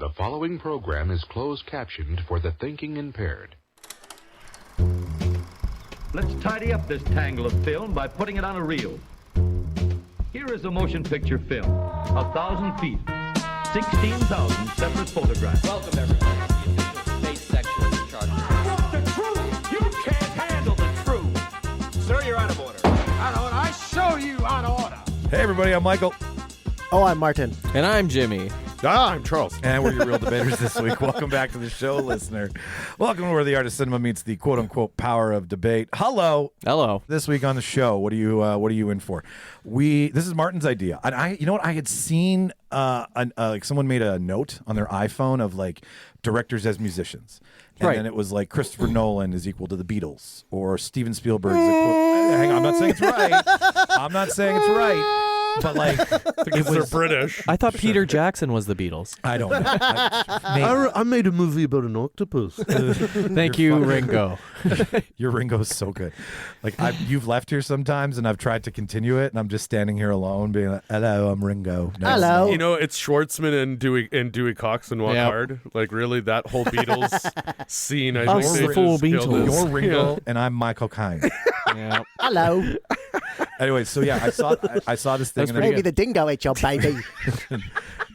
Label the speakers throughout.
Speaker 1: The following program is closed captioned for the thinking impaired.
Speaker 2: Let's tidy up this tangle of film by putting it on a reel. Here is a motion picture film, 1,000 feet, 16,000 separate photographs.
Speaker 3: Welcome, everybody, to the official space section of the chart.
Speaker 2: The truth! You can't handle the truth!
Speaker 4: Sir, you're out of order. Out of order. I show you out of order.
Speaker 5: Hey, everybody, I'm Michael.
Speaker 6: Oh, I'm Martin.
Speaker 7: And I'm Jimmy.
Speaker 5: I'm Charles. And we're your real debaters this week. Welcome back to the show, listener. Welcome to where the art of cinema meets the quote-unquote power of debate. Hello.
Speaker 7: Hello.
Speaker 5: This week on the show, what are you in for? This is Martin's idea. And you know what? I had seen like someone made a note on their iPhone of like directors as musicians. And then it was like Christopher Nolan is equal to the Beatles, or Steven Spielberg is hang on, I'm not saying it's right. I'm not saying it's right. But like,
Speaker 8: because they're British.
Speaker 7: I thought Peter Jackson was the Beatles.
Speaker 5: I don't know.
Speaker 6: I made a movie about an octopus.
Speaker 7: Thank you, Ringo.
Speaker 5: Your Ringo's so good. Like you've left here sometimes, and I've tried to continue it, and I'm just standing here alone, being like, "Hello, I'm Ringo." No,
Speaker 6: Hello.
Speaker 8: You know, it's Schwartzman and Dewey Cox and Walk Hard. Like, really, that whole Beatles scene. I think
Speaker 7: the
Speaker 8: they
Speaker 7: full
Speaker 8: just killed
Speaker 7: Beatles.
Speaker 8: us.
Speaker 5: You're Ringo, and I'm Michael Caine.
Speaker 7: Yeah.
Speaker 6: Hello.
Speaker 5: Anyway, so yeah, I saw this thing, and
Speaker 6: Maybe the dingo ate your baby.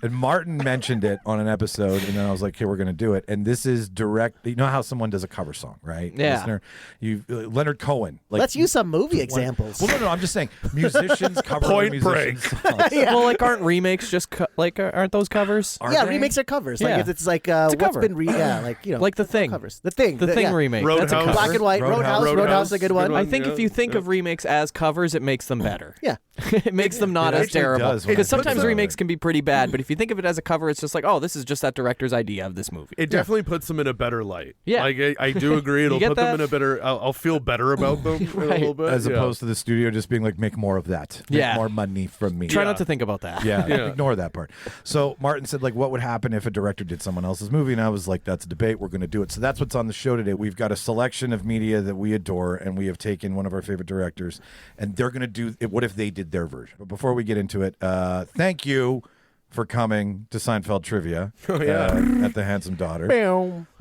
Speaker 5: and Martin mentioned it on an episode, and then I was like, "Okay, we're going to do it." And this is direct. You know how someone does a cover song, right?
Speaker 7: Yeah.
Speaker 5: Listener, Leonard Cohen. Like,
Speaker 6: Let's use some movie examples.
Speaker 5: Well, no, I'm just saying musicians cover
Speaker 8: Point
Speaker 5: musicians' songs.
Speaker 6: Yeah.
Speaker 7: Well, like, aren't remakes just aren't those covers?
Speaker 5: Are
Speaker 6: Yeah,
Speaker 5: they?
Speaker 6: remakes are covers.
Speaker 7: Yeah.
Speaker 6: Like it's like
Speaker 7: It's a
Speaker 6: what's
Speaker 7: cover.
Speaker 6: been like you know,
Speaker 7: Like The Thing.
Speaker 6: covers. The Thing.
Speaker 7: The Thing
Speaker 6: yeah.
Speaker 7: remake.
Speaker 8: Roadhouse.
Speaker 7: That's a cover.
Speaker 6: Black and white. Roadhouse is a good one.
Speaker 7: I think if you think of remakes as covers, it makes them better.
Speaker 6: Yeah.
Speaker 7: It makes them not
Speaker 5: It
Speaker 7: as
Speaker 5: actually
Speaker 7: terrible.
Speaker 5: does when
Speaker 7: Because
Speaker 5: I think
Speaker 7: sometimes
Speaker 5: about it.
Speaker 7: remakes can be pretty bad, but if you think of it as a cover, it's just like, oh, this is just that director's idea of this movie.
Speaker 8: It definitely puts them in a better light.
Speaker 7: Yeah.
Speaker 8: Like, I do agree. It'll
Speaker 7: get
Speaker 8: put them
Speaker 7: that?
Speaker 8: in a better... I'll feel better about them a little bit.
Speaker 5: As opposed to the studio just being like, make more of that. Make
Speaker 7: Yeah.
Speaker 5: more money from me.
Speaker 7: Try not to think about that.
Speaker 5: Yeah,
Speaker 8: Yeah.
Speaker 5: ignore that part. So Martin said, like, what would happen if a director did someone else's movie? And I was like, that's a debate. We're going to do it. So that's what's on the show today. We've got a selection of media that we adore, and we have taken one of our favorite directors, and they're going to do it. What if they did their version? But before we get into it, thank you for coming to Seinfeld Trivia at the Handsome Daughter.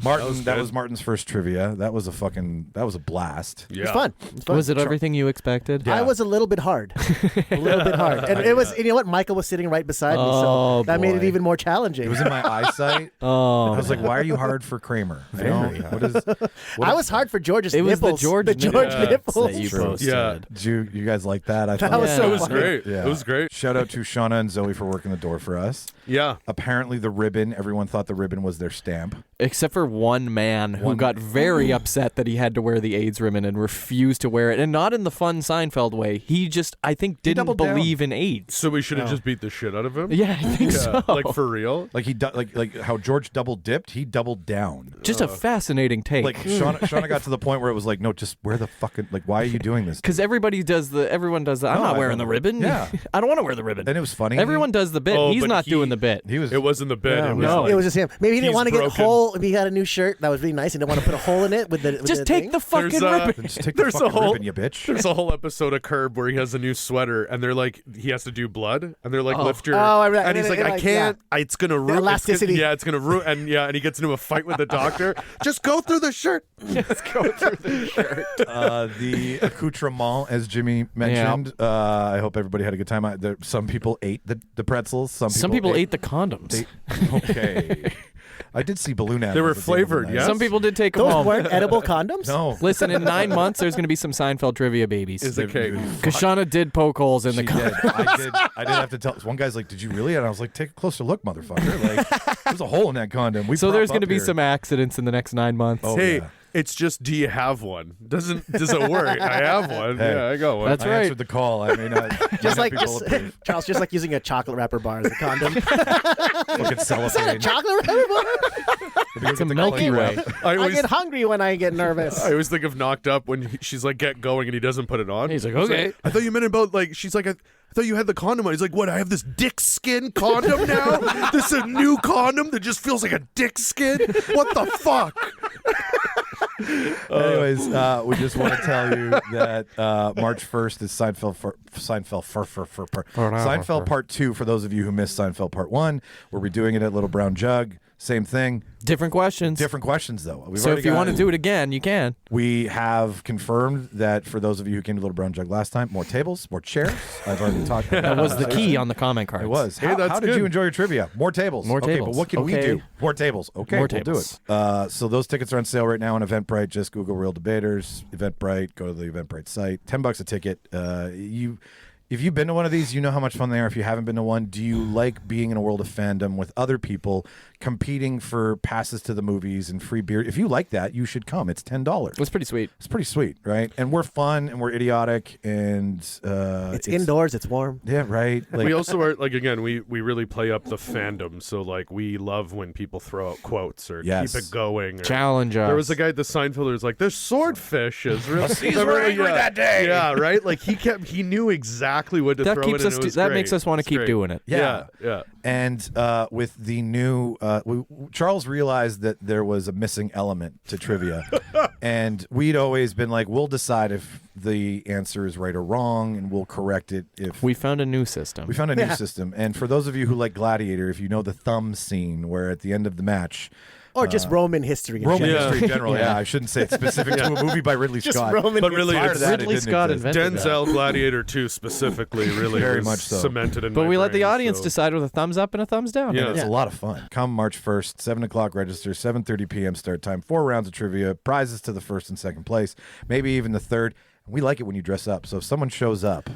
Speaker 5: Martin, that was Martin's first trivia. That was a blast.
Speaker 8: Yeah.
Speaker 6: It was fun. It was fun.
Speaker 7: Was it everything you expected?
Speaker 5: Yeah.
Speaker 6: I was a little bit hard. A little bit hard. And it was, you know what? Michael was sitting right beside me,
Speaker 7: Oh,
Speaker 6: so that made it
Speaker 7: boy.
Speaker 6: even more challenging.
Speaker 5: It was in my eyesight.
Speaker 7: Oh,
Speaker 5: I was like, why are you hard for Kramer? You know,
Speaker 6: I was hard for George's
Speaker 7: it was
Speaker 6: nipples.
Speaker 7: the George
Speaker 6: nipples.
Speaker 7: that you
Speaker 5: True.
Speaker 7: posted.
Speaker 8: Yeah.
Speaker 5: Did you guys like that? I thought
Speaker 6: That was so
Speaker 8: It was
Speaker 6: funny.
Speaker 8: great.
Speaker 5: Yeah.
Speaker 8: It was great.
Speaker 5: Shout out to Shauna and Zoe for working the door for us.
Speaker 8: Yeah.
Speaker 5: Apparently, the ribbon, everyone thought the ribbon was their stamp.
Speaker 7: Except for one man who got very upset that he had to wear the AIDS ribbon and refused to wear it. And not in the fun Seinfeld way. He just, I think, didn't
Speaker 5: doubled down.
Speaker 7: believe in AIDS.
Speaker 8: So we should have just beat the shit out of him?
Speaker 7: Yeah, I think so.
Speaker 8: Like, for real?
Speaker 5: Like like how George double dipped, he doubled down.
Speaker 7: Just a fascinating take.
Speaker 5: Like Shauna got to the point where it was like, no, just wear the fucking, like, why are you doing this?
Speaker 7: Because everyone does the, I'm not wearing the ribbon.
Speaker 5: Yeah.
Speaker 7: I don't want to wear the ribbon.
Speaker 5: And it was funny.
Speaker 7: Everyone does the bit.
Speaker 8: Oh,
Speaker 7: He's
Speaker 8: but
Speaker 7: not doing the bit.
Speaker 8: It wasn't the bit.
Speaker 5: Yeah.
Speaker 8: It was
Speaker 7: No.
Speaker 8: like,
Speaker 6: It was just him. Maybe he didn't
Speaker 8: He's
Speaker 6: want to get a
Speaker 8: broken.
Speaker 6: hole. If he had a new shirt that was really nice, he didn't want to put a hole in it with the.
Speaker 7: Just take the fucking
Speaker 8: There's a-
Speaker 7: ribbon.
Speaker 5: Just take the
Speaker 8: There's a
Speaker 5: fucking
Speaker 8: whole-
Speaker 5: ribbon, you bitch.
Speaker 8: There's a whole episode of Curb where he has a new sweater, and they're like, he has to do blood, and they're like, lift your,
Speaker 6: Oh, right.
Speaker 8: and he's like, I can't, it's gonna ruin,
Speaker 6: elasticity.
Speaker 8: it's gonna ruin, and he gets into a fight with the doctor. Just go through the shirt.
Speaker 7: Let's go through the shirt.
Speaker 5: The accoutrement, as Jimmy mentioned. I hope everybody had a good time. Some people ate the pretzels.
Speaker 7: Some people ate the condoms.
Speaker 5: Okay. I did see balloon animals.
Speaker 8: They were
Speaker 5: at the end of the
Speaker 8: flavored,
Speaker 5: night.
Speaker 8: yes?
Speaker 7: Some people did take them
Speaker 6: Those
Speaker 7: home.
Speaker 6: weren't edible condoms.
Speaker 5: No.
Speaker 7: Listen, in 9 months, there's going to be some Seinfeld trivia babies.
Speaker 8: Is it cake?
Speaker 7: Because Shauna did poke holes in the
Speaker 5: She
Speaker 7: condom.
Speaker 5: did. I did have to tell. One guy's like, "Did you really?" And I was like, "Take a closer look, motherfucker! Like, there's a hole in that condom."
Speaker 7: So there's going to be
Speaker 5: here.
Speaker 7: some accidents in the next 9 months.
Speaker 5: Oh,
Speaker 8: Hey,
Speaker 5: yeah.
Speaker 8: it's just, do you have one? Does it work? I have one.
Speaker 5: Hey,
Speaker 8: Yeah, I got one.
Speaker 7: That's
Speaker 5: I
Speaker 7: right.
Speaker 5: answered the call. I mean,
Speaker 6: Just like Charles, just like using a chocolate wrapper bar as a condom.
Speaker 5: fucking cellophane.
Speaker 6: Chocolate wrapper bar.
Speaker 7: It's a Milky Way.
Speaker 8: I
Speaker 6: I
Speaker 8: always,
Speaker 6: get hungry when I get nervous.
Speaker 8: I always think of Knocked Up when she's like, get going, and he doesn't put it on.
Speaker 7: He's like,
Speaker 8: He's
Speaker 7: okay.
Speaker 8: I thought you meant about, like, she's like, I thought you had the condom on. He's like, what, I have this dick skin condom now? This is a new condom that just feels like a dick skin? What the fuck?
Speaker 5: Anyways, we just want to tell you that March 1st is Seinfeld Part 2 for those of you who missed Seinfeld Part 1. We're redoing it at Little Brown Jug. Same thing.
Speaker 7: Different questions.
Speaker 5: Different questions, though.
Speaker 7: So if you want to do it again, you can.
Speaker 5: We have confirmed that for those of you who came to Little Brown Jug last time, more tables, more chairs. I've already talked about
Speaker 7: That was the key on the comment cards.
Speaker 5: It was.
Speaker 8: Hey,
Speaker 5: How
Speaker 8: that's
Speaker 5: did
Speaker 8: good.
Speaker 5: you enjoy your trivia? More tables.
Speaker 7: More
Speaker 5: Okay,
Speaker 7: tables.
Speaker 5: but what can we
Speaker 7: Okay.
Speaker 5: do? More tables. Okay,
Speaker 7: More
Speaker 5: we'll
Speaker 7: tables.
Speaker 5: do it. So those tickets are on sale right now on Eventbrite. Just Google Real Debaters, Eventbrite. Go to the Eventbrite site. $10 a ticket. If you've been to one of these, you know how much fun they are. If you haven't been to one, do you like being in a world of fandom with other people competing for passes to the movies and free beer? If you like that, you should come. It's $10.
Speaker 7: It's pretty sweet.
Speaker 5: It's pretty sweet, right? And we're fun and we're idiotic and
Speaker 6: It's indoors. It's warm.
Speaker 5: Yeah, right. Like,
Speaker 8: We also are like again. We really play up the fandom. So like we love when people throw out quotes or
Speaker 5: Yes.
Speaker 8: keep it going. Or,
Speaker 7: Challenge us.
Speaker 8: There was a guy at the Seinfeld who was like, "There's swordfish." Is really,
Speaker 5: Seas were angry that day.
Speaker 8: Yeah, right. Like he knew exactly what to
Speaker 7: that
Speaker 8: throw
Speaker 7: keeps
Speaker 8: in.
Speaker 7: us.
Speaker 8: And it was
Speaker 7: That
Speaker 8: great.
Speaker 7: makes us want to
Speaker 8: It's
Speaker 7: keep
Speaker 8: great.
Speaker 7: doing it.
Speaker 5: Yeah.
Speaker 8: Yeah.
Speaker 5: And with the new, Charles realized that there was a missing element to trivia. And we'd always been like, we'll decide if the answer is right or wrong, and we'll correct it if
Speaker 7: We found a new system.
Speaker 5: we found a new system. And for those of you who like Gladiator, if you know the thumb scene where at the end of the match,
Speaker 6: Or just Roman history. in
Speaker 5: Roman
Speaker 6: general.
Speaker 5: history in general, yeah, I shouldn't say it's specific to a movie by Ridley
Speaker 6: Just
Speaker 5: Scott.
Speaker 6: Roman
Speaker 8: But
Speaker 6: history.
Speaker 8: really,
Speaker 5: Prior to
Speaker 8: it's
Speaker 5: that, it
Speaker 7: Ridley
Speaker 5: didn't
Speaker 7: Scott
Speaker 5: exist.
Speaker 7: invented that.
Speaker 8: Denzel Gladiator 2 specifically really
Speaker 5: Very
Speaker 8: was
Speaker 5: much so.
Speaker 8: cemented in
Speaker 7: But
Speaker 8: my
Speaker 7: we let the
Speaker 8: brain,
Speaker 7: audience
Speaker 8: so-
Speaker 7: decide with a thumbs up and a thumbs down.
Speaker 8: Yeah.
Speaker 5: It's a lot of fun. Come March 1st, 7 o'clock register, 7:30 p.m. start time, 4 rounds of trivia, prizes to the first and second place, maybe even the third. We like it when you dress up. So if someone shows up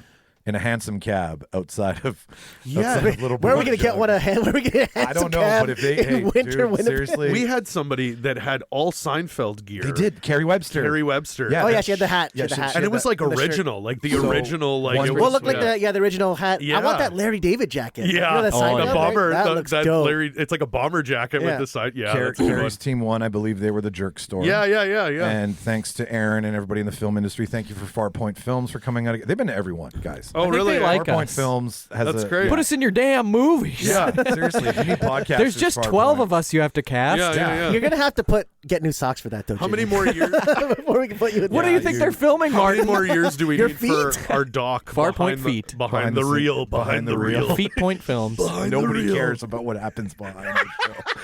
Speaker 5: in a handsome cab outside of Little
Speaker 6: Where are we
Speaker 5: Brown
Speaker 6: going to get
Speaker 5: Jug,
Speaker 6: one? Where are we going to get
Speaker 5: I don't know, but if they
Speaker 6: in winter
Speaker 5: dude,
Speaker 6: Winnipeg?
Speaker 5: seriously,
Speaker 8: We had somebody that had all Seinfeld gear.
Speaker 5: they did. Carrie Webster.
Speaker 8: Carrie Webster.
Speaker 5: Yeah,
Speaker 6: Oh yeah,
Speaker 5: that-
Speaker 6: she had the hat. She
Speaker 5: yeah,
Speaker 6: had the
Speaker 5: she-
Speaker 6: hat.
Speaker 5: she
Speaker 8: And
Speaker 5: had
Speaker 8: it was
Speaker 5: that-
Speaker 8: like
Speaker 6: and the shirt.
Speaker 8: original, like the
Speaker 5: So,
Speaker 8: original, like
Speaker 5: one
Speaker 8: it
Speaker 5: was-
Speaker 6: Well, it looked like
Speaker 8: yeah.
Speaker 6: the original hat. I want
Speaker 8: Yeah.
Speaker 6: that Larry David jacket.
Speaker 8: Yeah,
Speaker 6: You know that Seinfeld,
Speaker 8: the
Speaker 6: right?
Speaker 8: bomber,
Speaker 6: That looks
Speaker 8: that
Speaker 6: dope.
Speaker 8: Larry. It's like a bomber jacket
Speaker 6: Yeah.
Speaker 8: with the side. Yeah,
Speaker 5: Car-
Speaker 8: that's a good one.
Speaker 5: Carrie's team won. I believe they were the jerk store.
Speaker 8: Yeah.
Speaker 5: And thanks to Aaron and everybody in the film industry. Thank you for Farpoint Films for coming out. They've been to everyone, guys.
Speaker 8: Oh,
Speaker 7: think
Speaker 8: really?
Speaker 7: they like
Speaker 5: Farpoint
Speaker 7: us.
Speaker 5: Films has
Speaker 8: That's
Speaker 5: a
Speaker 8: great.
Speaker 7: Put us in your damn movies.
Speaker 5: Yeah, seriously. If you need podcasters,
Speaker 7: There's just 12 of us you have to cast.
Speaker 8: Yeah.
Speaker 6: You're going to have to get new socks for that, though.
Speaker 8: How many
Speaker 6: Jimmy.
Speaker 8: more years?
Speaker 6: Before we can put you in
Speaker 7: What do
Speaker 6: there.
Speaker 7: you think they're filming,
Speaker 8: How many
Speaker 7: Martin?
Speaker 8: more years do we
Speaker 6: Your
Speaker 8: need for
Speaker 6: feet?
Speaker 8: our doc?
Speaker 7: Farpoint
Speaker 8: behind
Speaker 7: feet.
Speaker 8: The, behind the
Speaker 5: the
Speaker 8: reel.
Speaker 5: scene-
Speaker 8: Behind the
Speaker 5: reel.
Speaker 8: reel.
Speaker 7: Feet Point Films.
Speaker 5: Nobody
Speaker 8: reel.
Speaker 5: cares about what happens behind the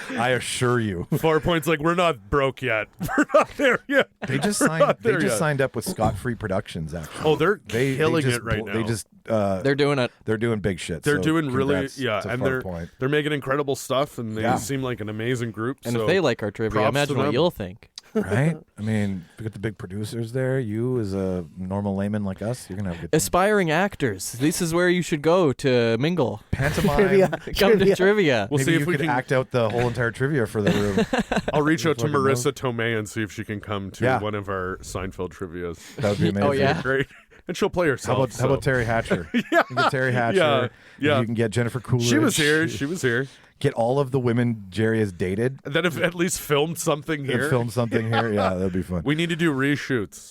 Speaker 5: show. I assure you.
Speaker 8: Farpoint's like, we're not broke yet. We're not there yet.
Speaker 5: They just
Speaker 8: We're
Speaker 5: signed.
Speaker 8: not
Speaker 5: They
Speaker 8: there
Speaker 5: just
Speaker 8: yet.
Speaker 5: signed up with Scott Free Productions. Actually,
Speaker 8: Oh, they're
Speaker 5: they
Speaker 8: killing
Speaker 5: just,
Speaker 8: it right now.
Speaker 5: They just
Speaker 7: They're doing it.
Speaker 5: they're doing big shit.
Speaker 8: They're
Speaker 5: so
Speaker 8: doing really,
Speaker 5: congrats
Speaker 8: yeah,
Speaker 5: to
Speaker 8: and
Speaker 5: Farpoint.
Speaker 8: they're making incredible stuff, and they
Speaker 5: Yeah.
Speaker 8: seem like an amazing group.
Speaker 7: And
Speaker 8: so
Speaker 7: if they like our trivia,
Speaker 8: props
Speaker 7: imagine
Speaker 8: to
Speaker 7: what
Speaker 8: them.
Speaker 7: you'll think.
Speaker 5: Right? I mean, we got the big producers there. You, as a normal layman like us, you're gonna have a good time.
Speaker 7: Aspiring actors. This is where you should go to mingle.
Speaker 5: Pantomime.
Speaker 6: Trivia.
Speaker 7: Come to trivia.
Speaker 8: We'll
Speaker 5: Maybe
Speaker 8: see
Speaker 5: you
Speaker 8: if we
Speaker 5: could
Speaker 8: can.
Speaker 5: act out the whole entire trivia for the room.
Speaker 8: I'll reach out to
Speaker 5: Fucking
Speaker 8: Marissa Tomei and see if she can come to
Speaker 5: Yeah.
Speaker 8: one of our Seinfeld trivias.
Speaker 5: That would be amazing.
Speaker 7: Oh, yeah?
Speaker 8: Great. And she'll play herself.
Speaker 5: How about Terry Hatcher?
Speaker 8: Yeah.
Speaker 5: You can get Terry Hatcher.
Speaker 8: Yeah. Yeah.
Speaker 5: You can get Jennifer Coolidge.
Speaker 8: She was here. She was here.
Speaker 5: Get all of the women Jerry has dated.
Speaker 8: And then if at least filmed something
Speaker 5: And
Speaker 8: here.
Speaker 5: film something here. Yeah, that'd be fun.
Speaker 8: We need to do reshoots.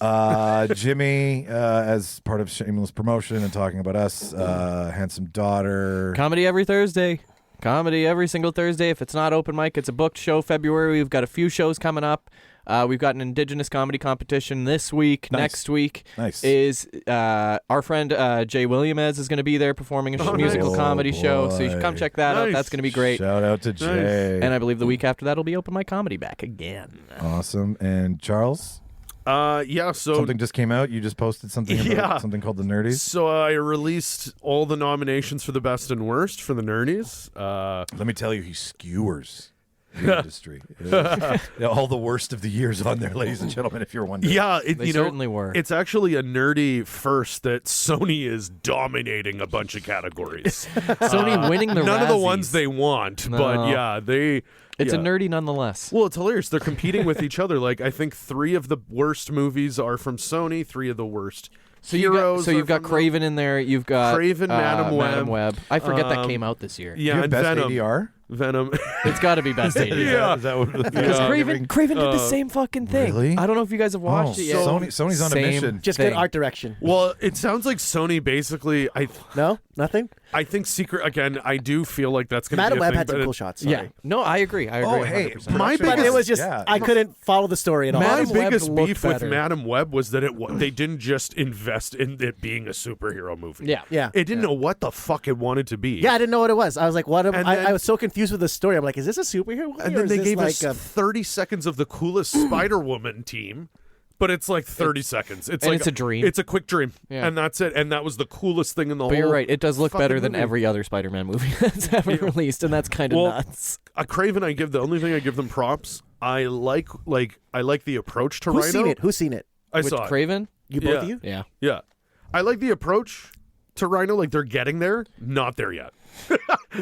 Speaker 5: Jimmy, as part of shameless promotion and talking about us, handsome daughter.
Speaker 7: Comedy every Thursday. Comedy every single Thursday. If it's not open mic, it's a booked show. February, we've got a few shows coming up. We've got an Indigenous comedy competition this week.
Speaker 5: Nice.
Speaker 7: Next week
Speaker 5: Nice.
Speaker 7: is our friend Jay Williamez is going to be there performing a
Speaker 8: Oh,
Speaker 7: musical
Speaker 5: nice.
Speaker 7: comedy
Speaker 5: Oh,
Speaker 7: show. So you should
Speaker 5: boy.
Speaker 7: come check that out.
Speaker 8: Nice.
Speaker 7: That's going to be great.
Speaker 5: Shout out to Jay.
Speaker 7: And I believe the week after that will be open mic comedy back again.
Speaker 5: Awesome. And Charles,
Speaker 8: Yeah, so
Speaker 5: something just came out. You just posted something about
Speaker 8: Yeah.
Speaker 5: something called the Nerdies.
Speaker 8: so I released all the nominations for the best and worst for the Nerdies.
Speaker 5: Let me tell you, he skewers the industry. Yeah, all the worst of the years on there, ladies and gentlemen, if you're wondering.
Speaker 8: Yeah,
Speaker 7: They certainly were.
Speaker 8: It's actually a nerdy first that Sony is dominating a bunch of categories.
Speaker 7: Sony winning the
Speaker 8: None of the
Speaker 7: Razzies.
Speaker 8: ones they want,
Speaker 7: No.
Speaker 8: but yeah, they.
Speaker 7: It's
Speaker 8: yeah.
Speaker 7: a nerdy nonetheless.
Speaker 8: Well, it's hilarious. They're competing with each other. Like I think 3 of the worst movies are from Sony. 3 of the worst
Speaker 7: So
Speaker 8: heroes.
Speaker 7: you've got
Speaker 8: are from
Speaker 7: Craven in there. You've got
Speaker 8: Craven, Madam
Speaker 7: Web. I forget that came out this year.
Speaker 8: Yeah,
Speaker 5: You had
Speaker 8: and
Speaker 5: best
Speaker 8: Venom.
Speaker 5: ADR?
Speaker 8: Venom.
Speaker 7: It's got to be best 80.
Speaker 8: Yeah.
Speaker 5: Is that what
Speaker 7: Because Craven did the same fucking thing.
Speaker 5: Really?
Speaker 7: I don't know if you guys have watched
Speaker 5: Oh,
Speaker 7: it yet.
Speaker 5: Sony's on a
Speaker 7: Same
Speaker 5: mission.
Speaker 6: Just
Speaker 7: thing.
Speaker 6: good art direction.
Speaker 8: Well, it sounds like Sony basically.
Speaker 6: No? Nothing?
Speaker 8: I think secret again. I do feel like that's going to be
Speaker 6: Madam
Speaker 8: a
Speaker 6: Web
Speaker 8: thing,
Speaker 6: had some
Speaker 8: but
Speaker 6: cool
Speaker 8: it-
Speaker 6: shots.
Speaker 7: Yeah.
Speaker 6: Sorry.
Speaker 7: No, I agree. I agree.
Speaker 5: Oh, hey,
Speaker 7: 100%.
Speaker 8: My
Speaker 6: But it was just,
Speaker 5: Yeah.
Speaker 6: I couldn't follow the story at all.
Speaker 8: My
Speaker 7: Madam Web
Speaker 8: biggest
Speaker 7: looked
Speaker 8: beef
Speaker 7: better.
Speaker 8: with Madam Web was that they didn't just invest in it being a superhero movie.
Speaker 7: Yeah.
Speaker 6: Yeah.
Speaker 8: It didn't know what the fuck it wanted to be.
Speaker 6: Yeah, I didn't know what it was. I was like, what?
Speaker 8: And
Speaker 6: I
Speaker 8: then-
Speaker 6: was so confused. confused with the story. I'm like, is this a superhero movie?
Speaker 8: And
Speaker 6: or
Speaker 8: then
Speaker 6: is
Speaker 8: they
Speaker 6: this
Speaker 8: gave
Speaker 6: like
Speaker 8: us 30 seconds of the coolest Spider-Woman team. But it's like 30 seconds. It's
Speaker 7: and
Speaker 8: like
Speaker 7: it's a dream.
Speaker 8: It's a quick dream.
Speaker 7: Yeah.
Speaker 8: And that's it. And that was the coolest thing in the whole.
Speaker 7: But you're right. It does look
Speaker 8: fucking
Speaker 7: better than
Speaker 8: movie.
Speaker 7: every other Spider-Man movie that's ever released, and that's kind of nuts.
Speaker 8: Craven, the only thing I give them props. I like the approach to
Speaker 6: Who's
Speaker 8: Rhino.
Speaker 6: seen it? Who's seen it?
Speaker 8: I
Speaker 7: With
Speaker 8: saw it.
Speaker 7: Craven?
Speaker 6: You both of you?
Speaker 7: Yeah.
Speaker 8: Yeah. I like the approach to Rhino. Like they're getting there. Not there yet.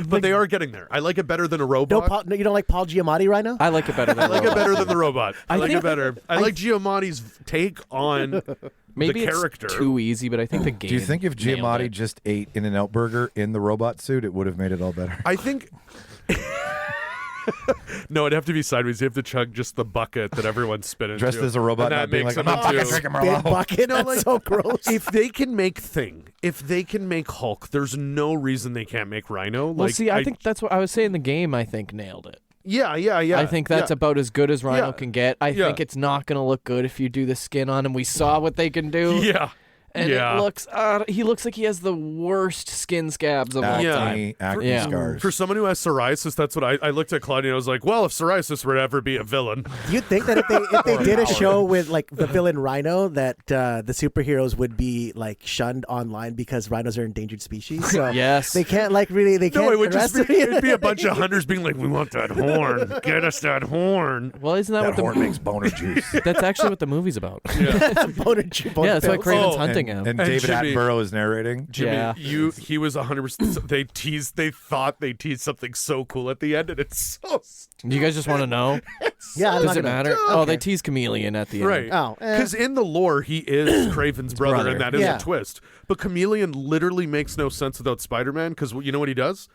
Speaker 8: But they are getting there. I like it better than a robot.
Speaker 6: No, you don't like Paul Giamatti right now?
Speaker 7: I like it better than
Speaker 8: I like it better than the robot. I like
Speaker 6: think-
Speaker 8: it better. I like Giamatti's take on
Speaker 7: Maybe
Speaker 8: the
Speaker 7: it's
Speaker 8: character.
Speaker 7: too easy, but I think the game.
Speaker 5: Do you think if
Speaker 7: nailed
Speaker 5: Giamatti
Speaker 7: it.
Speaker 5: just ate In-N-Out Burger in the robot suit, it would have made it all better?
Speaker 8: I think. No, it'd have to be sideways. You have to chug just the bucket that everyone's spinning.
Speaker 5: Dressed as a robot,
Speaker 8: and
Speaker 5: not
Speaker 8: that
Speaker 5: being
Speaker 8: makes
Speaker 5: like,
Speaker 8: him
Speaker 5: I'm not fucking
Speaker 8: into-
Speaker 5: drinking
Speaker 6: Big
Speaker 5: Merlot.
Speaker 6: bucket.
Speaker 8: No,
Speaker 6: That's
Speaker 8: like-
Speaker 6: so gross.
Speaker 8: If they can make if they can make Hulk, there's no reason they can't make Rhino.
Speaker 7: Well,
Speaker 8: Like,
Speaker 7: see, I think that's what I was saying. The game, I think, nailed it.
Speaker 8: Yeah.
Speaker 7: I think that's about as good as Rhino
Speaker 8: Yeah.
Speaker 7: can get. I
Speaker 8: Yeah.
Speaker 7: think it's not going to look good if you do the skin on him. We saw what they can do.
Speaker 8: Yeah.
Speaker 7: And
Speaker 8: yeah.
Speaker 7: it looks, he looks like he has the worst skin scabs of all
Speaker 8: Yeah.
Speaker 7: time.
Speaker 5: Acne
Speaker 7: Yeah.
Speaker 5: scars.
Speaker 8: For someone who has psoriasis, that's what I looked at Claudia and I was like, well, if psoriasis were to ever be a villain.
Speaker 6: Do you think that if they did a show with like the villain Rhino, that the superheroes would be like shunned online because rhinos are endangered species? So
Speaker 7: Yes.
Speaker 6: they can't like really. They can't.
Speaker 8: No, it would just
Speaker 6: arrest
Speaker 8: be,
Speaker 6: them.
Speaker 8: it'd be a bunch of hunters being like, we want that horn. Get us that horn.
Speaker 7: Well, isn't that,
Speaker 5: that
Speaker 7: what the
Speaker 5: horn makes boner juice.
Speaker 7: That's actually what the movie's about.
Speaker 6: Boner chew, boner
Speaker 7: Yeah, that's why
Speaker 6: pills.
Speaker 7: Craven's
Speaker 8: Oh.
Speaker 7: hunting him.
Speaker 5: And
Speaker 8: And
Speaker 5: David
Speaker 8: Jimmy-
Speaker 5: Attenborough is narrating.
Speaker 8: Jimmy,
Speaker 7: Yeah.
Speaker 8: he was 100%. They thought they teased something so cool at the end, and it's so
Speaker 7: You guys just want to know?
Speaker 6: Yeah, I'm
Speaker 7: Does
Speaker 6: not
Speaker 7: it
Speaker 6: gonna-
Speaker 7: matter? Oh, they tease Chameleon at the end.
Speaker 8: right.
Speaker 6: Oh,
Speaker 8: Because in the lore, he is Craven's brother, and that is
Speaker 6: Yeah.
Speaker 8: a twist. But Chameleon literally makes no sense without Spider-Man, because you know what he does?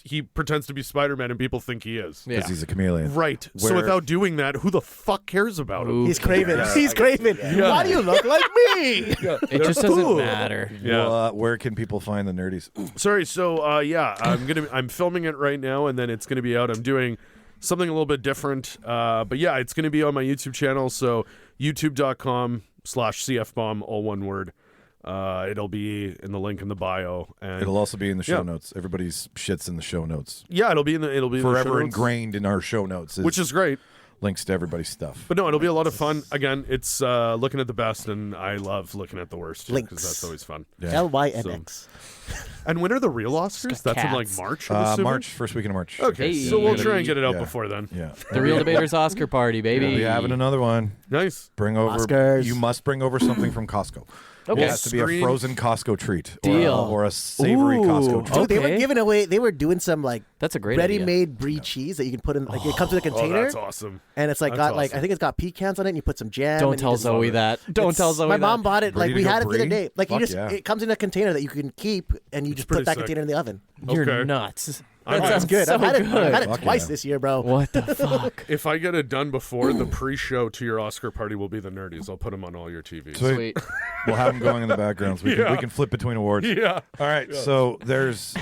Speaker 8: He pretends to be Spider-Man, and people think he is.
Speaker 7: Yeah.
Speaker 5: Because he's a chameleon.
Speaker 8: Right. So
Speaker 5: Where-
Speaker 8: without doing that, who the fuck cares about him?
Speaker 6: He's Craven. He's Craven. Why do you look like me?
Speaker 7: It just doesn't matter.
Speaker 8: Yeah.
Speaker 5: Well, where can people find the nerdies?
Speaker 8: Sorry. So yeah, I'm filming it right now, and then it's gonna be out. I'm doing something a little bit different. But yeah, it's gonna be on my YouTube channel. So youtube.com/cfbomb, all one word. It'll be in the link in the bio, and
Speaker 5: It'll also be in the show
Speaker 8: Yeah.
Speaker 5: notes. Everybody's shit's in the show notes.
Speaker 8: yeah, it'll be in the show
Speaker 5: Forever
Speaker 8: notes,
Speaker 5: ingrained in our show notes.
Speaker 8: which is great.
Speaker 5: links to everybody's stuff.
Speaker 8: But no, it'll be a lot of fun. Again, it's looking at the best, and I love looking at the worst because
Speaker 6: Links.
Speaker 8: that's always fun.
Speaker 5: Yeah.
Speaker 6: LYNX.
Speaker 8: And when are the real Oscars? That's in like
Speaker 7: cats.
Speaker 8: March. I'm assuming?
Speaker 5: March, first weekend of March.
Speaker 8: Okay,
Speaker 7: Hey.
Speaker 8: so we'll try and get it out
Speaker 5: Yeah.
Speaker 8: before then.
Speaker 5: Yeah.
Speaker 7: The Real Debaters Oscar party, baby.
Speaker 5: We'll be having another one.
Speaker 8: Nice.
Speaker 5: Bring over.
Speaker 6: Oscars.
Speaker 5: You must bring over something from Costco.
Speaker 7: Okay.
Speaker 5: It has to be a
Speaker 8: Screen-
Speaker 5: frozen Costco treat.
Speaker 7: Deal.
Speaker 5: Or a savory
Speaker 7: Ooh.
Speaker 5: Costco treat.
Speaker 6: Dude, they were
Speaker 7: Okay.
Speaker 6: giving away. They were doing some like
Speaker 7: That's a great idea.
Speaker 6: ready-made brie cheese that you can put in. Like it comes in a
Speaker 8: Oh,
Speaker 6: container,
Speaker 8: that's awesome.
Speaker 6: and it's like
Speaker 8: That's
Speaker 6: got like
Speaker 8: awesome.
Speaker 6: I think it's got pecans on it. And you put some jam.
Speaker 7: Don't
Speaker 6: and you
Speaker 7: tell
Speaker 6: just-
Speaker 7: Zoe that. Don't tell Zoe
Speaker 6: My
Speaker 7: that.
Speaker 6: mom bought it. Like
Speaker 5: Ready
Speaker 6: we
Speaker 5: to go
Speaker 6: had it the other
Speaker 5: brie?
Speaker 6: day. Like you
Speaker 5: Fuck
Speaker 6: just
Speaker 5: yeah.
Speaker 6: it comes in a container that you can keep, and you just put
Speaker 8: pretty
Speaker 6: that
Speaker 8: sick.
Speaker 6: container in the oven.
Speaker 7: You're
Speaker 8: Okay.
Speaker 7: nuts.
Speaker 8: I'm
Speaker 7: That
Speaker 8: in.
Speaker 7: sounds
Speaker 6: Good.
Speaker 7: so
Speaker 6: I've had it.
Speaker 7: good.
Speaker 6: I've had it
Speaker 5: Fuck
Speaker 6: twice
Speaker 5: yeah.
Speaker 6: this year, bro.
Speaker 7: What the fuck?
Speaker 8: If I get it done before the pre-show to your Oscar party, will be the nerdies. I'll put them on all your TVs.
Speaker 5: Sweet.
Speaker 7: Sweet.
Speaker 5: We'll have them going in the background so
Speaker 8: Yeah.
Speaker 5: we can flip between awards.
Speaker 8: Yeah.
Speaker 5: All right, so there's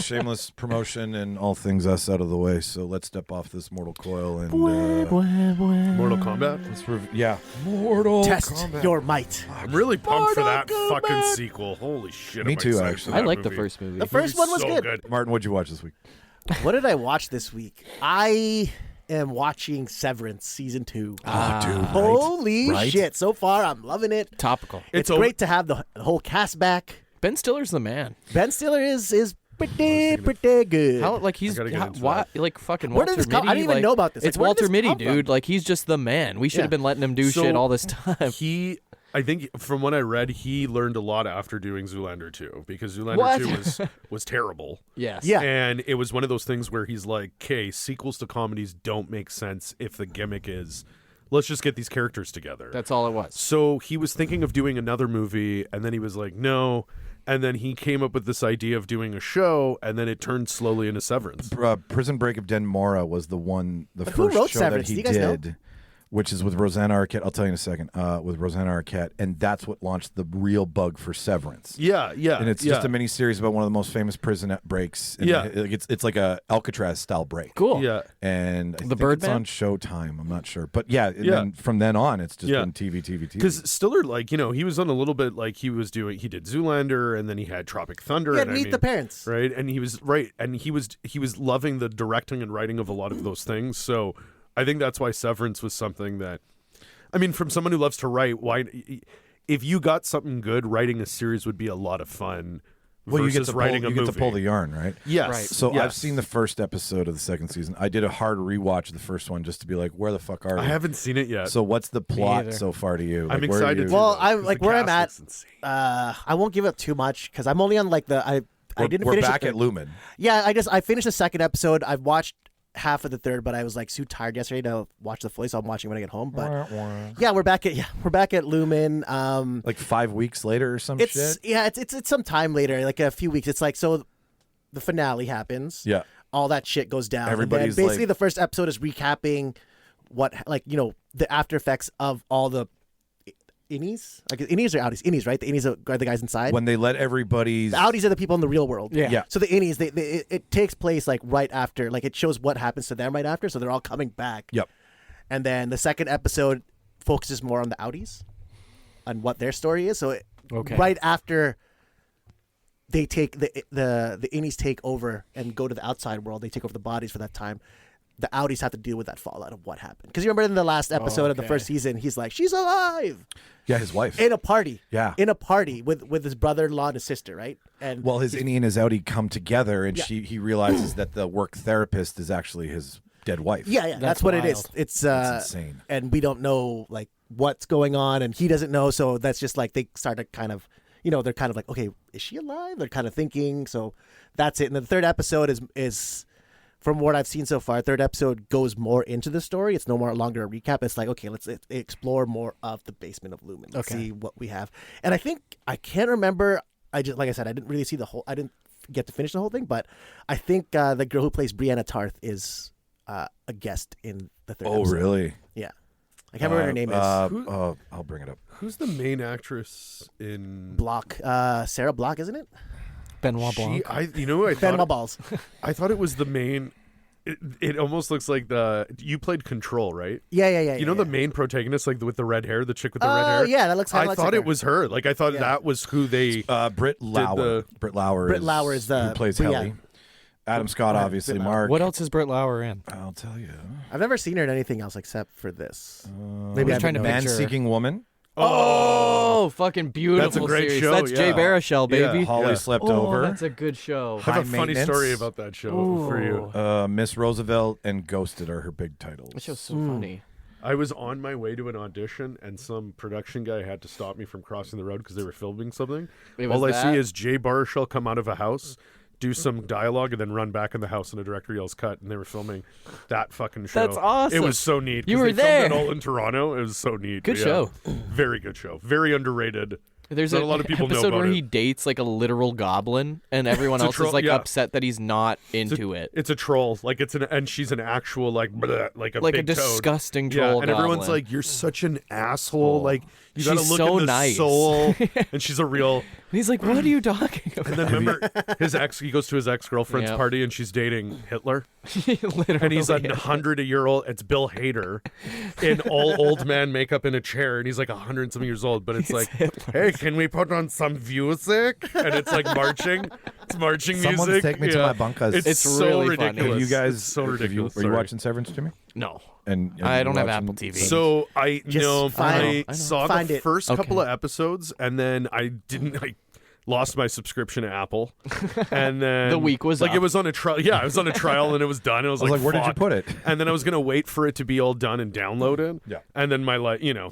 Speaker 5: shameless promotion and all things us out of the way. So let's step off this Mortal Coil and
Speaker 8: Mortal Kombat.
Speaker 5: let's Mortal
Speaker 6: Test
Speaker 5: Kombat.
Speaker 6: your might.
Speaker 8: I'm really pumped for that fucking sequel. Holy shit!
Speaker 5: Me
Speaker 8: am
Speaker 5: too,
Speaker 8: excited
Speaker 5: actually.
Speaker 8: for
Speaker 7: I
Speaker 8: that
Speaker 7: like the
Speaker 8: movie.
Speaker 7: first movie.
Speaker 6: The first one was
Speaker 8: so
Speaker 6: good.
Speaker 5: Martin, what'd you watch this week?
Speaker 6: What did I watch this week? I am watching Severance season 2.
Speaker 5: Oh, dude,
Speaker 6: Holy
Speaker 5: Right?
Speaker 6: shit! So far, I'm loving it.
Speaker 7: Topical.
Speaker 6: It's
Speaker 8: over-
Speaker 6: great to have the whole cast back.
Speaker 7: Ben Stiller's the man.
Speaker 6: Ben Stiller is pretty good.
Speaker 7: How like he's
Speaker 8: gotta get into
Speaker 7: why
Speaker 8: that.
Speaker 7: like fucking
Speaker 6: Where did
Speaker 7: Walter
Speaker 6: this come-
Speaker 7: Mitty?
Speaker 6: I didn't even
Speaker 7: like,
Speaker 6: know about this.
Speaker 7: It's
Speaker 6: Like, where did
Speaker 7: Walter
Speaker 6: this
Speaker 7: Mitty,
Speaker 6: come from?
Speaker 7: dude. Like he's just the man. We should
Speaker 6: Yeah.
Speaker 7: have been letting him do
Speaker 8: So-
Speaker 7: shit all this time.
Speaker 8: I think from what I read, he learned a lot after doing Zoolander 2 because Zoolander
Speaker 7: What?
Speaker 8: 2 was terrible.
Speaker 7: Yes.
Speaker 6: Yeah.
Speaker 8: And it was one of those things where he's like, okay, sequels to comedies don't make sense if the gimmick is, let's just get these characters together.
Speaker 7: That's all it was.
Speaker 8: So he was thinking of doing another movie, and then he was like, no. And then he came up with this idea of doing a show, and then it turned slowly into Severance.
Speaker 5: Prison Break of Den Mora was the
Speaker 6: who
Speaker 5: first
Speaker 6: wrote
Speaker 5: show
Speaker 6: Severance?
Speaker 5: that he
Speaker 6: Do you guys know?
Speaker 5: did. which is with Rosanna Arquette. I'll tell you in a second. With Rosanna Arquette, and that's what launched the real bug for Severance.
Speaker 8: Yeah.
Speaker 5: And it's just a mini series about one of the most famous prison breaks. And it's like a Alcatraz style break.
Speaker 7: Cool.
Speaker 8: Yeah.
Speaker 5: And I think
Speaker 7: Birdman?
Speaker 5: it's on Showtime. I'm not sure, but then from then on, it's just been TV.
Speaker 8: Because Stiller, like, he was on a little bit like he did Zoolander, and then he had Tropic Thunder.
Speaker 6: Yeah,
Speaker 8: and
Speaker 6: Meet the Parents.
Speaker 8: Right, and he was loving the directing and writing of a lot of those things. So I think that's why Severance was something that, I mean, from someone who loves to write, why, if you got something good, writing a series would be a lot of fun.
Speaker 5: Well, you get
Speaker 8: versus writing a movie.
Speaker 5: You get to pull the yarn, right?
Speaker 8: Yes.
Speaker 7: Right.
Speaker 5: So
Speaker 8: yes.
Speaker 5: I've seen the first episode of the second season. I did a hard rewatch of the first one just to be like, where the fuck are we?
Speaker 8: I haven't seen it yet.
Speaker 5: So what's the plot
Speaker 7: either.
Speaker 5: so far to you?
Speaker 8: I'm
Speaker 5: Like, where are
Speaker 8: excited.
Speaker 5: you-
Speaker 8: to,
Speaker 6: Well,
Speaker 8: though,
Speaker 6: I'm
Speaker 8: 'cause
Speaker 6: like
Speaker 8: the
Speaker 6: where I'm
Speaker 8: cast
Speaker 6: at.
Speaker 8: looks insane.
Speaker 6: I won't give up too much because I'm only on like I didn't
Speaker 5: We're
Speaker 6: finish
Speaker 5: back
Speaker 6: the
Speaker 5: at Lumen.
Speaker 6: Yeah, I finished the second episode. I've watched half of the third, but I was like too tired yesterday to watch the fully, so I'm watching when I get home. But yeah, we're back at Lumen.
Speaker 5: Like 5 weeks later or some
Speaker 6: It's
Speaker 5: shit.
Speaker 6: it's some time later, like a few weeks. It's like so the finale happens.
Speaker 5: Yeah.
Speaker 6: All that shit goes down.
Speaker 5: Everybody's
Speaker 6: and then basically
Speaker 5: like-
Speaker 6: the first episode is recapping what the after effects of all the innies. Like innies or outies? Innies, right? The innies are the guys inside.
Speaker 5: When they let everybody's
Speaker 6: The outies are the people in the real world.
Speaker 7: Yeah.
Speaker 6: So the innies, it takes place like right after, like it shows what happens to them right after. So they're all coming back.
Speaker 5: Yep.
Speaker 6: And then the second episode focuses more on the outies, on what their story is. So right after they take the innies take over and go to the outside world, they take over the bodies for that time. The outies have to deal with that fallout of what happened. Because you remember in the last episode of the first season, he's like, "She's alive."
Speaker 5: Yeah, his wife.
Speaker 6: In a party.
Speaker 5: Yeah.
Speaker 6: In a party with his brother-in-law and his sister, right? And
Speaker 5: Well, his innie and his outie come together, and he realizes that the work therapist is actually his dead wife.
Speaker 6: Yeah, that's what it is.
Speaker 7: wild.
Speaker 6: It's
Speaker 5: insane.
Speaker 6: And we don't know like what's going on, and he doesn't know. So that's just like they start to kind of, they're kind of like, okay, is she alive? They're kind of thinking. So that's it. And the third episode is from what I've seen so far. Third episode goes more into the story. It's no more longer a recap. It's like, okay, let's explore more of the basement of Lumen. Let's see what we have. And I can't remember. I just, like I said, I didn't really see the whole. I didn't get to finish the whole thing, but I think the girl who plays Brianna Tarth is a guest in the third
Speaker 5: Oh,
Speaker 6: episode.
Speaker 5: really?
Speaker 6: Yeah. I can't remember what her name is.
Speaker 5: I'll bring it up.
Speaker 8: Who's the main actress in
Speaker 6: Block. Sarah Block, isn't it?
Speaker 7: Benoit Blanc.
Speaker 8: I
Speaker 6: Benoit
Speaker 8: thought
Speaker 6: Balls.
Speaker 8: I thought it was the main. It almost looks like you played Control, right?
Speaker 6: Yeah.
Speaker 8: You know the main protagonist, like with the red hair, the chick with the red hair.
Speaker 6: Yeah, that looks.
Speaker 8: I
Speaker 6: looks
Speaker 8: thought
Speaker 6: like
Speaker 8: it
Speaker 6: her.
Speaker 8: was her. Like I thought that was who they.
Speaker 5: Britt Lauer. Britt Lauer.
Speaker 6: Britt Lauer is the
Speaker 5: who plays
Speaker 6: Brienne.
Speaker 5: Helly. Adam Scott, obviously.
Speaker 6: Britt Lauer.
Speaker 5: Mark.
Speaker 7: What else is Britt Lauer in?
Speaker 5: I'll tell you.
Speaker 6: I've never seen her in anything else except for this. Maybe
Speaker 7: I'm
Speaker 6: I'm
Speaker 7: trying to
Speaker 5: Man
Speaker 7: picture-
Speaker 5: Seeking Woman.
Speaker 7: Oh, fucking beautiful
Speaker 8: That's a great
Speaker 7: series.
Speaker 8: show,
Speaker 7: That's Jay
Speaker 8: yeah.
Speaker 7: Baruchel, baby.
Speaker 8: Yeah.
Speaker 5: Holly Slept
Speaker 7: Oh,
Speaker 5: Over.
Speaker 7: that's a good show.
Speaker 8: I have a
Speaker 5: High
Speaker 8: funny
Speaker 5: Maintenance.
Speaker 8: story about that show for you.
Speaker 5: Miss Roosevelt and Ghosted are her big titles.
Speaker 7: That show's so funny.
Speaker 8: I was on my way to an audition, and some production guy had to stop me from crossing the road because they were filming something.
Speaker 7: It was
Speaker 8: All I
Speaker 7: that?
Speaker 8: see is Jay Baruchel come out of a house, do some dialogue, and then run back in the house, and the director yells "cut," and they were filming that fucking show.
Speaker 7: That's awesome.
Speaker 8: It was so neat. 'cause
Speaker 7: You were
Speaker 8: they filmed
Speaker 7: there.
Speaker 8: it all in Toronto. It was so neat.
Speaker 7: Good
Speaker 8: Yeah.
Speaker 7: show.
Speaker 8: Very good show. Very underrated.
Speaker 7: There's
Speaker 8: Not a lot of people know
Speaker 7: episode
Speaker 8: about
Speaker 7: where
Speaker 8: it.
Speaker 7: he dates like a literal goblin, and everyone
Speaker 8: It's a
Speaker 7: else
Speaker 8: troll-
Speaker 7: is like
Speaker 8: yeah.
Speaker 7: upset that he's not into it.
Speaker 8: It's a troll. Like and she's an actual like bleh, like a
Speaker 7: Like a
Speaker 8: big toad.
Speaker 7: disgusting
Speaker 8: Yeah,
Speaker 7: troll
Speaker 8: and everyone's
Speaker 7: goblin.
Speaker 8: like, "You're such an asshole."
Speaker 7: Oh.
Speaker 8: Like you gotta
Speaker 7: She's
Speaker 8: look
Speaker 7: so
Speaker 8: in the
Speaker 7: nice.
Speaker 8: soul. And she's a real.
Speaker 7: And he's like, "What are you talking about?"
Speaker 8: And then remember his ex. He goes to his ex-girlfriend's
Speaker 7: Yep.
Speaker 8: party, and she's dating Hitler.
Speaker 7: Literally.
Speaker 8: And he's 100-year-old. It's Bill Hader in all old man makeup in a chair, and he's like 100-something years old. But it's like, hey, can we put on some music? And it's like marching. It's marching
Speaker 5: Someone's
Speaker 8: music.
Speaker 5: take me to my bunkhouse.
Speaker 8: It's so
Speaker 7: really funny.
Speaker 8: ridiculous.
Speaker 5: You guys,
Speaker 8: It's so ridiculous.
Speaker 5: Were you
Speaker 8: Sorry.
Speaker 5: watching Severance, Jimmy?
Speaker 7: no.
Speaker 5: And
Speaker 7: I don't have
Speaker 5: watching
Speaker 7: Apple TV.
Speaker 8: So I
Speaker 6: Just
Speaker 8: know
Speaker 6: find
Speaker 8: I
Speaker 6: it. I know.
Speaker 8: saw
Speaker 6: Find
Speaker 8: the
Speaker 6: it.
Speaker 8: first
Speaker 7: Okay.
Speaker 8: couple of episodes, and then I lost my subscription to Apple. And then
Speaker 7: The week was
Speaker 8: like
Speaker 7: up.
Speaker 8: it was on a trial. Yeah, it was on a trial, and it was done. It was,
Speaker 5: I was like, where did you
Speaker 8: fuck.
Speaker 5: put it?
Speaker 8: And then I was gonna wait for it to be all done and download it.
Speaker 5: Yeah.
Speaker 8: And then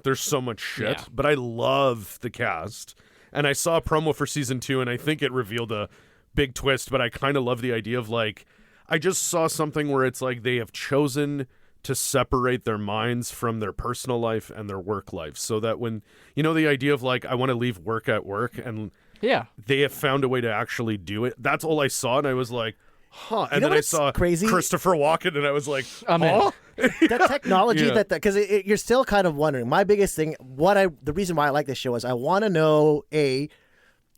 Speaker 8: there's so much shit,
Speaker 7: Yeah.
Speaker 8: but I love the cast, and I saw a promo for season 2, and I think it revealed a big twist. But I kind of love the idea of like, I just saw something where it's like they have chosen to separate their minds from their personal life and their work life, so that when the idea of like I want to leave work at work, and
Speaker 7: Yeah.
Speaker 8: they have found a way to actually do it. That's all I saw, and I was like, huh. And
Speaker 6: know
Speaker 8: then I
Speaker 6: what's
Speaker 8: saw
Speaker 6: crazy?
Speaker 8: Christopher Walken, and I was like,
Speaker 7: I'm in.
Speaker 8: huh?
Speaker 6: that technology
Speaker 8: Yeah.
Speaker 6: because you're still kind of wondering. My biggest thing, the reason why I like this show is I want to know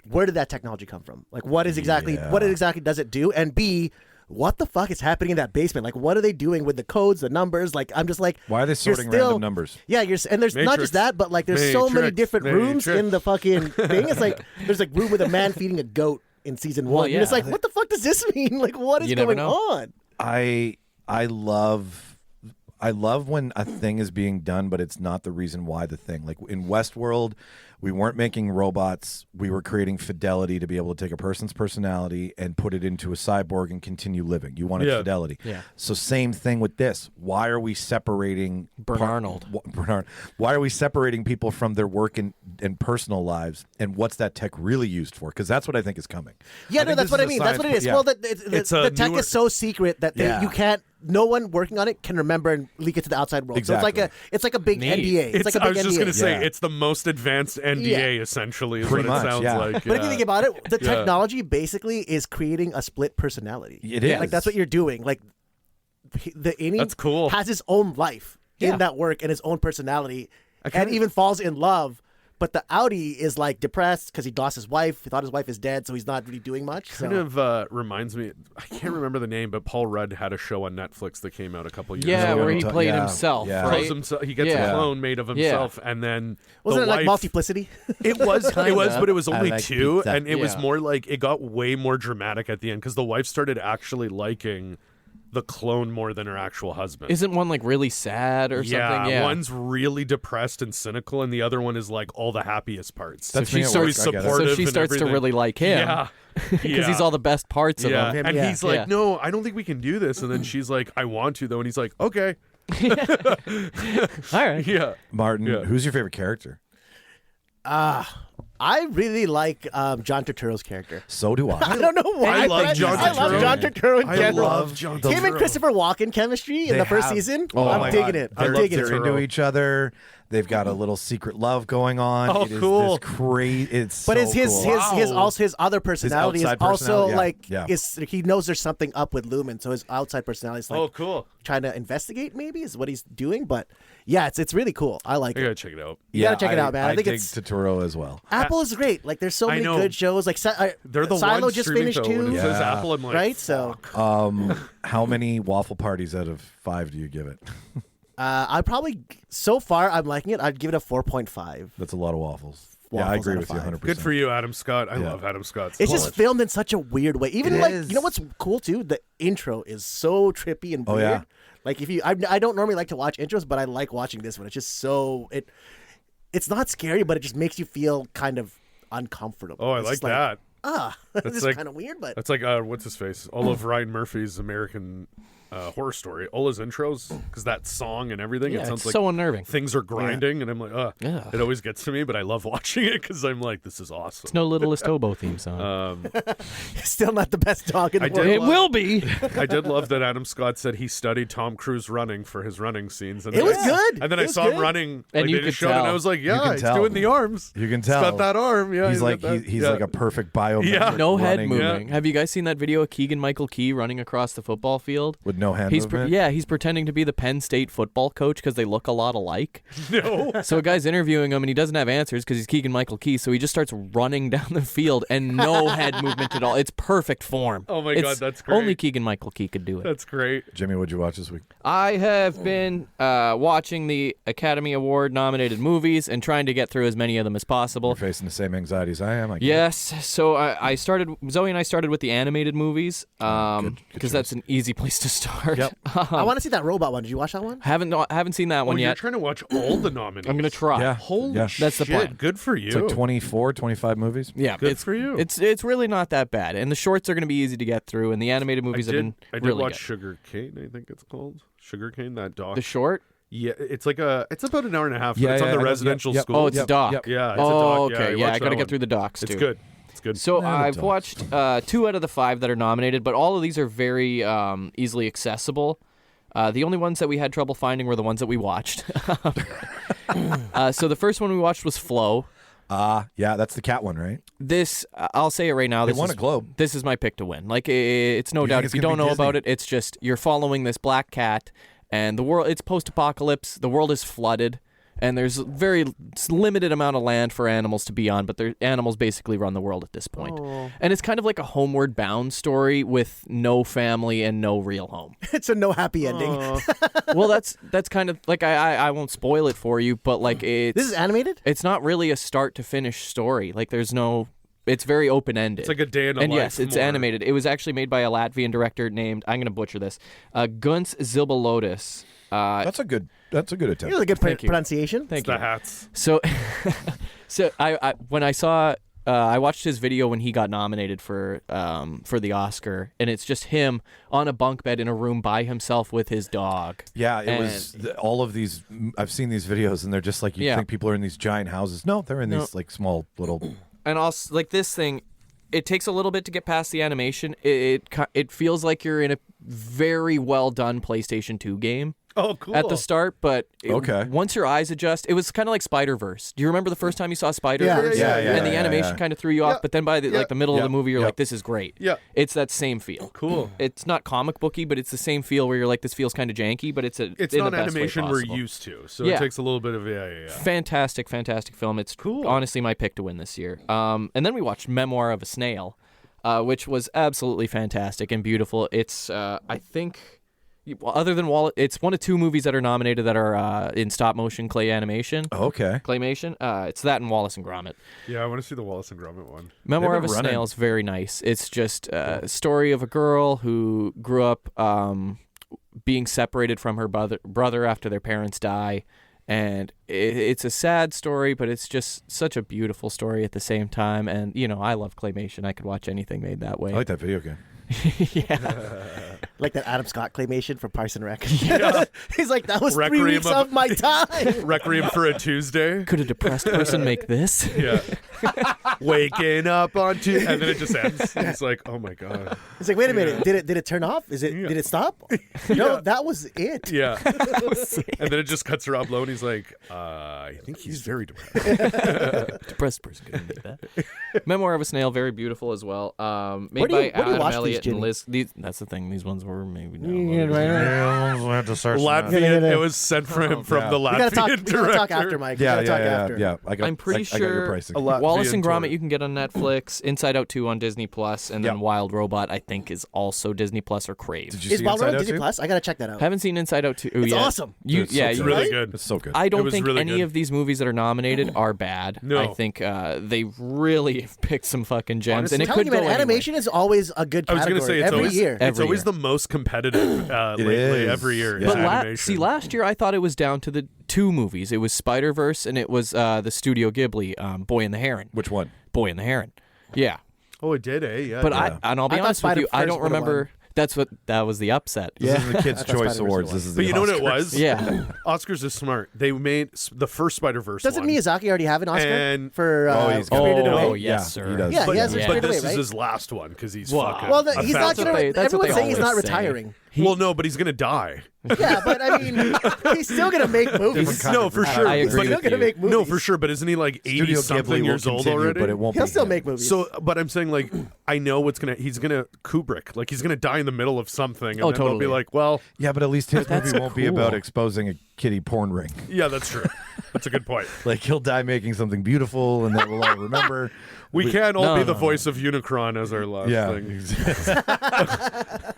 Speaker 6: where did that technology come from? Like what exactly does it do? And B, what the fuck is happening in that basement? Like, what are they doing with the codes, the numbers? Like, I'm just like,
Speaker 5: Why are they sorting random numbers?
Speaker 6: Yeah, and there's not
Speaker 8: Matrix.
Speaker 6: just that, but like, there's so many different rooms in the fucking thing. It's like there's like room with a man feeding a goat in season 1.
Speaker 7: Well,
Speaker 6: You're just
Speaker 7: yeah.
Speaker 6: like, what the fuck does this mean? Like, what is
Speaker 7: You never
Speaker 6: going
Speaker 7: know.
Speaker 6: on?
Speaker 5: I love when a thing is being done, but it's not the reason why the thing. Like in Westworld, we weren't making robots. We were creating fidelity to be able to take a person's personality and put it into a cyborg and continue living. You wanted fidelity.
Speaker 7: Yeah.
Speaker 5: So same thing with this. Why are we separating
Speaker 7: Bernard.
Speaker 5: Why are we separating people from their work and personal lives? And what's that tech really used for? Because that's what I think is coming.
Speaker 6: Yeah,
Speaker 5: I
Speaker 6: no,
Speaker 5: think
Speaker 6: that's
Speaker 5: this
Speaker 6: what I
Speaker 5: a
Speaker 6: mean. That's what it is.
Speaker 5: yeah.
Speaker 6: Well,
Speaker 8: It's a
Speaker 6: the tech
Speaker 8: newer-
Speaker 6: is so secret that you can't. No one working on it can remember and leak it to the outside world.
Speaker 5: Exactly.
Speaker 6: So it's like a big
Speaker 7: Neat.
Speaker 6: NDA. It's like a
Speaker 8: I
Speaker 6: big
Speaker 8: was just
Speaker 6: NDA.
Speaker 8: going to say,
Speaker 5: Yeah.
Speaker 8: it's the most advanced NDA, essentially, is
Speaker 5: Pretty
Speaker 8: what
Speaker 5: much,
Speaker 8: it sounds
Speaker 5: yeah.
Speaker 8: like.
Speaker 6: But if you think about it, the
Speaker 8: Yeah.
Speaker 6: technology basically is creating a split personality.
Speaker 5: It is.
Speaker 6: Like that's what you're doing. Like the innie
Speaker 8: That's cool.
Speaker 6: has his own life in that work and his own personality, and even falls in love. But the Audi is like depressed because he lost his wife. He thought his wife is dead, so he's not really doing much.
Speaker 8: Kind of reminds me, I can't remember the name, but Paul Rudd had a show on Netflix that came out a couple years
Speaker 7: Yeah,
Speaker 8: ago.
Speaker 7: where he played
Speaker 5: Yeah.
Speaker 7: himself,
Speaker 5: Yeah.
Speaker 7: right?
Speaker 8: Throws himself, he gets
Speaker 7: Yeah.
Speaker 8: a clone made of himself, and then
Speaker 6: Wasn't
Speaker 8: the
Speaker 6: it like
Speaker 8: wife,
Speaker 6: multiplicity?
Speaker 8: It was, but it was
Speaker 5: I
Speaker 8: only
Speaker 5: like
Speaker 8: 2,
Speaker 5: pizza.
Speaker 8: and it was
Speaker 7: Yeah.
Speaker 8: more like it got way more dramatic at the end because the wife started actually liking the clone more than her actual husband.
Speaker 7: Isn't one like really sad or something? Yeah.
Speaker 8: One's really depressed and cynical, and the other one is like all the happiest parts.
Speaker 5: That's
Speaker 7: she
Speaker 5: me at
Speaker 7: starts-
Speaker 5: work, I get it.
Speaker 8: supportive
Speaker 7: So she
Speaker 8: and
Speaker 7: starts to
Speaker 8: everything.
Speaker 7: really like him.
Speaker 8: Yeah,
Speaker 7: Because he's all the best parts of
Speaker 8: yeah.
Speaker 7: him.
Speaker 8: And
Speaker 6: Yeah.
Speaker 8: he's like,
Speaker 7: Yeah.
Speaker 8: no, I don't think we can do this. And then she's like, I want to though, and he's like, okay,
Speaker 7: All right.
Speaker 8: yeah.
Speaker 5: Martin,
Speaker 8: Yeah.
Speaker 5: who's your favorite character?
Speaker 6: I really like John Turturro's character.
Speaker 5: So do I.
Speaker 6: I don't know why.
Speaker 8: I love
Speaker 6: but
Speaker 8: John
Speaker 6: I love
Speaker 8: Turturro.
Speaker 6: John Turturro in
Speaker 8: I
Speaker 6: general.
Speaker 8: love John
Speaker 6: Him and
Speaker 8: Turturro.
Speaker 6: Christopher Walken chemistry in
Speaker 5: They
Speaker 6: the first
Speaker 5: have-
Speaker 6: season.
Speaker 5: Oh
Speaker 6: I'm
Speaker 5: my
Speaker 6: digging
Speaker 5: God.
Speaker 6: it.
Speaker 8: I
Speaker 6: I'm
Speaker 8: love
Speaker 6: digging
Speaker 5: They're
Speaker 6: it.
Speaker 5: into each other. They've got a little secret love going on.
Speaker 8: Oh,
Speaker 5: It is
Speaker 8: cool.
Speaker 5: this crazy. It's
Speaker 6: But
Speaker 5: so
Speaker 6: it's his
Speaker 5: cool.
Speaker 6: also his other personality is
Speaker 5: outside
Speaker 6: also
Speaker 5: personality, yeah,
Speaker 6: like
Speaker 5: yeah.
Speaker 6: he knows there's something up with Lumen, so his outside personality is like
Speaker 8: Oh, cool.
Speaker 6: trying to investigate. Maybe is what he's doing. But yeah, it's really cool. I like
Speaker 8: I
Speaker 6: it.
Speaker 8: gotta check it out.
Speaker 6: You gotta check it out, man. I think
Speaker 5: dig
Speaker 6: it's
Speaker 5: Totoro as well.
Speaker 6: Apple is great. Like there's so
Speaker 8: I
Speaker 6: many
Speaker 8: know.
Speaker 6: good shows. Like
Speaker 8: They're the
Speaker 6: Silo
Speaker 8: ones
Speaker 6: just
Speaker 8: streaming
Speaker 6: finished
Speaker 8: though. When
Speaker 6: too.
Speaker 8: it says
Speaker 5: Yeah.
Speaker 8: Apple, I'm like,
Speaker 6: Right, so
Speaker 5: How many waffle parties out of 5 do you give it?
Speaker 6: I probably so far I'm liking it. I'd give it a 4.5.
Speaker 5: That's a lot of waffles. Yeah, I
Speaker 6: Waffles
Speaker 5: agree
Speaker 6: out
Speaker 5: with
Speaker 6: of
Speaker 5: you
Speaker 6: 5.
Speaker 5: 100%.
Speaker 8: good for you, Adam Scott. I
Speaker 5: Yeah.
Speaker 8: love Adam Scott.
Speaker 6: It's just filmed in such a weird way. Even
Speaker 5: It
Speaker 6: like
Speaker 5: is.
Speaker 6: you know what's cool too? The intro is so trippy and
Speaker 5: Oh,
Speaker 6: weird.
Speaker 5: yeah.
Speaker 6: Like if you, I don't normally like to watch intros, but I like watching this one. It's just so it's not scary, but it just makes you feel kind of uncomfortable.
Speaker 8: Oh, I
Speaker 6: It's
Speaker 8: like
Speaker 6: just
Speaker 8: that.
Speaker 6: this
Speaker 8: That's
Speaker 6: is
Speaker 8: like-
Speaker 6: kind of weird, but
Speaker 8: That's like what's his face? All of Ryan Murphy's American Horror Story. All his intros, because that song and everything.
Speaker 7: Yeah,
Speaker 8: it sounds
Speaker 7: it's
Speaker 8: like
Speaker 7: so unnerving.
Speaker 8: things are grinding, and I'm like,
Speaker 7: Yeah.
Speaker 8: It always gets to me, but I love watching it because I'm like, this is awesome.
Speaker 7: It's no Littlest Hobo theme song.
Speaker 6: still not the best dog in the
Speaker 8: I
Speaker 6: world.
Speaker 8: did
Speaker 7: It will be.
Speaker 8: I did love that Adam Scott said he studied Tom Cruise running for his running scenes. And
Speaker 6: It
Speaker 8: then
Speaker 6: was
Speaker 8: I-
Speaker 6: good.
Speaker 8: And then
Speaker 6: It
Speaker 8: I
Speaker 6: was
Speaker 8: saw him
Speaker 6: good.
Speaker 8: running,
Speaker 7: And
Speaker 8: like
Speaker 7: you
Speaker 8: they
Speaker 7: could
Speaker 8: just showed, and I
Speaker 7: tell.
Speaker 8: was like,
Speaker 5: You
Speaker 8: yeah,
Speaker 5: can
Speaker 8: he's
Speaker 5: tell.
Speaker 8: doing the arms.
Speaker 5: You can
Speaker 8: He's
Speaker 5: tell.
Speaker 8: got that arm. Yeah,
Speaker 5: He's like
Speaker 8: got that.
Speaker 5: he's
Speaker 8: Yeah.
Speaker 5: like a perfect biometric
Speaker 8: Yeah.
Speaker 7: No head
Speaker 5: running
Speaker 7: moving. Have you guys seen that video of Keegan Michael Key running across the football field?
Speaker 5: with no hand
Speaker 7: He's
Speaker 5: movement.
Speaker 7: he's pretending to be the Penn State football coach because they look a lot alike.
Speaker 8: No.
Speaker 7: So a guy's interviewing him and he doesn't have answers because he's Keegan Michael Key. So he just starts running down the field and no head movement at all. It's perfect form.
Speaker 8: Oh my
Speaker 7: It's
Speaker 8: God, that's great.
Speaker 7: Only Keegan Michael Key could do it.
Speaker 8: That's great.
Speaker 5: Jimmy, what'd you watch this week?
Speaker 7: I have been watching the Academy Award nominated movies and trying to get through as many of them as possible.
Speaker 5: You're facing the same anxiety as I am. I get it.
Speaker 7: Yes, so I started. Zoe and I started with the animated movies because
Speaker 5: choice.
Speaker 7: that's an easy place to start.
Speaker 5: Yep.
Speaker 6: I want to see that robot one. Did you watch that one?
Speaker 7: Haven't seen that
Speaker 8: Oh,
Speaker 7: one
Speaker 8: you're
Speaker 7: yet.
Speaker 8: trying to watch all the nominees.
Speaker 7: I'm gonna try.
Speaker 5: Yeah.
Speaker 8: Holy
Speaker 5: Yeah.
Speaker 8: shit.
Speaker 7: That's the plan.
Speaker 8: Good for you.
Speaker 5: It's like 24, 25 movies.
Speaker 7: Yeah,
Speaker 8: Good
Speaker 7: it's
Speaker 8: for you.
Speaker 7: It's really not that bad, and the shorts are going to be easy to get through, and the animated movies have been
Speaker 8: I did
Speaker 7: really
Speaker 8: watch
Speaker 7: good.
Speaker 8: Sugar Cane, I think it's called. Sugar Cane, that doc.
Speaker 7: The short?
Speaker 8: Yeah, it's about an hour and a half, but
Speaker 5: Yeah,
Speaker 8: it's on
Speaker 5: yeah,
Speaker 8: the
Speaker 5: I know.
Speaker 8: residential
Speaker 5: Yep.
Speaker 8: school.
Speaker 7: Oh, it's
Speaker 5: Yep,
Speaker 7: a doc.
Speaker 5: yep.
Speaker 8: Yeah, it's a
Speaker 7: Oh,
Speaker 8: doc.
Speaker 7: okay.
Speaker 8: Yeah,
Speaker 7: I got to get through the docs
Speaker 8: It's
Speaker 7: too.
Speaker 8: good. It's good.
Speaker 7: So
Speaker 5: the
Speaker 7: I've
Speaker 5: docs.
Speaker 7: watched 2 out of the 5 that are nominated, but all of these are very easily accessible. The only ones that we had trouble finding were the ones that we watched. So the first one we watched was Flow.
Speaker 5: Yeah, that's the cat one, right?
Speaker 7: This, I'll say it right now.
Speaker 5: They
Speaker 7: This
Speaker 5: won
Speaker 7: is,
Speaker 5: a Globe.
Speaker 7: This is my pick to win. Like, it's no
Speaker 5: You
Speaker 7: doubt.
Speaker 5: think
Speaker 7: If
Speaker 5: it's
Speaker 7: you
Speaker 5: gonna
Speaker 7: don't
Speaker 5: be
Speaker 7: know about
Speaker 5: Disney?
Speaker 7: it, it's just you're following this black cat, and the world, it's post-apocalypse. The world is flooded, and there's very limited amount of land for animals to be on, but animals basically run the world at this point. And it's kind of like a homeward bound story with no family and no real home.
Speaker 6: It's a no happy ending.
Speaker 7: Well, that's kind of like, I won't spoil it for you, but like
Speaker 6: This is animated?
Speaker 7: it's not really a start to finish story. Like there's no, it's very open ended.
Speaker 8: It's like a day in a
Speaker 7: and
Speaker 8: life.
Speaker 7: yes, it's
Speaker 8: more.
Speaker 7: animated. It was actually made by a Latvian director named, I'm going to butcher this, Gunts Zilbalotis.
Speaker 5: That's a good attempt.
Speaker 6: It was a good
Speaker 7: Thank you.
Speaker 6: pronunciation.
Speaker 7: Thank
Speaker 8: The
Speaker 7: you.
Speaker 8: hats.
Speaker 7: So, I when I saw, I watched his video when he got nominated for the Oscar, and it's just him on a bunk bed in a room by himself with his dog.
Speaker 5: Yeah, it was all of these. I've seen these videos, and they're just like you think people are in these giant houses. No, they're in these like small little.
Speaker 7: And also, like this thing, it takes a little bit to get past the animation. It feels like you're in a very well done PlayStation 2 game.
Speaker 8: Oh, cool.
Speaker 7: At the start, but
Speaker 5: Okay.
Speaker 7: once your eyes adjust, it was kind of like Spider-Verse. Do you remember the first time you saw Spider-Verse?
Speaker 5: Yeah,
Speaker 7: And the animation kind of threw you off,
Speaker 8: Yeah.
Speaker 7: but then by the like the middle of the movie, you're
Speaker 5: Yeah.
Speaker 7: like, this is great.
Speaker 8: Yeah.
Speaker 7: It's that same feel.
Speaker 8: Cool.
Speaker 7: It's not comic booky, but it's the same feel where you're like, this feels kind of janky, but it's
Speaker 8: It's
Speaker 7: in
Speaker 8: not
Speaker 7: the best way
Speaker 8: animation we're
Speaker 7: possible.
Speaker 8: used to, so
Speaker 7: Yeah.
Speaker 8: it takes a little bit of yeah.
Speaker 7: Fantastic film. It's
Speaker 8: Cool.
Speaker 7: honestly my pick to win this year. And then we watched Memoir of a Snail, which was absolutely fantastic and beautiful. It's I think, other than it's one of two movies that are nominated that are in stop motion clay animation.
Speaker 5: Okay.
Speaker 7: Claymation. It's that and Wallace and Gromit.
Speaker 8: Yeah, I want to see the Wallace and Gromit one.
Speaker 7: Memoir of
Speaker 5: been
Speaker 7: a
Speaker 5: running.
Speaker 7: Snail is very nice. It's just a story of a girl who grew up being separated from her brother after their parents die. And it's a sad story, but it's just such a beautiful story at the same time. And, I love claymation. I could watch anything made that way.
Speaker 5: I like that video game.
Speaker 6: Like that Adam Scott claymation from Parks and Rec. He's like, that was 3
Speaker 8: Requiem
Speaker 6: weeks of my time.
Speaker 8: Requiem for a Tuesday.
Speaker 7: Could a depressed person make this?
Speaker 8: Yeah. Waking up on Tuesday. And then it just ends. It's like, oh my God.
Speaker 6: It's like, wait a minute, did it turn off? Did it stop? No, that was it.
Speaker 8: Yeah. And then it just cuts Rob Lowe and he's like, I think he's very depressed.
Speaker 7: Depressed person couldn't make that. Memoir of a Snail, very beautiful as well. Made
Speaker 6: Where do you
Speaker 7: by Adam
Speaker 6: watch these,
Speaker 7: Elliott and
Speaker 6: Jimmy?
Speaker 7: Liz. That's the thing. These ones were maybe not.
Speaker 8: Latvian. It was sent from the
Speaker 6: We gotta
Speaker 8: Latvian
Speaker 6: talk
Speaker 8: director.
Speaker 6: after, Mike.
Speaker 5: Yeah,
Speaker 6: we gotta talk after.
Speaker 5: yeah.
Speaker 7: I'm pretty
Speaker 5: I got your
Speaker 7: sure
Speaker 5: pricing.
Speaker 7: Wallace and
Speaker 8: Latvian
Speaker 7: Gromit
Speaker 8: tour.
Speaker 7: you can get on Netflix. Inside Out 2 on Disney Plus, and then
Speaker 5: Yeah.
Speaker 7: Wild Robot I think is also Disney Plus or Crave.
Speaker 5: Did you
Speaker 6: Is
Speaker 5: see
Speaker 6: Wild
Speaker 5: Inside
Speaker 6: Road
Speaker 5: Out
Speaker 6: Disney
Speaker 5: 2?
Speaker 6: Plus? I gotta check that out.
Speaker 7: Haven't seen Inside Out 2
Speaker 6: It's
Speaker 7: yet.
Speaker 6: awesome.
Speaker 5: It's so
Speaker 8: It's
Speaker 5: good.
Speaker 8: really
Speaker 6: Right?
Speaker 8: good.
Speaker 5: It's so good.
Speaker 7: I
Speaker 8: It
Speaker 7: don't
Speaker 8: was
Speaker 7: think
Speaker 8: really
Speaker 7: any
Speaker 8: good.
Speaker 7: of these movies that are nominated are bad.
Speaker 8: No.
Speaker 7: I think they really have picked some fucking gems,
Speaker 8: Honestly,
Speaker 7: and it
Speaker 6: I'm telling
Speaker 7: could
Speaker 6: you,
Speaker 7: go
Speaker 6: man,
Speaker 7: anywhere.
Speaker 6: animation is always a good
Speaker 8: I was
Speaker 6: category
Speaker 8: going to say it's
Speaker 6: every
Speaker 8: always
Speaker 6: year.
Speaker 8: it's
Speaker 7: Every
Speaker 8: always
Speaker 7: year.
Speaker 8: the most competitive lately
Speaker 5: is.
Speaker 8: every year.
Speaker 5: Yeah.
Speaker 8: is
Speaker 7: But
Speaker 8: animation.
Speaker 7: last year I thought it was down to the two movies. It was Spider-Verse and it was the Studio Ghibli, Boy and the Heron.
Speaker 5: Which one?
Speaker 7: Boy and the Heron. Yeah.
Speaker 8: Oh, it did, eh? Yeah.
Speaker 7: But
Speaker 8: yeah.
Speaker 7: I'll be
Speaker 6: I thought
Speaker 7: honest with you, I
Speaker 6: Spider-Verse
Speaker 7: don't
Speaker 6: would've
Speaker 7: remember. That was the upset.
Speaker 5: This is the Kids'
Speaker 6: I thought
Speaker 5: Choice
Speaker 6: Spider-Verse
Speaker 5: Awards.
Speaker 6: won.
Speaker 5: This is
Speaker 8: But
Speaker 5: the
Speaker 8: you know what it
Speaker 5: Oscars.
Speaker 8: was?
Speaker 7: Yeah.
Speaker 8: Oscars is smart. They made the first Spider-Verse
Speaker 6: Doesn't
Speaker 8: one.
Speaker 6: Miyazaki already have an Oscar
Speaker 8: And-
Speaker 6: for
Speaker 5: he's got
Speaker 6: Spirited
Speaker 5: it.
Speaker 6: Away?
Speaker 7: Oh, yes,
Speaker 5: Yeah,
Speaker 7: sir.
Speaker 5: he does.
Speaker 6: Yeah,
Speaker 8: But,
Speaker 6: he has
Speaker 8: but
Speaker 6: Spirited
Speaker 8: this
Speaker 6: Away,
Speaker 8: is
Speaker 6: right?
Speaker 8: his last one because he's
Speaker 7: Wow.
Speaker 8: fucking.
Speaker 6: Well,
Speaker 8: a
Speaker 6: he's not
Speaker 8: thousand-
Speaker 6: gonna.
Speaker 7: That's what they
Speaker 6: Everyone's saying he's not
Speaker 7: always say.
Speaker 6: retiring.
Speaker 8: Well, no, but he's gonna die.
Speaker 6: Yeah, but I mean, he's still gonna make movies.
Speaker 5: kind
Speaker 8: No,
Speaker 5: of
Speaker 8: for
Speaker 5: retired.
Speaker 8: sure.
Speaker 7: I
Speaker 6: He's
Speaker 7: agree
Speaker 6: still
Speaker 7: with
Speaker 6: gonna
Speaker 7: you.
Speaker 6: make movies.
Speaker 8: No, for sure. But isn't he like 80
Speaker 5: Studio
Speaker 8: something
Speaker 5: Ghibli
Speaker 8: years
Speaker 5: will
Speaker 8: old
Speaker 5: continue,
Speaker 8: already?
Speaker 5: but it won't
Speaker 6: He'll
Speaker 5: be
Speaker 6: still
Speaker 5: him.
Speaker 6: make movies.
Speaker 8: So, but I'm saying like I know he's gonna Kubrick. Like he's gonna die in the middle of something, and
Speaker 7: Oh,
Speaker 8: then they'll
Speaker 7: totally.
Speaker 8: be like, well,
Speaker 5: Yeah, but at least his
Speaker 7: that's
Speaker 5: movie won't be
Speaker 7: cool.
Speaker 5: about exposing a kiddie porn ring.
Speaker 8: yeah, that's true. That's a good point.
Speaker 5: Like he'll die making something beautiful, and that we'll all remember.
Speaker 8: We can't all
Speaker 7: No,
Speaker 8: be the
Speaker 7: no.
Speaker 8: voice of Unicron as our last
Speaker 5: Yeah,
Speaker 8: thing.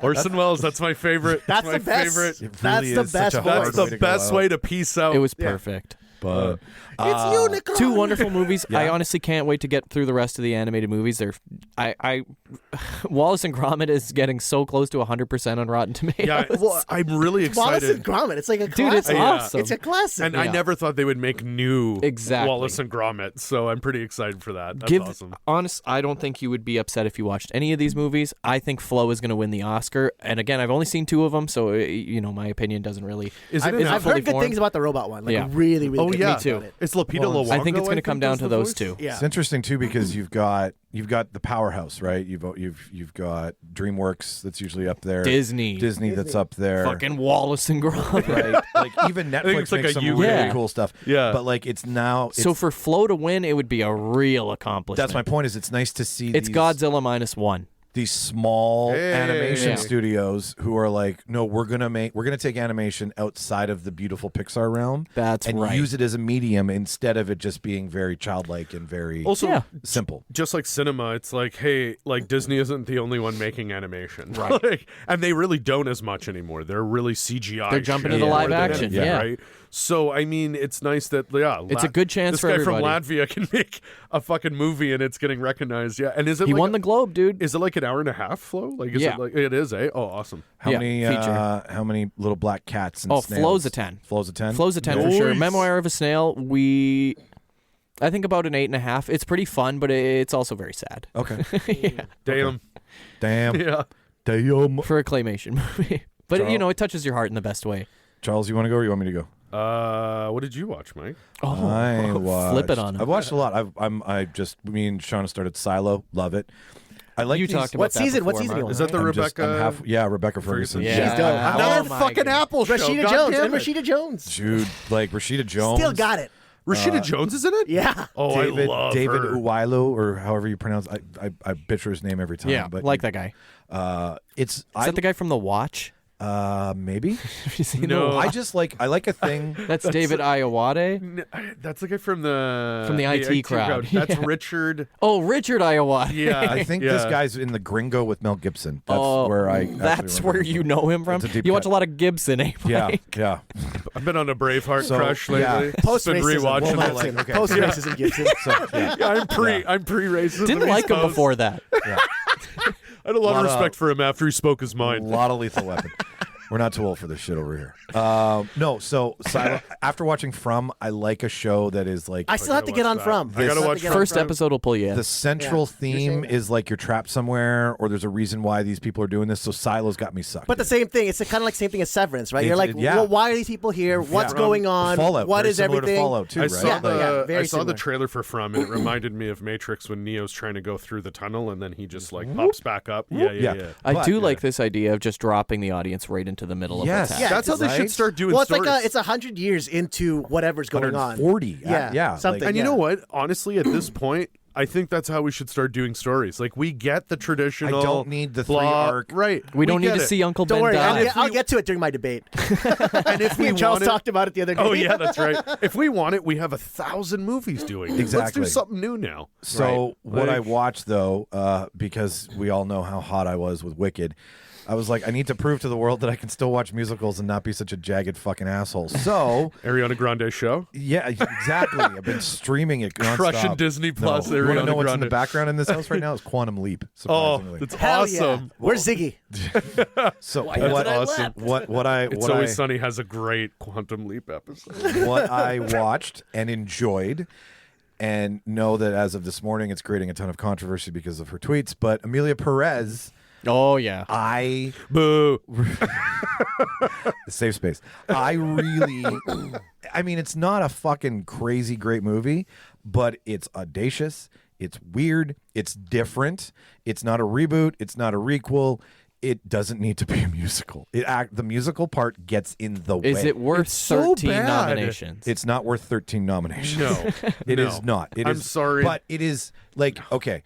Speaker 8: Orson Welles, that's my favorite.
Speaker 6: That's
Speaker 8: my
Speaker 6: the best.
Speaker 8: favorite.
Speaker 5: It
Speaker 6: That's
Speaker 5: really
Speaker 6: the
Speaker 5: is such
Speaker 6: best
Speaker 5: a
Speaker 6: voice.
Speaker 5: hard
Speaker 8: That's
Speaker 5: way
Speaker 8: the
Speaker 5: to go
Speaker 8: best
Speaker 5: out.
Speaker 8: way to peace out.
Speaker 7: It was perfect.
Speaker 5: But
Speaker 6: It's Unicron.
Speaker 7: Two wonderful movies. I
Speaker 5: Yeah.
Speaker 7: honestly can't wait to get through the rest of the animated movies. Wallace and Gromit is getting so close to 100% on Rotten Tomatoes.
Speaker 8: Yeah, well, I'm really
Speaker 6: Wallace and
Speaker 8: excited.
Speaker 6: Gromit. It's like a
Speaker 7: Dude, it's
Speaker 6: classic.
Speaker 7: awesome.
Speaker 6: It's a classic.
Speaker 8: And I
Speaker 7: Yeah.
Speaker 8: never thought they would make new
Speaker 7: Exactly.
Speaker 8: Wallace and Gromit, so I'm pretty excited for that. That's awesome.
Speaker 7: Honest, I don't think you would be upset if you watched any of these movies. I think Flo is going to win the Oscar. And again, I've only seen two of them, so my opinion doesn't really.
Speaker 8: Is
Speaker 6: I've,
Speaker 8: it?
Speaker 6: I've
Speaker 7: fully
Speaker 6: heard good
Speaker 7: formed?
Speaker 6: things about the robot one. Like
Speaker 7: Yeah.
Speaker 6: really, really
Speaker 8: Oh
Speaker 6: good
Speaker 8: yeah,
Speaker 6: things about it.
Speaker 8: it's Lupita
Speaker 5: Well,
Speaker 8: Luongo.
Speaker 7: I think it's going to come down
Speaker 8: is
Speaker 7: to
Speaker 8: the
Speaker 7: those
Speaker 8: voice?
Speaker 7: two.
Speaker 6: Yeah.
Speaker 5: it's interesting too because you've got the powerhouse, right? You've got DreamWorks that's usually up there.
Speaker 7: Disney.
Speaker 5: That's up there.
Speaker 7: Fucking Wallace and Gromit.
Speaker 5: right? Like even
Speaker 8: think
Speaker 5: Netflix
Speaker 8: it's like
Speaker 5: makes
Speaker 8: a
Speaker 5: some
Speaker 8: U-
Speaker 5: really
Speaker 7: Yeah.
Speaker 5: cool stuff.
Speaker 8: Yeah.
Speaker 5: but like it's now.
Speaker 7: So for Flo to win, it would be a real accomplishment.
Speaker 5: That's my point. Is it's nice to see.
Speaker 7: It's
Speaker 5: these,
Speaker 7: Godzilla -1.
Speaker 5: these small animation
Speaker 8: Yeah.
Speaker 5: studios who are like, no, we're gonna take animation outside of the beautiful Pixar realm.
Speaker 7: That's
Speaker 5: and
Speaker 7: right.
Speaker 5: use it as a medium instead of it just being very childlike and very
Speaker 8: Also,
Speaker 5: simple.
Speaker 8: just like cinema, it's like, hey, like Disney isn't the only one making animation,
Speaker 7: Right.
Speaker 8: Like, and they really don't as much anymore. They're really CGI.
Speaker 7: They're jumping
Speaker 8: shit
Speaker 7: into
Speaker 8: more
Speaker 7: live
Speaker 8: than
Speaker 7: action,
Speaker 8: anything,
Speaker 7: yeah.
Speaker 8: right? So I mean, it's nice that
Speaker 7: It's a good chance
Speaker 8: this
Speaker 7: for
Speaker 8: guy
Speaker 7: everybody.
Speaker 8: from Latvia can make a fucking movie and it's getting recognized. Yeah, and is it
Speaker 7: He
Speaker 8: like
Speaker 7: won the Globe, dude.
Speaker 8: Is it like an hour and a half, Flo? Like, is
Speaker 7: Yeah.
Speaker 8: it like it is? Oh, awesome.
Speaker 5: How
Speaker 7: Yeah,
Speaker 5: many?
Speaker 7: feature.
Speaker 5: How many little black cats and
Speaker 7: Oh,
Speaker 5: snails?
Speaker 7: Flo's a 10.
Speaker 5: Flo's a 10.
Speaker 7: Flo's a 10 for sure.
Speaker 8: Nice.
Speaker 7: Memoir of a Snail, I think about an 8.5. It's pretty fun, but it's also very sad.
Speaker 5: Okay.
Speaker 8: Damn.
Speaker 5: Damn.
Speaker 8: Yeah.
Speaker 5: Damn.
Speaker 7: For a claymation movie. But,
Speaker 5: Charles-
Speaker 7: it touches your heart in the best way.
Speaker 5: Charles, you want to go or you want me to go?
Speaker 8: What did you watch, Mike?
Speaker 7: Oh,
Speaker 5: I watched,
Speaker 7: flip it on him.
Speaker 5: I've watched a lot. Me and Shauna started Silo. Love it. I like
Speaker 7: You
Speaker 5: these,
Speaker 7: talked about
Speaker 6: What
Speaker 7: that
Speaker 6: season? What
Speaker 7: before,
Speaker 6: season?
Speaker 7: Martin.
Speaker 8: Is that the
Speaker 5: I'm just-
Speaker 8: Rebecca?
Speaker 5: Rebecca Ferguson.
Speaker 7: Yeah.
Speaker 6: She's dope.
Speaker 8: Another
Speaker 7: Oh my
Speaker 8: fucking
Speaker 7: God.
Speaker 8: Apple show.
Speaker 6: Rashida
Speaker 8: God
Speaker 6: Jones.
Speaker 8: damn
Speaker 6: and
Speaker 8: it.
Speaker 6: Rashida Jones.
Speaker 5: Dude, like Rashida Jones.
Speaker 6: Still got it.
Speaker 8: Rashida Jones is in it?
Speaker 6: Yeah.
Speaker 8: Oh,
Speaker 5: David,
Speaker 8: I love
Speaker 5: David
Speaker 8: her.
Speaker 5: Uwailo, or however you pronounce. I butcher his name every time.
Speaker 7: Yeah,
Speaker 5: but
Speaker 7: like that guy.
Speaker 5: It's
Speaker 7: Is that the guy from The Watch?
Speaker 5: maybe.
Speaker 7: Have you seen
Speaker 8: No.
Speaker 7: The Watch?
Speaker 5: I like a thing.
Speaker 7: That's David Iowade.
Speaker 8: That's the guy from the
Speaker 7: IT crowd.
Speaker 8: That's
Speaker 7: Yeah.
Speaker 8: Richard.
Speaker 7: Oh, Richard Iowade.
Speaker 8: Yeah,
Speaker 5: I think this guy's in the Gringo with Mel Gibson. That's where I. actually
Speaker 7: That's
Speaker 5: remember
Speaker 7: where
Speaker 5: him
Speaker 7: you
Speaker 5: from.
Speaker 7: know him from.
Speaker 5: It's a deep
Speaker 7: You watch
Speaker 5: cut.
Speaker 7: a lot of Gibson, eh?
Speaker 5: Yeah,
Speaker 7: Mike?
Speaker 5: yeah.
Speaker 8: I've been on a Braveheart
Speaker 5: So,
Speaker 8: crush
Speaker 5: yeah.
Speaker 8: lately.
Speaker 6: Post
Speaker 8: Been
Speaker 6: racism.
Speaker 8: rewatching
Speaker 5: Well,
Speaker 8: it.
Speaker 5: like, okay.
Speaker 6: Post racism Gibson.
Speaker 5: So, yeah.
Speaker 8: Yeah, I'm pre-racist.
Speaker 7: Didn't like him
Speaker 8: Post.
Speaker 7: before that.
Speaker 5: yeah.
Speaker 8: I had a lot of
Speaker 5: Lot of-
Speaker 8: respect for him after he spoke his
Speaker 5: A
Speaker 8: mind.
Speaker 5: lot of Lethal Weapon. We're not too old for this shit over here. No, so Silo, after watching From, I like a show that is like
Speaker 6: I still have to get on
Speaker 8: watch
Speaker 6: From.
Speaker 8: that. I gotta
Speaker 6: Still have
Speaker 8: watch
Speaker 6: to get on
Speaker 7: First
Speaker 6: From.
Speaker 7: episode will pull you in.
Speaker 5: the central theme is like you're trapped somewhere, or there's a reason why these people are doing this. So Silo's got me sucked.
Speaker 6: But the same thing. It's kind of like same thing as Severance, right?
Speaker 5: It's-
Speaker 6: You're like,
Speaker 5: yeah.
Speaker 6: well, why are these people here? What's
Speaker 5: Yeah.
Speaker 6: going on?
Speaker 5: Fallout.
Speaker 6: What
Speaker 5: very
Speaker 6: is
Speaker 5: similar
Speaker 6: everything?
Speaker 5: To Fallout too,
Speaker 8: I
Speaker 5: right?
Speaker 8: saw
Speaker 6: Yeah,
Speaker 8: the
Speaker 6: very
Speaker 8: I saw the
Speaker 6: similar.
Speaker 8: trailer for From, and it reminded me of Matrix when Neo's trying to go through the tunnel, and then he just like pops back up. Yeah.
Speaker 5: Yeah.
Speaker 7: I
Speaker 5: But-
Speaker 7: do like this idea of just dropping the audience right into the middle
Speaker 5: Yes.
Speaker 7: of the
Speaker 6: Yeah,
Speaker 7: text.
Speaker 8: That's how they
Speaker 5: Right?
Speaker 8: should start doing
Speaker 6: Well, it's
Speaker 8: stories.
Speaker 6: like it's 100 years into whatever's going on.
Speaker 5: 140.
Speaker 6: Yeah, something.
Speaker 8: And you
Speaker 6: yeah.
Speaker 8: know what? Honestly, at this point, I think that's how we should start doing stories. Like, we get the traditional.
Speaker 5: I don't need the
Speaker 8: blah,
Speaker 5: 3-arc.
Speaker 8: Right.
Speaker 7: We don't need
Speaker 8: get
Speaker 7: to
Speaker 8: it.
Speaker 7: see Uncle
Speaker 6: Don't
Speaker 7: Ben
Speaker 6: worry,
Speaker 7: die.
Speaker 6: I'll get to it during my debate.
Speaker 8: And if
Speaker 6: Me
Speaker 8: we
Speaker 6: and Charles
Speaker 8: want it,
Speaker 6: talked about it the other day.
Speaker 8: oh yeah, that's right. If we want it, we have 1,000 movies doing it. Let's
Speaker 5: Exactly.
Speaker 8: do something new now.
Speaker 5: So what I
Speaker 8: Like-
Speaker 5: watched though, because we all know how hot I was with Wicked, I was like, I need to prove to the world that I can still watch musicals and not be such a jagged fucking asshole. So
Speaker 8: Ariana Grande show.
Speaker 5: yeah, exactly. I've been streaming it nonstop.
Speaker 8: Crushing Disney Plus,
Speaker 5: No. You want to
Speaker 8: Ariana
Speaker 5: know what's in the
Speaker 8: Grande.
Speaker 5: background in this house right now? Is Quantum Leap.
Speaker 8: Oh,
Speaker 5: Surprisingly.
Speaker 8: that's
Speaker 6: Hell
Speaker 8: awesome.
Speaker 6: yeah. Where's Ziggy?
Speaker 5: So
Speaker 8: That's
Speaker 5: what,
Speaker 8: awesome. It's
Speaker 5: what
Speaker 8: Always
Speaker 5: I
Speaker 8: Sunny has a great Quantum Leap episode.
Speaker 5: what I watched and enjoyed, and know that as of this morning, it's creating a ton of controversy because of her tweets. But Amelia Perez,
Speaker 7: Oh, yeah.
Speaker 5: I
Speaker 8: Boo.
Speaker 5: safe space. I really, I mean, it's not a fucking crazy great movie, but it's audacious. It's weird. It's different. It's not a reboot. It's not a requel. It doesn't need to be a musical. The musical part gets in the way.
Speaker 7: Is it worth
Speaker 8: It's so
Speaker 7: 13
Speaker 8: bad.
Speaker 7: nominations?
Speaker 5: It's not worth 13 nominations.
Speaker 8: No.
Speaker 5: It
Speaker 8: No.
Speaker 5: is not. It
Speaker 8: I'm
Speaker 5: is-
Speaker 8: sorry.
Speaker 5: But it is like, okay,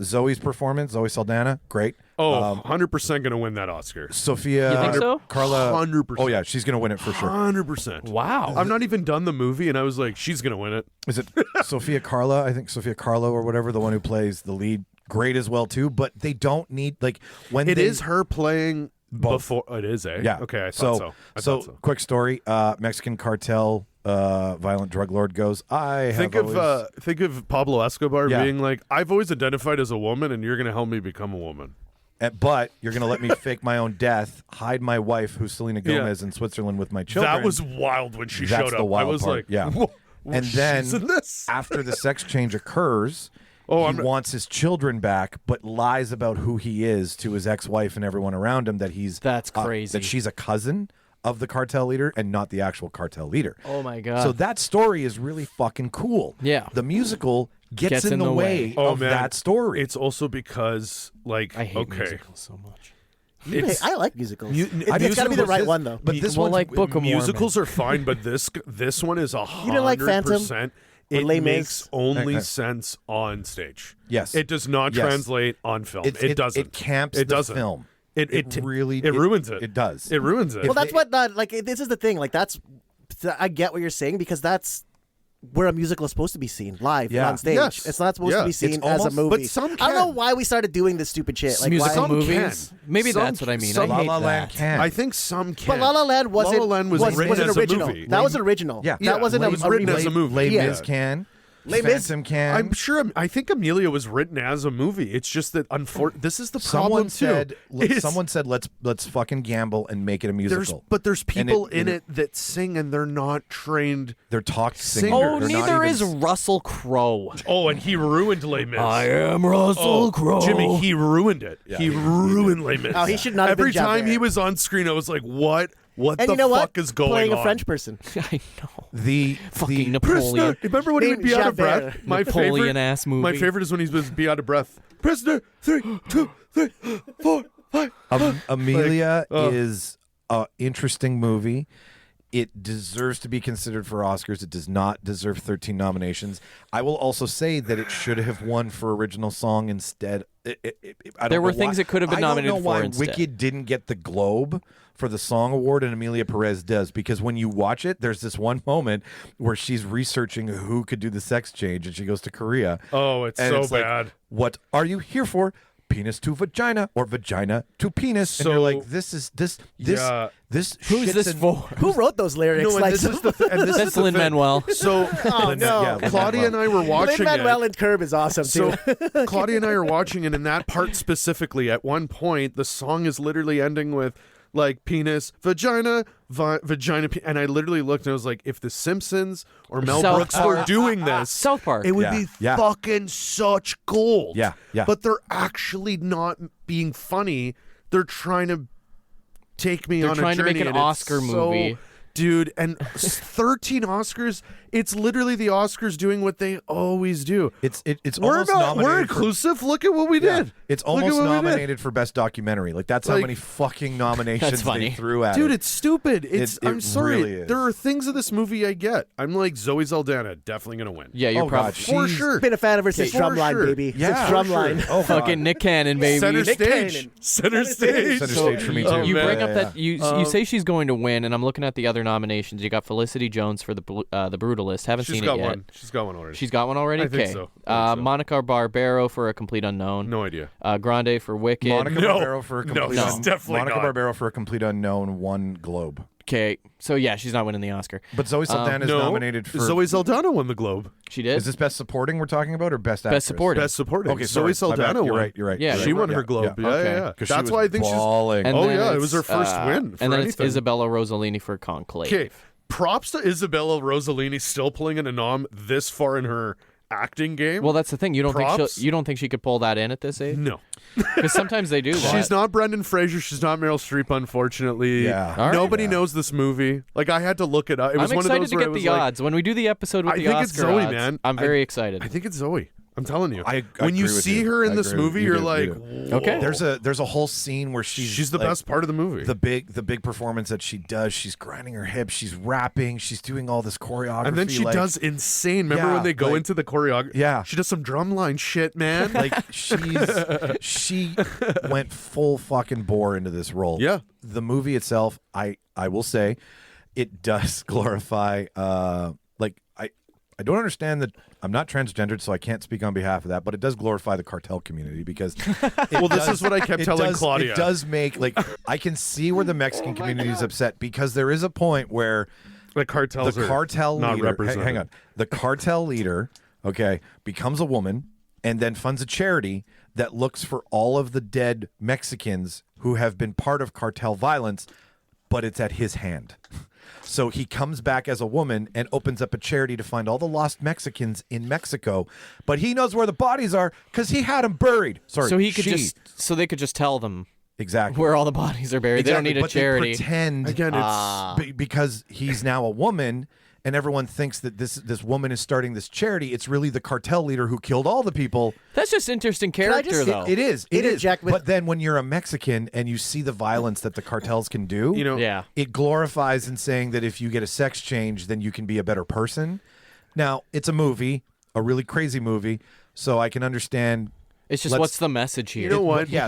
Speaker 5: Zoe's performance, Zoe Saldana, great.
Speaker 8: Oh, 100% going to win that Oscar.
Speaker 5: Sophia.
Speaker 7: You think so?
Speaker 5: Carla.
Speaker 8: 100%.
Speaker 5: Oh, yeah, she's going to win it for sure.
Speaker 8: 100%.
Speaker 7: Wow.
Speaker 8: I'm not even done the movie, and I was like, she's going to win it.
Speaker 5: Is it Sophia Carla? I think Sophia Carlo or whatever, the one who plays the lead, great as well, too. But they don't need, like, when
Speaker 8: It
Speaker 5: they,
Speaker 8: is her playing
Speaker 5: Both.
Speaker 8: before. It is, eh?
Speaker 5: Yeah.
Speaker 8: Okay, I thought so. I thought so.
Speaker 5: quick story. Mexican cartel, violent drug lord goes,
Speaker 8: Think of Pablo Escobar
Speaker 5: Yeah.
Speaker 8: being like, I've always identified as a woman, and you're going to help me become a woman.
Speaker 5: but you're going to let me fake my own death, hide my wife, who's Selena
Speaker 8: Yeah.
Speaker 5: Gomez, in Switzerland with my children.
Speaker 8: That was wild when she
Speaker 5: That's
Speaker 8: showed
Speaker 5: the
Speaker 8: up.
Speaker 5: wild
Speaker 8: I was
Speaker 5: part,
Speaker 8: like,
Speaker 5: yeah.
Speaker 8: Whoa,
Speaker 5: And
Speaker 8: she's
Speaker 5: then
Speaker 8: in this.
Speaker 5: after the sex change occurs,
Speaker 8: Oh,
Speaker 5: he wants his children back, but lies about who he is to his ex-wife and everyone around him, that he's
Speaker 7: That's crazy.
Speaker 5: that she's a cousin of the cartel leader and not the actual cartel leader.
Speaker 7: Oh, my God.
Speaker 5: So that story is really fucking cool.
Speaker 7: Yeah.
Speaker 5: The musical gets in the way
Speaker 8: Oh,
Speaker 5: of
Speaker 8: man.
Speaker 5: that story.
Speaker 8: It's also because, like,
Speaker 7: I hate
Speaker 8: okay.
Speaker 7: musicals so much.
Speaker 8: It's-
Speaker 6: I like musicals.
Speaker 8: Mu-
Speaker 6: It's got to be the
Speaker 8: musicals
Speaker 6: right
Speaker 8: is-
Speaker 6: one, though.
Speaker 5: But this
Speaker 7: well,
Speaker 5: one's
Speaker 7: like Book of Mormon.
Speaker 8: Musicals are fine, but this one is 100%.
Speaker 6: didn't like Phantom?
Speaker 8: it
Speaker 6: Les
Speaker 8: makes
Speaker 6: Mis.
Speaker 8: only sense on stage.
Speaker 5: Yes.
Speaker 8: It does not
Speaker 5: Yes.
Speaker 8: translate on film. It doesn't.
Speaker 5: It camps
Speaker 8: It
Speaker 5: the
Speaker 8: doesn't.
Speaker 5: film.
Speaker 8: It
Speaker 5: really
Speaker 8: it ruins it.
Speaker 5: It does.
Speaker 8: It ruins it.
Speaker 6: Well, that's what this is the thing. Like I get what you're saying because that's where a musical is supposed to be seen live
Speaker 5: Yeah.
Speaker 6: on stage.
Speaker 8: Yes.
Speaker 6: It's not supposed
Speaker 8: Yeah.
Speaker 6: to be seen
Speaker 5: It's
Speaker 6: as a
Speaker 5: almost-
Speaker 6: movie.
Speaker 8: but some
Speaker 6: I don't know
Speaker 8: can.
Speaker 6: why we started doing this stupid shit. Like
Speaker 7: musical
Speaker 6: why?
Speaker 8: Some
Speaker 7: movies.
Speaker 8: can.
Speaker 7: Maybe
Speaker 8: Some-
Speaker 7: that's what I mean.
Speaker 8: some-
Speaker 7: I
Speaker 5: La
Speaker 7: hate
Speaker 5: La
Speaker 7: that.
Speaker 5: Land can.
Speaker 8: I think some can.
Speaker 6: But La La Land wasn't.
Speaker 8: La La Land was written
Speaker 6: wasn't
Speaker 8: as a
Speaker 6: original.
Speaker 8: movie.
Speaker 6: That was original.
Speaker 5: Yeah.
Speaker 6: That wasn't
Speaker 8: it was
Speaker 6: a
Speaker 8: written
Speaker 6: remake.
Speaker 8: as a movie.
Speaker 5: Les
Speaker 6: Yeah.
Speaker 5: Mis can.
Speaker 6: Les Mis-
Speaker 5: Phantom can.
Speaker 8: I'm sure. I think Amelia was written as a movie. It's just that this is the problem
Speaker 5: Someone said let's fucking gamble and make it a musical.
Speaker 8: There's people
Speaker 5: And
Speaker 8: in it that sing and they're not trained.
Speaker 5: They're talk singers.
Speaker 8: Singer.
Speaker 7: Oh,
Speaker 5: They're not
Speaker 7: neither
Speaker 5: even-
Speaker 7: is Russell Crowe.
Speaker 8: Oh, and he ruined Les Mis.
Speaker 7: I am Russell Crowe.
Speaker 8: Jimmy, he ruined it. he ruined Les Mis.
Speaker 6: Oh, he should not have
Speaker 8: Every
Speaker 6: been
Speaker 8: time he
Speaker 6: Javert.
Speaker 8: was on screen, I was like, what? What
Speaker 6: And
Speaker 8: the
Speaker 6: you know
Speaker 8: fuck
Speaker 6: what?
Speaker 8: is going
Speaker 6: Playing
Speaker 8: on?
Speaker 6: a French person.
Speaker 7: I know.
Speaker 5: the
Speaker 7: Fucking
Speaker 5: the
Speaker 7: Napoleon.
Speaker 8: Prisoner. Remember when he would
Speaker 6: Named
Speaker 8: be out of
Speaker 6: Javert.
Speaker 8: breath? My
Speaker 7: Napoleon
Speaker 8: favorite
Speaker 7: ass movie.
Speaker 8: My favorite is when he would be out of breath. Prisoner, 3, 2, 3, 4, 5.
Speaker 5: Amelia is an interesting movie. It deserves to be considered for Oscars. It does not deserve 13 nominations. I will also say that it should have won for original song instead. I don't
Speaker 7: There were
Speaker 5: know
Speaker 7: things
Speaker 5: why-
Speaker 7: it could have been nominated
Speaker 5: I don't know why
Speaker 7: for instead.
Speaker 5: Wicked didn't get the Globe for the song award and Amelia Perez does, because when you watch it, there's this one moment where she's researching who could do the sex change and she goes to Korea.
Speaker 8: Oh, it's
Speaker 5: And
Speaker 8: so
Speaker 5: it's like,
Speaker 8: bad.
Speaker 5: what are you here for? Penis to vagina or vagina to penis. And you're
Speaker 8: So-
Speaker 5: like, this
Speaker 8: Yeah.
Speaker 5: this
Speaker 7: Who's
Speaker 5: shits
Speaker 7: this
Speaker 5: in-
Speaker 7: for?
Speaker 6: Who wrote those lyrics?
Speaker 8: No, and
Speaker 6: like,
Speaker 8: this is the and this is
Speaker 7: That's
Speaker 8: the
Speaker 7: Lin
Speaker 8: thing.
Speaker 7: Manuel.
Speaker 8: So
Speaker 6: oh no,
Speaker 5: yeah,
Speaker 8: Claudia and I were watching
Speaker 6: Lin-Manuel
Speaker 8: it.
Speaker 6: and Curb is awesome
Speaker 8: So
Speaker 6: too.
Speaker 8: Claudia and I are watching it, and that part specifically, at one point, the song is literally ending with like penis, vagina, vagina, and I literally looked and I was like, if The Simpsons or Mel
Speaker 7: South
Speaker 8: Brooks
Speaker 7: Park.
Speaker 8: were doing this,
Speaker 7: South Park.
Speaker 8: it would
Speaker 5: Yeah,
Speaker 8: be
Speaker 5: yeah.
Speaker 8: fucking such gold.
Speaker 5: Yeah, yeah.
Speaker 8: But they're actually not being funny. They're trying to take me
Speaker 7: They're
Speaker 8: on
Speaker 7: trying
Speaker 8: a
Speaker 7: to
Speaker 8: journey.
Speaker 7: make an
Speaker 8: and it's
Speaker 7: Oscar
Speaker 8: so-
Speaker 7: movie.
Speaker 8: Dude, and 13 Oscars, it's literally the Oscars doing what they always do.
Speaker 5: It's
Speaker 8: We're
Speaker 5: almost
Speaker 8: not,
Speaker 5: nominated
Speaker 8: we're
Speaker 5: for-
Speaker 8: inclusive. Look at what we
Speaker 5: Yeah.
Speaker 8: did.
Speaker 5: It's
Speaker 8: Look at
Speaker 5: almost
Speaker 8: what we did.
Speaker 5: nominated for best documentary. Like that's how
Speaker 8: Like-
Speaker 5: many fucking nominations
Speaker 7: That's funny.
Speaker 5: they threw at
Speaker 8: Dude,
Speaker 5: it.
Speaker 8: it's stupid.
Speaker 5: It
Speaker 8: I'm sorry.
Speaker 5: really is.
Speaker 8: There are things of this movie I get. I'm like, Zoe Saldana, definitely going to win.
Speaker 7: Yeah, you're
Speaker 5: Oh,
Speaker 7: probably
Speaker 5: God,
Speaker 8: For
Speaker 5: she's-
Speaker 8: sure.
Speaker 6: Been a fan of her since
Speaker 8: For
Speaker 6: Drumline,
Speaker 8: sure.
Speaker 6: baby.
Speaker 5: Yeah,
Speaker 6: Since
Speaker 5: for
Speaker 6: Drumline.
Speaker 5: sure. Oh,
Speaker 7: fucking
Speaker 5: God.
Speaker 7: Nick Cannon, baby.
Speaker 8: Center
Speaker 6: Nick
Speaker 8: stage.
Speaker 6: Cannon.
Speaker 8: Center stage.
Speaker 5: Center
Speaker 7: So
Speaker 5: stage for me
Speaker 8: Oh,
Speaker 5: too.
Speaker 7: you
Speaker 8: man.
Speaker 7: bring up
Speaker 5: Yeah,
Speaker 7: that
Speaker 5: yeah.
Speaker 7: you say she's going to win, and I'm looking at the other nominations. You got Felicity Jones for the Brutalist. Haven't
Speaker 8: She's
Speaker 7: seen
Speaker 8: got
Speaker 7: it yet.
Speaker 8: one. She's got one already.
Speaker 7: She's got one already.
Speaker 8: I think
Speaker 7: Okay.
Speaker 8: so. I think so.
Speaker 7: Monica Barbero for A Complete Unknown.
Speaker 8: No idea.
Speaker 7: Grande for Wicked.
Speaker 5: Monica
Speaker 8: No.
Speaker 5: Barbero for a
Speaker 8: No,
Speaker 5: complete
Speaker 8: she's definitely
Speaker 5: Monica
Speaker 8: not.
Speaker 5: Barbero for a complete unknown won Globe.
Speaker 7: Okay, so yeah, she's not winning the Oscar.
Speaker 5: But Zoe Saldana is
Speaker 8: No.
Speaker 5: nominated for.
Speaker 8: Zoe Saldana won the Globe.
Speaker 7: She did.
Speaker 5: Is this best supporting we're talking about or best actress?
Speaker 7: Best supporting?
Speaker 8: Best supporting.
Speaker 5: Okay,
Speaker 8: Zoe
Speaker 5: sorry, my bad.
Speaker 8: Saldana
Speaker 5: You're
Speaker 8: won.
Speaker 5: right. You're right.
Speaker 7: Yeah,
Speaker 5: you're
Speaker 8: She
Speaker 5: right.
Speaker 8: won her Globe. Yeah,
Speaker 7: Okay.
Speaker 8: yeah.
Speaker 5: 'Cause she
Speaker 8: That's
Speaker 5: was
Speaker 8: why I think she's.
Speaker 5: bawling.
Speaker 7: And
Speaker 8: Oh,
Speaker 7: then
Speaker 8: yeah, it was her
Speaker 7: it's,
Speaker 8: first win for
Speaker 7: and then
Speaker 8: anything.
Speaker 7: it's Isabella Rossellini for Conclave.
Speaker 8: Okay, props to Isabella Rossellini still pulling in a nom this far in her acting game.
Speaker 7: Well, that's the thing. You don't
Speaker 8: Props?
Speaker 7: think you don't think she could pull that in at this age?
Speaker 8: No.
Speaker 7: Because sometimes they do that.
Speaker 8: She's not Brendan Fraser. She's not Meryl Streep, unfortunately.
Speaker 5: Yeah.
Speaker 7: All right.
Speaker 8: Nobody knows this movie. Like, I had to look it up. It was
Speaker 7: I'm
Speaker 8: one
Speaker 7: excited
Speaker 8: of those
Speaker 7: to
Speaker 8: where
Speaker 7: get
Speaker 8: it was
Speaker 7: the
Speaker 8: like,
Speaker 7: odds when we do the episode with
Speaker 8: I
Speaker 7: the
Speaker 8: think
Speaker 7: Oscar
Speaker 8: it's Zoe,
Speaker 7: odds.
Speaker 8: man.
Speaker 7: I'm very excited.
Speaker 8: I think it's Zoe. I'm telling you.
Speaker 5: I
Speaker 8: when you
Speaker 5: agree with
Speaker 8: see
Speaker 5: you.
Speaker 8: her in
Speaker 5: I
Speaker 8: this
Speaker 5: agree with
Speaker 8: movie,
Speaker 5: you.
Speaker 8: you're
Speaker 5: You
Speaker 8: like,
Speaker 5: do.
Speaker 7: Okay.
Speaker 8: whoa.
Speaker 5: There's a whole scene where she's
Speaker 8: the
Speaker 5: like,
Speaker 8: best part of the movie.
Speaker 5: the big performance that she does. She's grinding her hips. She's rapping. She's doing all this choreography.
Speaker 8: and then she
Speaker 5: like,
Speaker 8: does insane. Remember
Speaker 5: Yeah,
Speaker 8: when they go
Speaker 5: like-
Speaker 8: into the choreography?
Speaker 5: Yeah.
Speaker 8: She does some drumline shit, man.
Speaker 5: like she went full fucking bore into this role.
Speaker 8: Yeah.
Speaker 5: The movie itself, I will say, it does glorify. I don't understand that. I'm not transgendered, so I can't speak on behalf of that. But it does glorify the cartel community because.
Speaker 8: Well, this is what I kept telling Claudia.
Speaker 5: It does make I can see where the Mexican community is upset because there is a point where
Speaker 8: the cartels
Speaker 5: the
Speaker 8: are
Speaker 5: cartel
Speaker 8: not
Speaker 5: leader.
Speaker 8: represented.
Speaker 5: Hang on, the cartel leader, okay, becomes a woman and then funds a charity that looks for all of the dead Mexicans who have been part of cartel violence, but it's at his hand. So he comes back as a woman and opens up a charity to find all the lost Mexicans in Mexico, but he knows where the bodies are because he had them buried. Sorry,
Speaker 7: so he could
Speaker 5: she.
Speaker 7: so they could just tell them
Speaker 5: Exactly.
Speaker 7: where all the bodies are buried. They don't need a
Speaker 5: but
Speaker 7: charity.
Speaker 5: They pretend
Speaker 8: Again, it's
Speaker 5: because he's now a woman, and everyone thinks that this woman is starting this charity. It's really the cartel leader who killed all the people.
Speaker 7: That's just interesting
Speaker 6: I
Speaker 7: character,
Speaker 6: just-
Speaker 7: though.
Speaker 5: It is. It is.
Speaker 6: Interject with-
Speaker 5: But then when you're a Mexican and you see the violence that the cartels can do,
Speaker 8: you know,
Speaker 7: Yeah.
Speaker 5: it glorifies in saying that if you get a sex change, then you can be a better person. Now, it's a movie, a really crazy movie, so I can understand.
Speaker 7: It's just what's the message here?
Speaker 8: You know what?
Speaker 5: Yeah,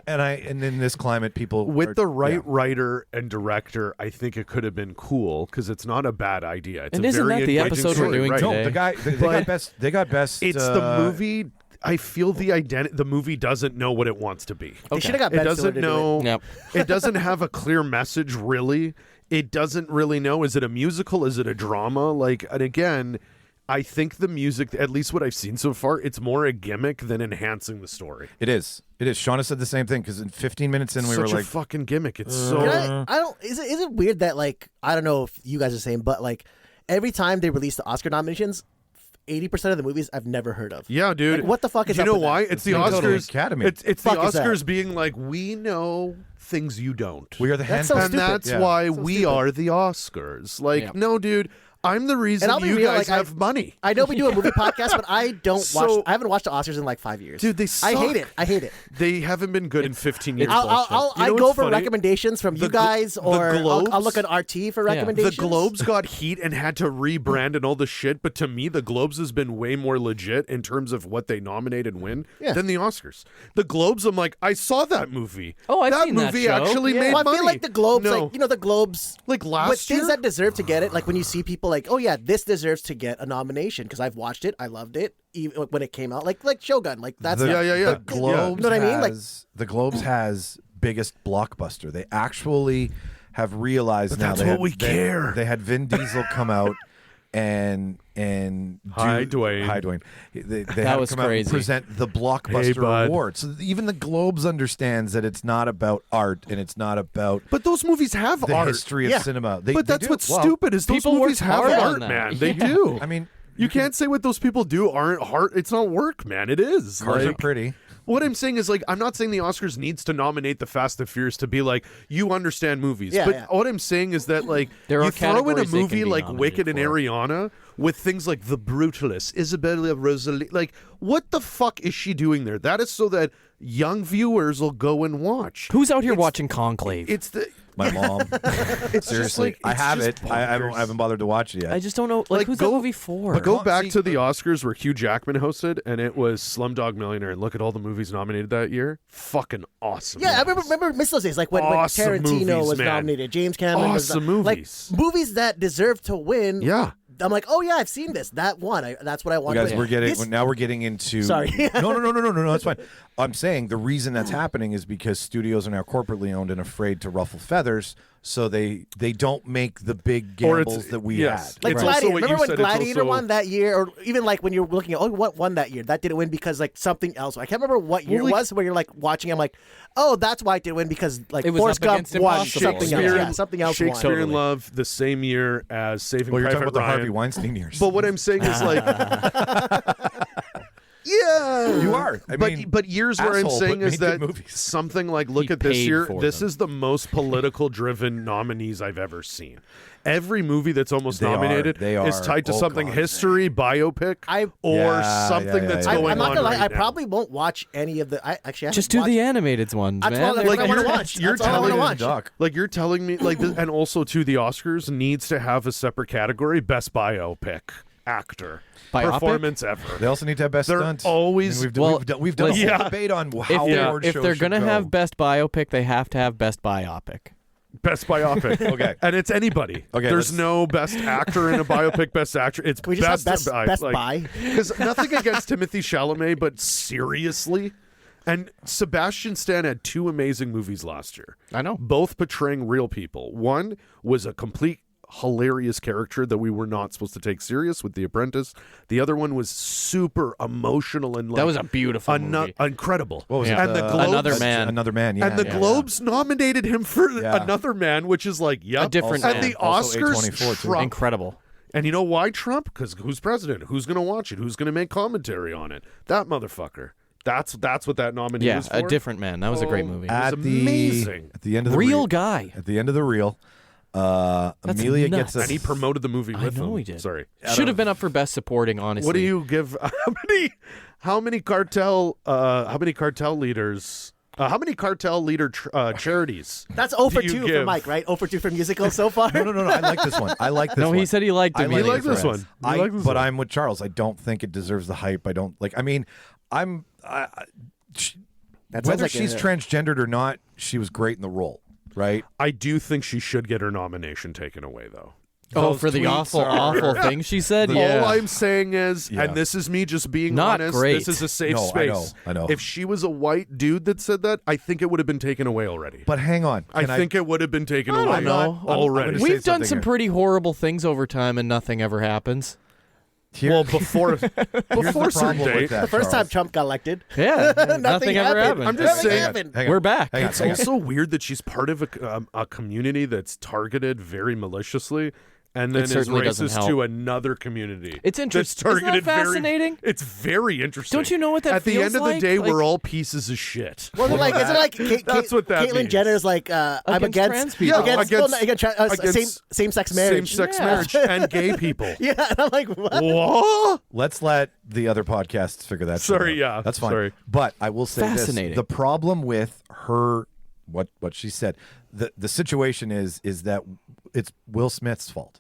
Speaker 5: and in this climate, people
Speaker 8: with
Speaker 5: are,
Speaker 8: the right writer and director, I think it could have been cool because it's not a bad idea. It's
Speaker 7: And
Speaker 8: a
Speaker 7: isn't
Speaker 8: very
Speaker 7: that the
Speaker 8: engaging
Speaker 7: episode we're
Speaker 8: story,
Speaker 7: doing
Speaker 8: right?
Speaker 7: today?
Speaker 5: No, the guy they got best.
Speaker 8: It's the movie. I feel the movie doesn't know what it wants to be.
Speaker 6: They should have got
Speaker 8: It
Speaker 6: Ben
Speaker 8: doesn't
Speaker 6: Stiller to do
Speaker 8: know.
Speaker 6: it.
Speaker 7: Yep.
Speaker 8: It doesn't have a clear message, really. It doesn't really know. Is it a musical? Is it a drama? Like, and again, I think the music, at least what I've seen so far, it's more a gimmick than enhancing the story.
Speaker 5: It is. Shauna said the same thing because in 15 minutes in, we
Speaker 8: Such
Speaker 5: were
Speaker 8: a
Speaker 5: like,
Speaker 8: fucking gimmick. It's so.
Speaker 6: I don't. Is it weird that like I don't know if you guys are the same, but like every time they release the Oscar nominations, 80% of the movies I've never heard of.
Speaker 8: Yeah, dude.
Speaker 6: Like, what the fuck is
Speaker 8: you
Speaker 6: up
Speaker 8: know
Speaker 6: with that?
Speaker 8: why? It's the
Speaker 5: totally
Speaker 8: Oscars.
Speaker 5: Academy.
Speaker 8: It's the
Speaker 6: Fuck is that?
Speaker 8: Oscars being like, we know things you don't.
Speaker 5: we are the
Speaker 6: That's
Speaker 5: handpicked.
Speaker 6: so
Speaker 8: and
Speaker 6: stupid.
Speaker 8: that's
Speaker 5: Yeah.
Speaker 8: why
Speaker 6: So
Speaker 8: we
Speaker 6: stupid.
Speaker 8: are the Oscars. Like,
Speaker 7: Yeah.
Speaker 8: no, dude. I'm the reason
Speaker 6: And I'll be
Speaker 8: you
Speaker 6: real,
Speaker 8: guys
Speaker 6: like,
Speaker 8: have money.
Speaker 6: I know we do a movie podcast, but I don't
Speaker 8: So-
Speaker 6: watch. I haven't watched the Oscars in like 5 years.
Speaker 8: Dude, they
Speaker 6: I
Speaker 8: suck.
Speaker 6: hate it. I hate it.
Speaker 8: They haven't been good in 15 years.
Speaker 6: I
Speaker 8: You know
Speaker 6: go
Speaker 8: what's
Speaker 6: for
Speaker 8: funny?
Speaker 6: recommendations from you
Speaker 8: The
Speaker 6: guys, or
Speaker 8: Globes-
Speaker 6: I'll look at RT for
Speaker 7: Yeah.
Speaker 6: recommendations.
Speaker 8: The Globes got heat and had to rebrand and all the shit, but to me, the Globes has been way more legit in terms of what they nominate and win
Speaker 6: Yeah.
Speaker 8: than the Oscars. The Globes, I'm like, I saw that movie.
Speaker 7: Oh, I've
Speaker 8: that
Speaker 7: seen that
Speaker 8: movie
Speaker 7: show.
Speaker 8: actually
Speaker 7: Yeah.
Speaker 8: made
Speaker 6: Well, I
Speaker 8: money.
Speaker 6: feel like the Globes,
Speaker 8: No.
Speaker 6: like the Globes,
Speaker 8: Like last
Speaker 6: with things
Speaker 8: year?
Speaker 6: that deserve to get it. Like when you see people like, oh yeah, this deserves to get a nomination because I've watched it, I loved it, even when it came out. Like Shogun, like that's
Speaker 8: Yeah.
Speaker 5: The Globes
Speaker 6: You know what I mean? Like-
Speaker 5: the Globes has biggest blockbuster. They actually have realized
Speaker 8: But
Speaker 5: now
Speaker 8: that's
Speaker 5: they
Speaker 8: what
Speaker 5: had,
Speaker 8: we care.
Speaker 5: They had Vin Diesel come out and
Speaker 8: Hi, Dwayne.
Speaker 5: Hi, Dwayne. They
Speaker 7: That
Speaker 5: had him
Speaker 7: was
Speaker 5: come out and
Speaker 7: crazy.
Speaker 5: present the
Speaker 8: Hey,
Speaker 5: blockbuster
Speaker 8: bud.
Speaker 5: award. So even the Globes understands that it's not about art and it's not about
Speaker 8: But those movies have
Speaker 5: the
Speaker 8: art.
Speaker 5: history of
Speaker 6: Yeah.
Speaker 5: cinema.
Speaker 8: But that's
Speaker 5: do.
Speaker 8: what's
Speaker 5: Well,
Speaker 8: stupid is those
Speaker 7: people
Speaker 8: movies
Speaker 7: worked
Speaker 8: have
Speaker 7: hard on
Speaker 8: art,
Speaker 7: that.
Speaker 8: man. They
Speaker 7: Yeah.
Speaker 8: do.
Speaker 5: I mean,
Speaker 8: you can't say what those people do aren't art. It's not work, man. It is.
Speaker 5: cars are
Speaker 8: Like,
Speaker 5: pretty.
Speaker 8: what I'm saying is, like, I'm not saying the Oscars needs to nominate the Fast and Furious to be like, you understand movies.
Speaker 6: Yeah,
Speaker 8: but
Speaker 6: yeah.
Speaker 8: what I'm saying is that, like,
Speaker 7: There
Speaker 8: you
Speaker 7: are
Speaker 8: throw in a
Speaker 7: categories they can
Speaker 8: movie
Speaker 7: be
Speaker 8: like
Speaker 7: nominated
Speaker 8: Wicked and
Speaker 7: for.
Speaker 8: Ariana with things like The Brutalist, Isabella Rossellini. Like, what the fuck is she doing there? That is so that young viewers will go and watch.
Speaker 7: Who's out here watching Conclave?
Speaker 8: It's the.
Speaker 5: My mom.
Speaker 8: It's
Speaker 5: Seriously,
Speaker 8: just like,
Speaker 5: I
Speaker 8: it's
Speaker 5: have
Speaker 8: just
Speaker 5: it. I
Speaker 8: bonkers.
Speaker 5: haven't bothered to watch it yet.
Speaker 7: I just don't know.
Speaker 8: Like,
Speaker 7: who's
Speaker 8: go-
Speaker 7: that movie for?
Speaker 8: But go
Speaker 5: Come-
Speaker 8: back
Speaker 5: see-
Speaker 8: to the Oscars where Hugh Jackman hosted, and it was Slumdog Millionaire. And look at all the movies nominated that year. Fucking awesome.
Speaker 6: Yeah, I
Speaker 8: movies.
Speaker 6: remember miss those days, like when
Speaker 8: Awesome
Speaker 6: Tarantino
Speaker 8: movies,
Speaker 6: was
Speaker 8: man.
Speaker 6: nominated, James Cameron was
Speaker 8: Awesome
Speaker 6: like
Speaker 8: movies.
Speaker 6: movies that deserve to win.
Speaker 8: Yeah.
Speaker 6: I'm like, oh yeah, I've seen this. That one. That's what I want.
Speaker 5: Guys,
Speaker 6: to
Speaker 5: we're
Speaker 6: win.
Speaker 5: getting
Speaker 6: This-
Speaker 5: now. We're getting into.
Speaker 6: Sorry.
Speaker 5: No. That's fine. I'm saying the reason that's happening is because studios are now corporately owned and afraid to ruffle feathers, so they don't make the big
Speaker 8: Or it's-
Speaker 5: gambles that we
Speaker 8: yes.
Speaker 5: had.
Speaker 6: Like
Speaker 8: It's
Speaker 6: Gladiator.
Speaker 8: also what you
Speaker 6: Remember when
Speaker 8: said, it's
Speaker 6: Gladiator
Speaker 8: also-
Speaker 6: won that year, or even like when you're looking at what won that year? That didn't win because like something else. I can't remember what year
Speaker 8: Well,
Speaker 6: it
Speaker 8: like-
Speaker 6: was. Where you're like watching, I'm like, oh, that's why it didn't win because like
Speaker 7: It was
Speaker 6: Forrest
Speaker 7: up
Speaker 6: Gump
Speaker 7: against
Speaker 6: won
Speaker 7: Impossible.
Speaker 6: something else.
Speaker 8: Shakespeare-
Speaker 6: Yeah, something else won.
Speaker 8: Shakespeare in
Speaker 7: Totally.
Speaker 8: Love the same year as Saving
Speaker 5: Well, you're
Speaker 8: Private
Speaker 5: talking about the
Speaker 8: Ryan.
Speaker 5: Harvey Weinstein years.
Speaker 8: But what I'm saying is like, yeah,
Speaker 5: You are. I mean,
Speaker 8: but years where I'm
Speaker 5: asshole,
Speaker 8: saying
Speaker 5: but
Speaker 8: is
Speaker 5: made good
Speaker 8: that
Speaker 5: movies.
Speaker 8: something like look
Speaker 7: He
Speaker 8: at this
Speaker 7: paid
Speaker 8: year.
Speaker 7: for
Speaker 8: This
Speaker 7: them.
Speaker 8: is the most political driven nominees I've ever seen. Every movie that's almost
Speaker 5: They are.
Speaker 8: nominated
Speaker 5: They
Speaker 8: is
Speaker 5: are.
Speaker 8: tied to
Speaker 5: Oh,
Speaker 8: something
Speaker 5: God.
Speaker 8: history, biopic, or
Speaker 5: Yeah,
Speaker 8: something
Speaker 5: yeah,
Speaker 8: that's
Speaker 5: yeah,
Speaker 8: going
Speaker 6: I'm not
Speaker 8: on
Speaker 6: gonna lie.
Speaker 8: right
Speaker 6: I
Speaker 8: now.
Speaker 6: probably won't watch any of the. I haven't
Speaker 7: Just do
Speaker 6: watched,
Speaker 7: the animated ones,
Speaker 6: That's
Speaker 7: man.
Speaker 6: all- that's
Speaker 7: They're
Speaker 6: what I wanna
Speaker 8: you're-
Speaker 6: watch.
Speaker 8: you're
Speaker 6: That's all I wanna
Speaker 8: telling-
Speaker 6: watch.
Speaker 5: Doc.
Speaker 8: Like you're telling me, like, and also too, the Oscars needs to have a separate category: best biopic actor,
Speaker 7: Biopic?
Speaker 8: performance ever.
Speaker 5: They also need to have best
Speaker 8: They're
Speaker 5: stunts.
Speaker 8: always-
Speaker 5: I mean,
Speaker 7: Well,
Speaker 5: we've done a
Speaker 7: listen,
Speaker 5: whole debate on how award
Speaker 7: if
Speaker 5: shows
Speaker 7: they're
Speaker 5: should
Speaker 7: gonna
Speaker 5: go.
Speaker 7: have best biopic, they have to have best biopic.
Speaker 8: Best biopic.
Speaker 5: Okay.
Speaker 8: And it's anybody.
Speaker 5: Okay,
Speaker 8: There's
Speaker 5: let's-
Speaker 8: no best actor in a biopic, best actor. It's
Speaker 6: Can we just
Speaker 8: best
Speaker 6: have best buy?
Speaker 8: Because nothing against Timothy Chalamet, but seriously. And Sebastian Stan had two amazing movies last year.
Speaker 7: I know.
Speaker 8: Both portraying real people. One was a complete hilarious character that we were not supposed to take serious with The Apprentice. The other one was super emotional and like
Speaker 7: That was a beautiful movie.
Speaker 8: incredible.
Speaker 5: What was
Speaker 7: Yeah.
Speaker 5: it?
Speaker 8: And the Globes,
Speaker 7: Another Man.
Speaker 5: Another man. Yeah.
Speaker 8: and the
Speaker 5: yeah.
Speaker 8: Globes nominated him for
Speaker 5: Yeah.
Speaker 8: Another Man, which is like, yep.
Speaker 7: A different
Speaker 8: and
Speaker 7: man.
Speaker 8: the
Speaker 5: Also
Speaker 8: Oscars,
Speaker 5: A24 too.
Speaker 8: Trump.
Speaker 7: Incredible.
Speaker 8: And you know why Trump? Because who's president? Who's going to watch it? Who's going to make commentary on it? That motherfucker. That's what that nominee
Speaker 7: Yeah,
Speaker 8: was for.
Speaker 7: A Different Man. That was a great
Speaker 8: Oh,
Speaker 7: movie.
Speaker 8: At- amazing.
Speaker 5: At the end of the
Speaker 7: Real
Speaker 5: reel,
Speaker 7: guy.
Speaker 5: At the end of the reel, Amelia
Speaker 7: nuts.
Speaker 5: gets us.
Speaker 8: And he promoted the movie
Speaker 7: I
Speaker 8: with
Speaker 7: know
Speaker 8: him.
Speaker 7: he did.
Speaker 8: Sorry.
Speaker 7: Should have been up for best supporting, honestly.
Speaker 8: What do you give? How many cartel leaders How many cartel leader charities?
Speaker 6: That's 0 for
Speaker 8: do you
Speaker 6: 2 for
Speaker 8: give?
Speaker 6: Mike, right? 0 for 2 for musical so far.
Speaker 5: No. I like this one. I like this
Speaker 7: No,
Speaker 5: one.
Speaker 7: he said he liked it.
Speaker 5: I
Speaker 8: You like this one. You like this
Speaker 5: but
Speaker 8: one.
Speaker 5: I'm with Charles. I don't think it deserves the hype. I don't like. I mean,
Speaker 6: That sounds
Speaker 5: whether
Speaker 6: like
Speaker 5: she's transgendered or not, she was great in the role, right?
Speaker 8: I do think she should get her nomination taken away, though.
Speaker 7: Oh,
Speaker 5: Those
Speaker 7: for the
Speaker 5: tweets
Speaker 7: awful thing she said? Yeah.
Speaker 8: All I'm saying is,
Speaker 5: Yeah.
Speaker 8: and this is me just being
Speaker 7: Not
Speaker 8: honest,
Speaker 7: great.
Speaker 8: this is a safe
Speaker 5: No,
Speaker 8: space.
Speaker 5: I know.
Speaker 8: If she was a white dude that said that, I think it would have been taken away already.
Speaker 5: But hang on.
Speaker 8: I
Speaker 5: Can
Speaker 8: think it would have been taken
Speaker 7: I
Speaker 8: away
Speaker 7: don't know.
Speaker 8: already.
Speaker 5: I'm gonna
Speaker 7: We've
Speaker 5: say
Speaker 7: done
Speaker 5: something
Speaker 7: some
Speaker 5: here.
Speaker 7: pretty horrible things over time and nothing ever happens.
Speaker 5: Here-
Speaker 8: Well, before
Speaker 5: here's
Speaker 8: before
Speaker 5: the
Speaker 8: certain
Speaker 5: problem
Speaker 8: date,
Speaker 5: with that,
Speaker 6: the first time
Speaker 5: Charles.
Speaker 6: Trump got elected.
Speaker 7: Yeah. nothing ever happened.
Speaker 8: I'm just
Speaker 6: Nothing
Speaker 8: saying-
Speaker 6: happened.
Speaker 5: Hang on.
Speaker 7: We're back.
Speaker 5: Hang on,
Speaker 8: it's
Speaker 5: hang on.
Speaker 8: also weird that she's part of a community that's targeted very maliciously, and then
Speaker 7: It
Speaker 8: is
Speaker 7: certainly doesn't
Speaker 8: racist
Speaker 7: help.
Speaker 8: to another community.
Speaker 7: It's interesting.
Speaker 8: That's
Speaker 7: Isn't that
Speaker 8: targeted
Speaker 7: fascinating?
Speaker 8: It's very interesting.
Speaker 7: Don't you know what that
Speaker 8: At the
Speaker 7: feels
Speaker 8: end of the
Speaker 7: like?
Speaker 8: day,
Speaker 7: Like-
Speaker 8: we're all pieces of shit.
Speaker 6: Well, they're like, isn't it like
Speaker 8: That's what that
Speaker 6: Caitlyn
Speaker 8: means.
Speaker 6: Jenner's like, I'm
Speaker 7: Against
Speaker 6: against
Speaker 7: trans people.
Speaker 8: Yeah,
Speaker 6: against same-sex marriage.
Speaker 8: Same-sex
Speaker 6: Yeah.
Speaker 8: marriage and gay people.
Speaker 6: Yeah, and I'm like, what?
Speaker 8: What?
Speaker 5: Let's let the other podcasts figure that shit
Speaker 8: Sorry,
Speaker 5: out.
Speaker 8: yeah,
Speaker 5: That's fine.
Speaker 8: sorry.
Speaker 5: But I will say
Speaker 7: Fascinating.
Speaker 5: this. The problem with her, what she said, the situation is that it's Will Smith's fault.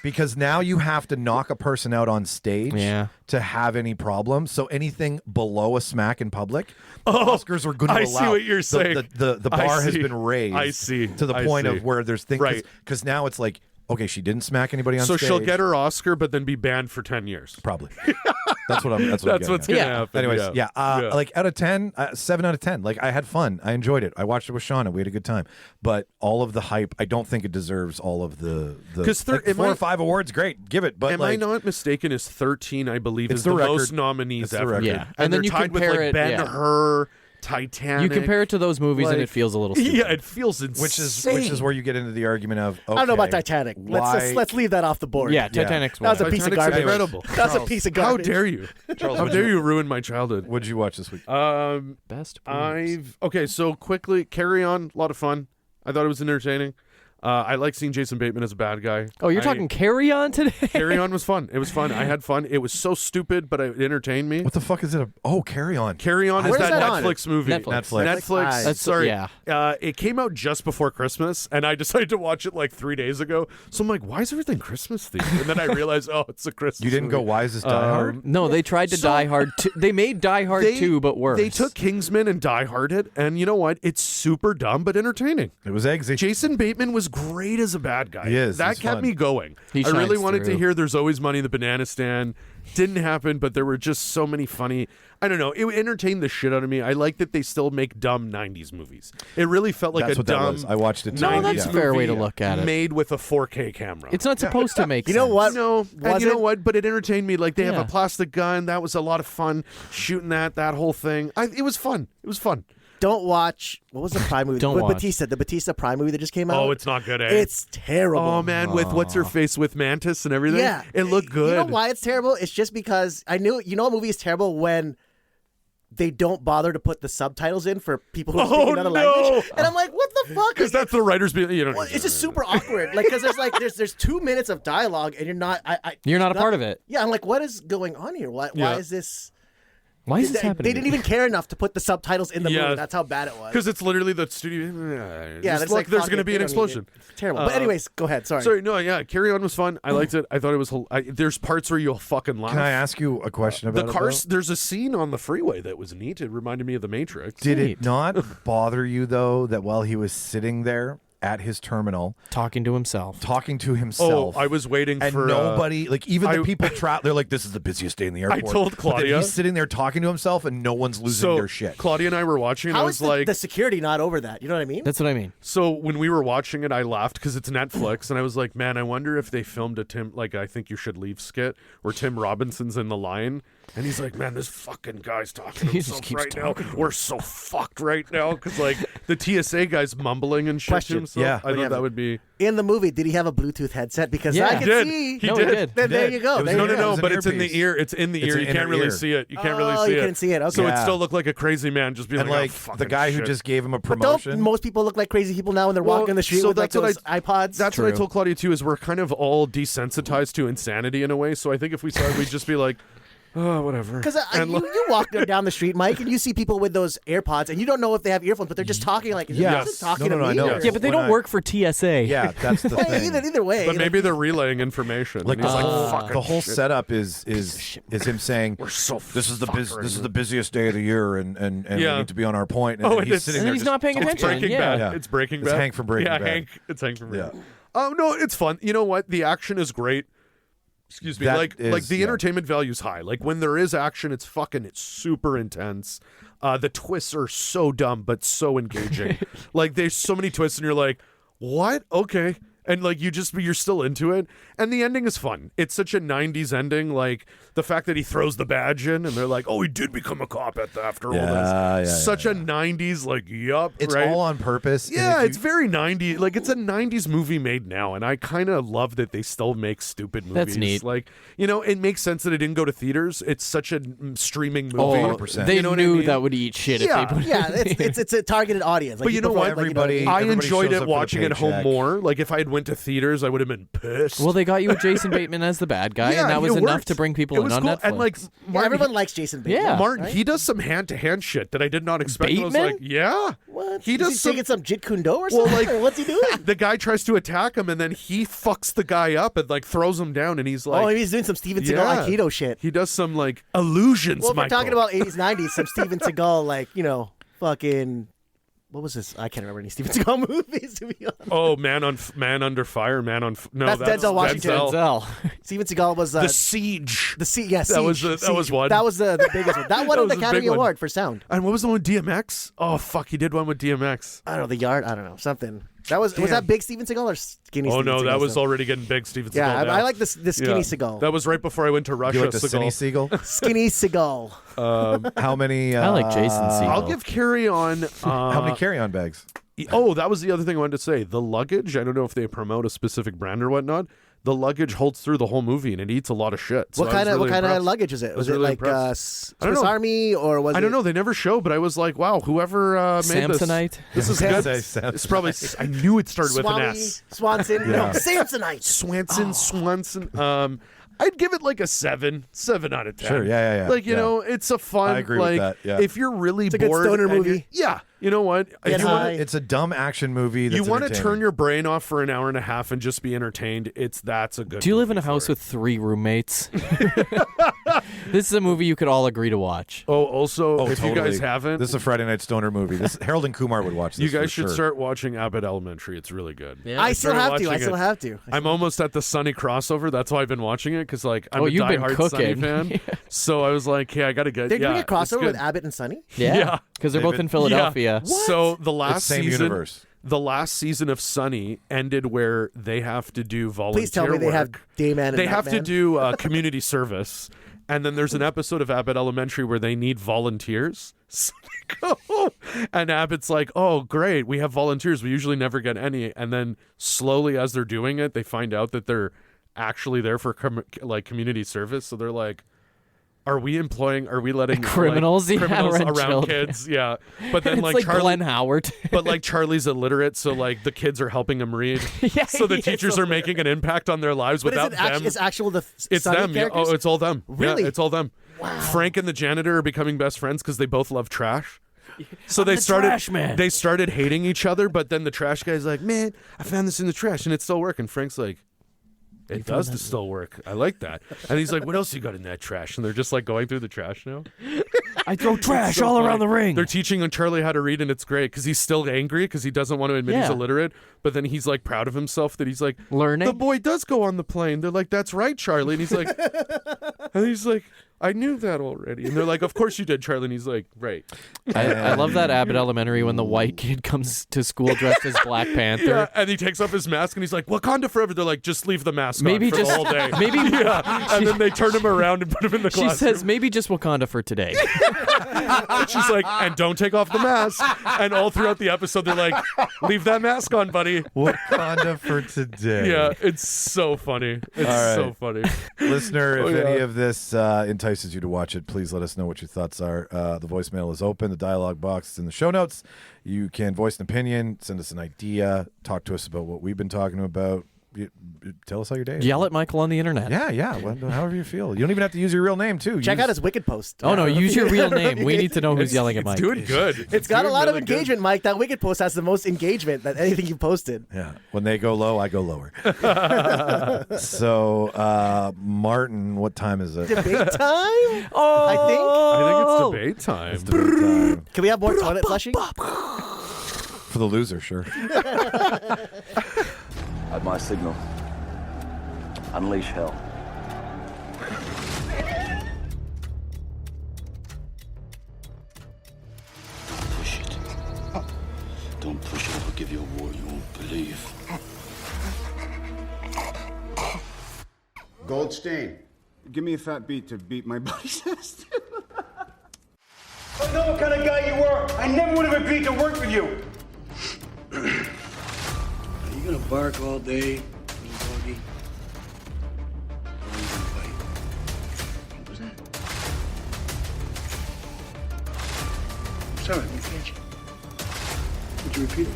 Speaker 5: Because now you have to knock a person out on stage
Speaker 7: Yeah.
Speaker 5: to have any problem. So anything below a smack in public, the Oscars are going to
Speaker 8: I
Speaker 5: allow.
Speaker 8: see what you're saying.
Speaker 5: The
Speaker 8: I
Speaker 5: bar has
Speaker 8: see.
Speaker 5: been raised.
Speaker 8: I see.
Speaker 5: To the
Speaker 8: I
Speaker 5: point
Speaker 8: see.
Speaker 5: of where there's things.
Speaker 8: Right.
Speaker 5: Because now it's like, okay, she didn't smack anybody on
Speaker 8: So
Speaker 5: stage.
Speaker 8: she'll get her Oscar, but then be banned for 10 years.
Speaker 5: Probably. That's what I'm. That's what I'm
Speaker 8: That's
Speaker 5: getting
Speaker 8: what's
Speaker 5: at.
Speaker 8: going to
Speaker 7: Yeah.
Speaker 8: happen.
Speaker 5: Anyways, yeah,
Speaker 8: Yeah.
Speaker 5: like out of 10, 7 out of 10. Like I had fun. I enjoyed it. I watched it with Shauna. We had a good time. But all of the hype, I don't think it deserves all of the
Speaker 8: 'Cause
Speaker 5: like
Speaker 8: am
Speaker 5: 4
Speaker 8: I-
Speaker 5: or 5 awards. Great, give it. But
Speaker 8: Am
Speaker 5: like,
Speaker 8: I not mistaken? Is 13, I believe,
Speaker 5: It's
Speaker 8: is
Speaker 5: the
Speaker 8: the
Speaker 5: record.
Speaker 8: most nominees
Speaker 5: It's the
Speaker 8: ever.
Speaker 5: record.
Speaker 7: Yeah.
Speaker 8: And,
Speaker 7: And then
Speaker 8: they're
Speaker 7: you
Speaker 8: tied with
Speaker 7: compare
Speaker 8: like
Speaker 7: it-
Speaker 8: Ben
Speaker 7: yeah.
Speaker 8: Hur, Titanic.
Speaker 7: You compare it to those movies and
Speaker 8: Like-
Speaker 7: it feels a little stupid.
Speaker 8: Yeah, it feels insane.
Speaker 5: which is where you get into the argument of okay,
Speaker 6: I don't know about Titanic.
Speaker 5: Why,
Speaker 6: Let's leave that off the board.
Speaker 7: Yeah, Titanic's
Speaker 6: That was a
Speaker 7: one.
Speaker 6: piece of
Speaker 8: Titanic's
Speaker 6: garbage.
Speaker 8: incredible.
Speaker 6: That was a piece of
Speaker 8: How
Speaker 6: garbage.
Speaker 8: dare you?
Speaker 5: Charles,
Speaker 8: How dare you ruin my childhood?
Speaker 5: What'd you watch this week?
Speaker 7: Best.
Speaker 8: Okay, so quickly, Carry On, a lot of fun. I thought it was entertaining. I like seeing Jason Bateman as a bad guy.
Speaker 7: Oh, you're talking Carry On today?
Speaker 8: Carry On was fun. It was fun. I had fun. It was so stupid, but it entertained me.
Speaker 5: What the fuck is it? Carry On.
Speaker 8: Carry On is
Speaker 6: Where's
Speaker 8: that
Speaker 6: that on?
Speaker 8: Netflix movie.
Speaker 7: Netflix.
Speaker 8: Netflix.
Speaker 6: That's-
Speaker 8: sorry.
Speaker 7: yeah.
Speaker 8: It came out just before Christmas, and I decided to watch it like 3 days ago. So I'm like, why is everything Christmas themed? And then I realized, oh, it's a Christmas.
Speaker 5: You didn't go.
Speaker 8: movie.
Speaker 5: Why is this Die Hard?
Speaker 7: No, they tried to Die Hard 2. They made Die Hard 2, but worse.
Speaker 8: They took Kingsman and Die Hard it, and you know what? It's super dumb but entertaining.
Speaker 5: It was eggsy.
Speaker 8: Jason Bateman was great as a bad guy.
Speaker 5: He is.
Speaker 8: That
Speaker 5: He's
Speaker 8: kept
Speaker 5: fun.
Speaker 8: me going.
Speaker 7: He
Speaker 8: I really
Speaker 7: shines
Speaker 8: wanted to
Speaker 7: through.
Speaker 8: hear There's Always Money in the Banana Stand. Didn't happen, but there were just so many funny. I don't know. It entertained the shit out of me. I like that they still make dumb 90s movies. It really felt like
Speaker 5: That's
Speaker 8: a
Speaker 5: what that
Speaker 8: dumb
Speaker 5: was. I watched it too.
Speaker 7: No,
Speaker 8: 90s
Speaker 7: that's a
Speaker 8: movie
Speaker 7: fair way to look at it.
Speaker 8: made with a 4K camera.
Speaker 7: It's not supposed to make
Speaker 6: You know
Speaker 7: sense.
Speaker 6: what?
Speaker 8: No, and
Speaker 6: Was
Speaker 8: you know
Speaker 6: it?
Speaker 8: what? But it entertained me. Like they have
Speaker 7: Yeah.
Speaker 8: a plastic gun. That was a lot of fun. Shooting that whole thing. It was fun. It was fun.
Speaker 6: Don't watch. What was the Prime movie?
Speaker 7: Don't
Speaker 6: with
Speaker 7: watch.
Speaker 6: Batista. The Batista Prime movie that just came out.
Speaker 8: Oh, it's not good. Eh?
Speaker 6: It's terrible.
Speaker 8: Oh man, with what's her face with Mantis and everything.
Speaker 6: Yeah,
Speaker 8: it looked good.
Speaker 6: You know why it's terrible? It's just because I knew. You know, a movie is terrible when they don't bother to put the subtitles in for people who speak another language. And I'm like, what the fuck?
Speaker 8: Because that's the writers being. You know,
Speaker 6: Well, it's just super awkward. Like, because there's 2 minutes of dialogue and you're not.
Speaker 7: You're not a part of it.
Speaker 6: Yeah, I'm like, what is going on here? Why
Speaker 8: Yeah.
Speaker 6: is this?
Speaker 7: Why is this
Speaker 6: They
Speaker 7: happening?
Speaker 6: didn't even care enough to put the subtitles in the
Speaker 8: Yeah.
Speaker 6: movie. That's how bad it was.
Speaker 8: Because it's literally the studio.
Speaker 6: Yeah,
Speaker 8: just
Speaker 6: it's
Speaker 8: look,
Speaker 6: like
Speaker 8: there's
Speaker 6: fuck
Speaker 8: going to
Speaker 6: it,
Speaker 8: be
Speaker 6: they
Speaker 8: an
Speaker 6: don't need
Speaker 8: explosion.
Speaker 6: it. It's terrible. But anyways, go ahead. Sorry.
Speaker 8: No, yeah, Carry On was fun. I liked it. I thought it was. There's parts where you'll fucking laugh.
Speaker 5: Can I ask you a question about
Speaker 8: the
Speaker 5: it,
Speaker 8: cars?
Speaker 5: though?
Speaker 8: There's a scene on the freeway that was neat. It reminded me of The Matrix.
Speaker 5: Did it not bother you though that while he was sitting there at his terminal
Speaker 7: Talking to himself.
Speaker 5: talking to himself?
Speaker 8: I was waiting
Speaker 5: and
Speaker 8: for
Speaker 5: nobody, like even the
Speaker 8: I-
Speaker 5: people they're like, this is the busiest day in the airport.
Speaker 8: told
Speaker 5: But then
Speaker 8: Claudia-
Speaker 5: he's sitting there talking to himself, and no one's losing
Speaker 8: so
Speaker 5: their shit.
Speaker 8: Claudia and I were watching. And I
Speaker 6: How
Speaker 8: was
Speaker 6: is
Speaker 8: like,
Speaker 6: the security not over that? You know what I mean?
Speaker 7: That's what I mean.
Speaker 8: so when we were watching it, I laughed because it's Netflix, and I was like, man, I wonder if they filmed a Tim like I Think You Should Leave skit where Tim Robinson's in the line, and he's like, man, this fucking guy's talking to
Speaker 7: He just
Speaker 8: himself
Speaker 7: keeps
Speaker 8: right now. We're so fucked right now because like the TSA guy's mumbling and shit
Speaker 6: Question.
Speaker 8: to himself.
Speaker 5: Yeah.
Speaker 8: I thought that would be.
Speaker 6: In the movie, did he have a Bluetooth headset? Because
Speaker 7: Yeah.
Speaker 6: I
Speaker 7: He
Speaker 6: can
Speaker 8: did.
Speaker 6: see.
Speaker 8: He
Speaker 7: No,
Speaker 8: did.
Speaker 7: he did.
Speaker 6: Then there
Speaker 5: did.
Speaker 6: you go.
Speaker 5: It was
Speaker 6: There
Speaker 8: No,
Speaker 6: you
Speaker 8: no,
Speaker 6: go.
Speaker 8: no,
Speaker 5: It was
Speaker 8: but
Speaker 5: an
Speaker 8: it's in the
Speaker 5: earpiece.
Speaker 8: ear. It's in the
Speaker 5: It's
Speaker 8: ear.
Speaker 5: an
Speaker 8: You can't
Speaker 5: inner
Speaker 8: really
Speaker 5: ear.
Speaker 8: see it. You can't
Speaker 6: Oh,
Speaker 8: really see
Speaker 6: you
Speaker 8: it.
Speaker 6: couldn't see it.
Speaker 8: So
Speaker 6: Okay.
Speaker 8: it
Speaker 5: Yeah.
Speaker 8: still looked like a crazy man just being
Speaker 5: And
Speaker 8: like,
Speaker 5: like
Speaker 8: oh, fucking
Speaker 5: the guy who
Speaker 8: shit.
Speaker 5: just gave him a
Speaker 6: But
Speaker 5: promotion.
Speaker 6: don't most people look like crazy people now when they're walking the street
Speaker 8: so
Speaker 6: with like
Speaker 8: that's what
Speaker 6: those iPods?
Speaker 8: That's what I
Speaker 7: True.
Speaker 8: told Claudia too. Is we're kind of all desensitized to insanity in a way. So I think if we saw it, we'd just be like, Oh, whatever.
Speaker 6: Because
Speaker 8: And
Speaker 6: you walk down the street, Mike, and you see people with those AirPods, and you don't know if they have earphones, but they're just talking like,
Speaker 5: Yes.
Speaker 6: just talking
Speaker 5: No,
Speaker 6: to me.
Speaker 5: I know.
Speaker 6: or-
Speaker 7: Yeah, but they
Speaker 5: When
Speaker 7: don't
Speaker 5: I-
Speaker 7: work for TSA.
Speaker 5: Yeah, that's the
Speaker 6: Well,
Speaker 5: thing.
Speaker 6: either way.
Speaker 8: But maybe they're relaying information.
Speaker 5: Like
Speaker 8: and he's
Speaker 5: the whole
Speaker 8: shit.
Speaker 5: setup is him saying this is the busiest day of the year and we
Speaker 8: Yeah.
Speaker 5: need to be on our point. And
Speaker 8: Oh,
Speaker 5: then
Speaker 8: and
Speaker 5: he's
Speaker 8: it's-
Speaker 5: sitting
Speaker 7: And
Speaker 5: there
Speaker 7: he's
Speaker 5: just
Speaker 7: not paying
Speaker 5: talking.
Speaker 8: It's
Speaker 7: attention.
Speaker 8: Breaking
Speaker 7: Yeah.
Speaker 8: Bad.
Speaker 5: Yeah.
Speaker 8: It's Breaking
Speaker 5: It's
Speaker 8: Bad.
Speaker 5: Hank from Breaking
Speaker 8: yeah,
Speaker 5: Bad.
Speaker 8: Hank. It's Hank from Breaking
Speaker 5: Yeah.
Speaker 8: Bad. Oh, no, it's fun. You know what? The action is great. Excuse me.
Speaker 5: That
Speaker 8: Like
Speaker 5: is-
Speaker 8: the
Speaker 5: yeah.
Speaker 8: entertainment value's high. Like when there is action, it's super intense. The twists are so dumb but so engaging. Like there's so many twists and you're like, what? Okay. And like you're still into it. And the ending is fun. It's such a 90s ending. Like the fact that he throws the badge in and they're like, oh, he did become a cop after all this. Such a 90s, like, yup.
Speaker 5: It's
Speaker 8: right?
Speaker 5: all on purpose. and
Speaker 8: Yeah,
Speaker 5: if
Speaker 8: it's very 90s. Like, it's a 90s movie made now, and I kind of love that they still make stupid movies.
Speaker 7: That's neat.
Speaker 8: Like, it makes sense that it didn't go to theaters. It's such a streaming movie.
Speaker 7: Oh,
Speaker 5: 100%.
Speaker 7: they
Speaker 8: You know what I
Speaker 7: knew
Speaker 8: mean?
Speaker 7: that would eat shit
Speaker 8: Yeah.
Speaker 7: if they put
Speaker 6: Yeah, it's a targeted audience. Like,
Speaker 8: But you know
Speaker 6: prefer,
Speaker 8: what?
Speaker 6: like,
Speaker 5: Everybody-
Speaker 8: I
Speaker 5: everybody
Speaker 8: enjoyed
Speaker 5: shows
Speaker 8: it
Speaker 5: up for the
Speaker 8: watching at home
Speaker 5: paycheck.
Speaker 8: more. Like, if I had went to theaters, I would have been pissed.
Speaker 7: Well, they got you with Jason Bateman as the bad guy,
Speaker 8: Yeah,
Speaker 7: and that was
Speaker 8: it
Speaker 7: enough
Speaker 8: worked.
Speaker 7: to bring people
Speaker 8: It
Speaker 7: in
Speaker 8: was
Speaker 7: on
Speaker 8: cool.
Speaker 7: Netflix.
Speaker 8: And, like,
Speaker 6: Yeah,
Speaker 8: Martin,
Speaker 6: everyone likes Jason Bateman.
Speaker 7: Yeah.
Speaker 8: Martin,
Speaker 6: right?
Speaker 8: he does some hand-to-hand shit that I did not expect. I was
Speaker 7: Bateman?
Speaker 8: like, yeah.
Speaker 6: What?
Speaker 8: He
Speaker 6: Is
Speaker 8: does
Speaker 6: he
Speaker 8: some...
Speaker 6: taking some Jeet Kune Do or
Speaker 8: Well,
Speaker 6: something?
Speaker 8: like-
Speaker 6: Or what's he doing?
Speaker 8: The guy tries to attack him, and then he fucks the guy up and, like, throws him down, and he's like...
Speaker 6: Oh, he's doing some Steven Seagal
Speaker 8: Yeah.
Speaker 6: Aikido shit.
Speaker 8: He does some, like, illusions,
Speaker 6: Well, if we're
Speaker 8: Michael.
Speaker 6: talking about 80s, 90s, some Steven Seagal, like, fucking... What was this? I can't remember any Steven Seagal movies, to be honest.
Speaker 8: Oh, Man Under Fire, No,
Speaker 6: That's Denzel Washington.
Speaker 8: Denzel.
Speaker 7: Denzel.
Speaker 6: Steven Seagal was...
Speaker 8: The Siege.
Speaker 6: Yes,
Speaker 8: That was
Speaker 6: Siege.
Speaker 8: that was
Speaker 6: Siege.
Speaker 8: one.
Speaker 6: That was the biggest one. That won
Speaker 8: That
Speaker 6: an
Speaker 8: was the
Speaker 6: Academy
Speaker 8: big one.
Speaker 6: Award for sound.
Speaker 8: And what was the one with DMX? Oh, fuck, he did one with DMX.
Speaker 6: I don't know, The Yard? I don't know, something. That was
Speaker 8: Damn.
Speaker 6: that big Steven Seagal or skinny
Speaker 8: Oh,
Speaker 6: Steven
Speaker 8: no,
Speaker 6: Seagal
Speaker 8: that was
Speaker 6: stuff?
Speaker 8: already getting big, Steven Seagal.
Speaker 6: Yeah,
Speaker 8: now.
Speaker 6: I like the skinny
Speaker 8: Yeah.
Speaker 6: Seagal.
Speaker 8: That was right before I went to Russia,
Speaker 5: You like the Cine
Speaker 8: Seagal.
Speaker 5: Seagal?
Speaker 6: Skinny Seagal.
Speaker 5: How many?
Speaker 7: I like Jason Segel.
Speaker 8: I'll give Carry On...
Speaker 5: How many carry-on bags?
Speaker 8: Oh, that was the other thing I wanted to say. The luggage, I don't know if they promote a specific brand or whatnot. The luggage holds through the whole movie and it eats a lot of shit. So
Speaker 6: What
Speaker 8: I was
Speaker 6: kind of
Speaker 8: really impressed.
Speaker 6: luggage is it? Was
Speaker 8: was
Speaker 6: it
Speaker 8: really
Speaker 6: like
Speaker 8: impressed. I don't
Speaker 6: Swiss
Speaker 8: know.
Speaker 6: Army or was
Speaker 8: I
Speaker 6: it?
Speaker 8: don't know. They never show, but I was like, wow, whoever made
Speaker 7: Samsonite?
Speaker 8: this is
Speaker 5: Yeah.
Speaker 8: good.
Speaker 5: Say Samsonite.
Speaker 8: It's probably. I knew it started with an
Speaker 6: Swami,
Speaker 8: S.
Speaker 6: Swanson,
Speaker 5: Yeah.
Speaker 6: no, Samsonite.
Speaker 8: Swanson. I'd give it like a 7 out of 10.
Speaker 5: Sure, yeah.
Speaker 8: Like you
Speaker 5: Yeah.
Speaker 8: know, it's a fun.
Speaker 5: I agree with
Speaker 8: like
Speaker 5: that, yeah.
Speaker 8: if you're really
Speaker 6: It's a good
Speaker 8: bored,
Speaker 6: stoner
Speaker 8: and you're-
Speaker 6: movie.
Speaker 8: Yeah, you know what?
Speaker 6: Get
Speaker 8: If you wanna-
Speaker 6: high.
Speaker 5: It's a dumb action movie. That's
Speaker 8: you want to
Speaker 5: entertaining.
Speaker 8: turn your brain off for an hour and a half and just be entertained. That's a good.
Speaker 7: Do you live in a
Speaker 8: movie for
Speaker 7: house
Speaker 8: it.
Speaker 7: with 3 roommates? This is a movie you could all agree to watch.
Speaker 8: Oh, also,
Speaker 5: Oh,
Speaker 8: if you
Speaker 5: totally.
Speaker 8: guys haven't,
Speaker 5: This is a Friday night stoner movie. Harold and Kumar would watch this.
Speaker 8: you guys
Speaker 5: for
Speaker 8: should
Speaker 5: sure.
Speaker 8: start watching Abbott Elementary. It's really good.
Speaker 7: Yeah.
Speaker 6: I still
Speaker 8: started
Speaker 6: have to. I
Speaker 8: watching
Speaker 6: still
Speaker 8: it.
Speaker 6: have to.
Speaker 8: I'm almost at the Sunny crossover. That's why I've been watching it because, like, I'm
Speaker 7: Oh,
Speaker 8: a
Speaker 7: you've been
Speaker 8: diehard Sunny
Speaker 7: cooking.
Speaker 8: fan. So I was like, "Hey, I gotta get."
Speaker 6: They're
Speaker 8: yeah,
Speaker 6: doing a
Speaker 8: it's
Speaker 6: crossover with
Speaker 8: good.
Speaker 6: Abbott and Sonny.
Speaker 8: Yeah.
Speaker 7: because they're
Speaker 5: They've
Speaker 7: both
Speaker 5: been-
Speaker 7: in Philadelphia.
Speaker 8: Yeah. So the
Speaker 5: It's
Speaker 8: last
Speaker 5: same
Speaker 8: season,
Speaker 5: universe.
Speaker 8: the last season of Sunny ended where they have to do volunteer
Speaker 6: Please tell me they
Speaker 8: work.
Speaker 6: have Dayman and
Speaker 8: They have to
Speaker 6: Batman.
Speaker 8: do community service, and then there's an episode of Abbott Elementary where they need volunteers. So they go, and Abbott's like, "Oh, great, we have volunteers. We usually never get any." And then slowly, as they're doing it, they find out that they're actually there for community service. So they're like, Are we letting
Speaker 7: Criminals?
Speaker 8: like,
Speaker 7: Yeah,
Speaker 8: criminals
Speaker 7: around
Speaker 8: around
Speaker 7: children.
Speaker 8: kids? Yeah, but then
Speaker 7: It's
Speaker 8: like
Speaker 7: like
Speaker 8: Charlie,
Speaker 7: Glenn Howard.
Speaker 8: but like Charlie's illiterate, so like the kids are helping him read.
Speaker 7: Yeah,
Speaker 8: so the
Speaker 7: he is
Speaker 8: teachers are making an impact on their lives
Speaker 6: But
Speaker 8: without them.
Speaker 6: it's actual the
Speaker 8: It's
Speaker 6: Sonny
Speaker 8: them. Yeah.
Speaker 6: characters?
Speaker 8: Oh, it's all them.
Speaker 6: Really?
Speaker 8: Yeah, it's all them.
Speaker 6: Wow.
Speaker 8: Frank and the janitor are becoming best friends because they both love trash. So they started.
Speaker 7: trash man.
Speaker 8: They started hating each other, but then the trash guy's like, "Man, I found this in the trash and it's still working." Frank's like, "It does still work. I like that." And he's like, "What else you got in that trash?" And they're just like going through the trash now.
Speaker 7: I throw trash
Speaker 8: So
Speaker 7: all
Speaker 8: funny.
Speaker 7: around the ring.
Speaker 8: They're teaching Charlie how to read, and it's great because he's still angry because he doesn't want to admit he's
Speaker 7: Yeah.
Speaker 8: illiterate. But then he's like proud of himself that he's like
Speaker 7: Learning.
Speaker 8: The boy does go on the plane. They're like, "That's right, Charlie." And he's like, "I knew that already." And they're like, "Of course you did, Charlie." And he's like, "Right."
Speaker 7: I love that Abbott Elementary when the white kid comes to school dressed as Black Panther.
Speaker 8: Yeah, and he takes off his mask and he's like, "Wakanda forever." They're like, "Just leave the mask
Speaker 7: Maybe
Speaker 8: on for
Speaker 7: just-
Speaker 8: the whole day."
Speaker 7: maybe-
Speaker 8: yeah. And then they turn him around and put him in the
Speaker 7: She
Speaker 8: classroom.
Speaker 7: says maybe just Wakanda for today.
Speaker 8: And she's like, "And don't take off the mask." And all throughout the episode, they're like, "Leave that mask on, buddy."
Speaker 5: Wakanda for today.
Speaker 8: Yeah, it's so funny. It's
Speaker 5: All
Speaker 8: so
Speaker 5: right.
Speaker 8: funny.
Speaker 5: Listener, if
Speaker 8: Oh, yeah.
Speaker 5: any of this entices you to watch it, please let us know what your thoughts are. The voicemail is open. The dialogue box is in the show notes. You can voice an opinion, send us an idea, talk to us about what we've been talking about. tell us how your day is.
Speaker 7: Yell at Michael on the internet.
Speaker 5: Yeah. Well, however you feel. You don't even have to use your real name, too.
Speaker 6: Check out his Wicked post.
Speaker 7: Oh, no, use your real name. We need to know who's yelling at Mike.
Speaker 8: It's doing good.
Speaker 6: It's got a
Speaker 8: doing
Speaker 6: lot of
Speaker 8: really good.
Speaker 6: engagement, Mike. That Wicked post has the most engagement than anything you posted.
Speaker 5: Yeah. When they go low, I go lower. So, Martin, what time is it?
Speaker 6: Debate time? Oh,
Speaker 8: I think it's debate time.
Speaker 5: It's debate time.
Speaker 6: Can we have more toilet flushing?
Speaker 5: For the loser, sure.
Speaker 9: At my signal, unleash hell.
Speaker 10: Don't push it. Don't push it. I'll give you a war you won't believe.
Speaker 11: Goldstein, give me a fat beat to beat my buddy's ass.
Speaker 4: I know what kind of guy you are. I never would have agreed to work with you.
Speaker 10: Are you gonna bark all day, little doggy? Or are you gonna bite? What was that? I'm sorry, I didn't catch you. Would you repeat it?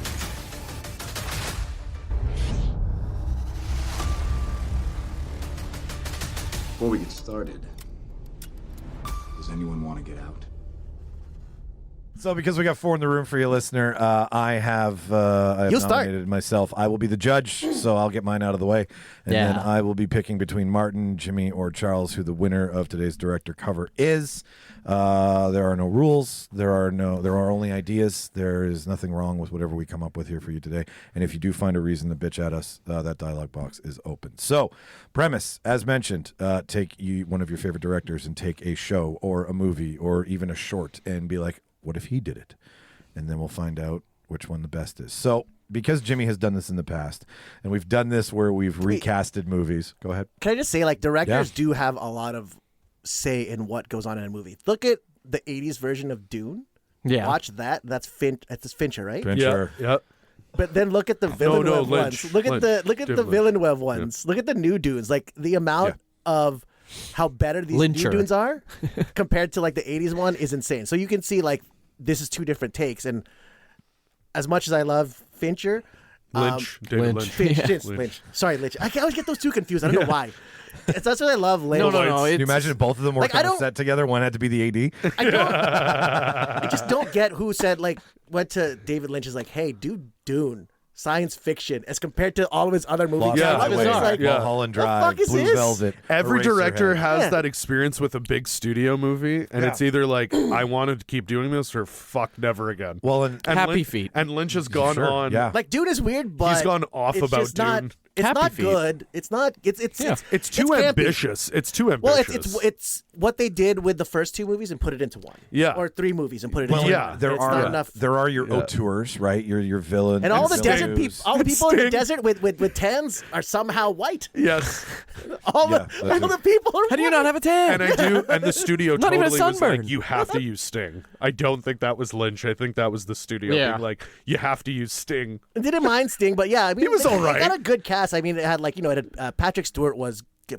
Speaker 11: Before we get started, does anyone want to get out?
Speaker 5: So, because we got 4 in the room for you, listener, I have nominated myself. I will be the judge, so I'll get mine out of the way, and then I will be picking between Martin, Jimmy, or Charles, who the winner of today's director cover is. There are no rules. There are only ideas. There is nothing wrong with whatever we come up with here for you today. And if you do find a reason to bitch at us, that dialogue box is open. So, premise, as mentioned, take one of your favorite directors and take a show or a movie or even a short and be like, what if he did it? And then we'll find out which one the best is. So, because Jimmy has done this in the past, and we've done this where we've recasted movies. Go ahead.
Speaker 6: Can I just say, like, directors do have a lot of say in what goes on in a movie. Look at the 80s version of Dune.
Speaker 7: Yeah.
Speaker 6: Watch that. That's Fincher, right?
Speaker 5: Fincher.
Speaker 8: Yeah.
Speaker 6: But then look at the Villeneuve
Speaker 8: Lynch.
Speaker 6: ones. Look at the Villeneuve ones. Look at the new Dunes. Like, the amount of how better these
Speaker 7: Lyncher.
Speaker 6: new Dunes are compared to, like, the 80s one is insane. So you can see, like, this is 2 different takes. And as much as I love Fincher,
Speaker 8: David Lynch.
Speaker 6: Lynch. Sorry, Lynch. I always get those 2 confused. I don't know why. That's what I love. Lynch.
Speaker 7: No.
Speaker 5: Can you imagine if both of them worked
Speaker 6: Like,
Speaker 5: on a set together? One had to be the AD.
Speaker 6: I just don't get who said, like, went to David Lynch is like, hey, do Dune. Science fiction as compared to all of his other movies.
Speaker 5: Yeah,
Speaker 6: It's just like,
Speaker 5: Mulholland Drive,
Speaker 6: the fuck is
Speaker 5: Blue
Speaker 6: this?
Speaker 5: Velvet.
Speaker 8: Every director
Speaker 5: Eraserhead.
Speaker 8: has that experience with a big studio movie, and it's either like, I wanted to keep doing this, or fuck, never again.
Speaker 5: Well, and
Speaker 7: Happy
Speaker 8: Lynch,
Speaker 7: Feet.
Speaker 8: And Lynch has gone on.
Speaker 5: Yeah.
Speaker 6: Like, Dune is weird, but
Speaker 8: He's gone off
Speaker 6: it's
Speaker 8: about
Speaker 6: just not,
Speaker 8: Dune.
Speaker 6: It's
Speaker 7: Happy
Speaker 6: not
Speaker 7: Feet.
Speaker 6: good. It's not. It's
Speaker 8: It's too
Speaker 6: campy.
Speaker 8: ambitious. It's too
Speaker 6: Well,
Speaker 8: ambitious.
Speaker 6: it's what they did with the first 2 movies and put it into one.
Speaker 8: Yeah.
Speaker 6: Or 3 movies and put it
Speaker 5: Well,
Speaker 6: into
Speaker 8: yeah,
Speaker 6: one.
Speaker 5: there
Speaker 6: It's
Speaker 5: are
Speaker 6: not enough.
Speaker 5: there are your auteurs, right? Your villain
Speaker 6: And all the
Speaker 5: villains.
Speaker 6: desert people, all the people in the
Speaker 8: Sting.
Speaker 6: desert with tans are somehow white.
Speaker 8: Yes.
Speaker 6: All
Speaker 5: Yeah,
Speaker 6: the people are.
Speaker 7: How do you not have a tan?
Speaker 8: And I do, and the studio
Speaker 7: Not even a
Speaker 8: totally was
Speaker 7: sunburn.
Speaker 8: like, you have to use Sting. I don't think that was Lynch. I think that was the studio
Speaker 7: Yeah.
Speaker 8: being like, you have to use Sting.
Speaker 6: I didn't mind Sting, but yeah, I mean,
Speaker 8: He was
Speaker 6: they
Speaker 8: all right.
Speaker 6: got a good cast. I mean, it had it had Patrick Stewart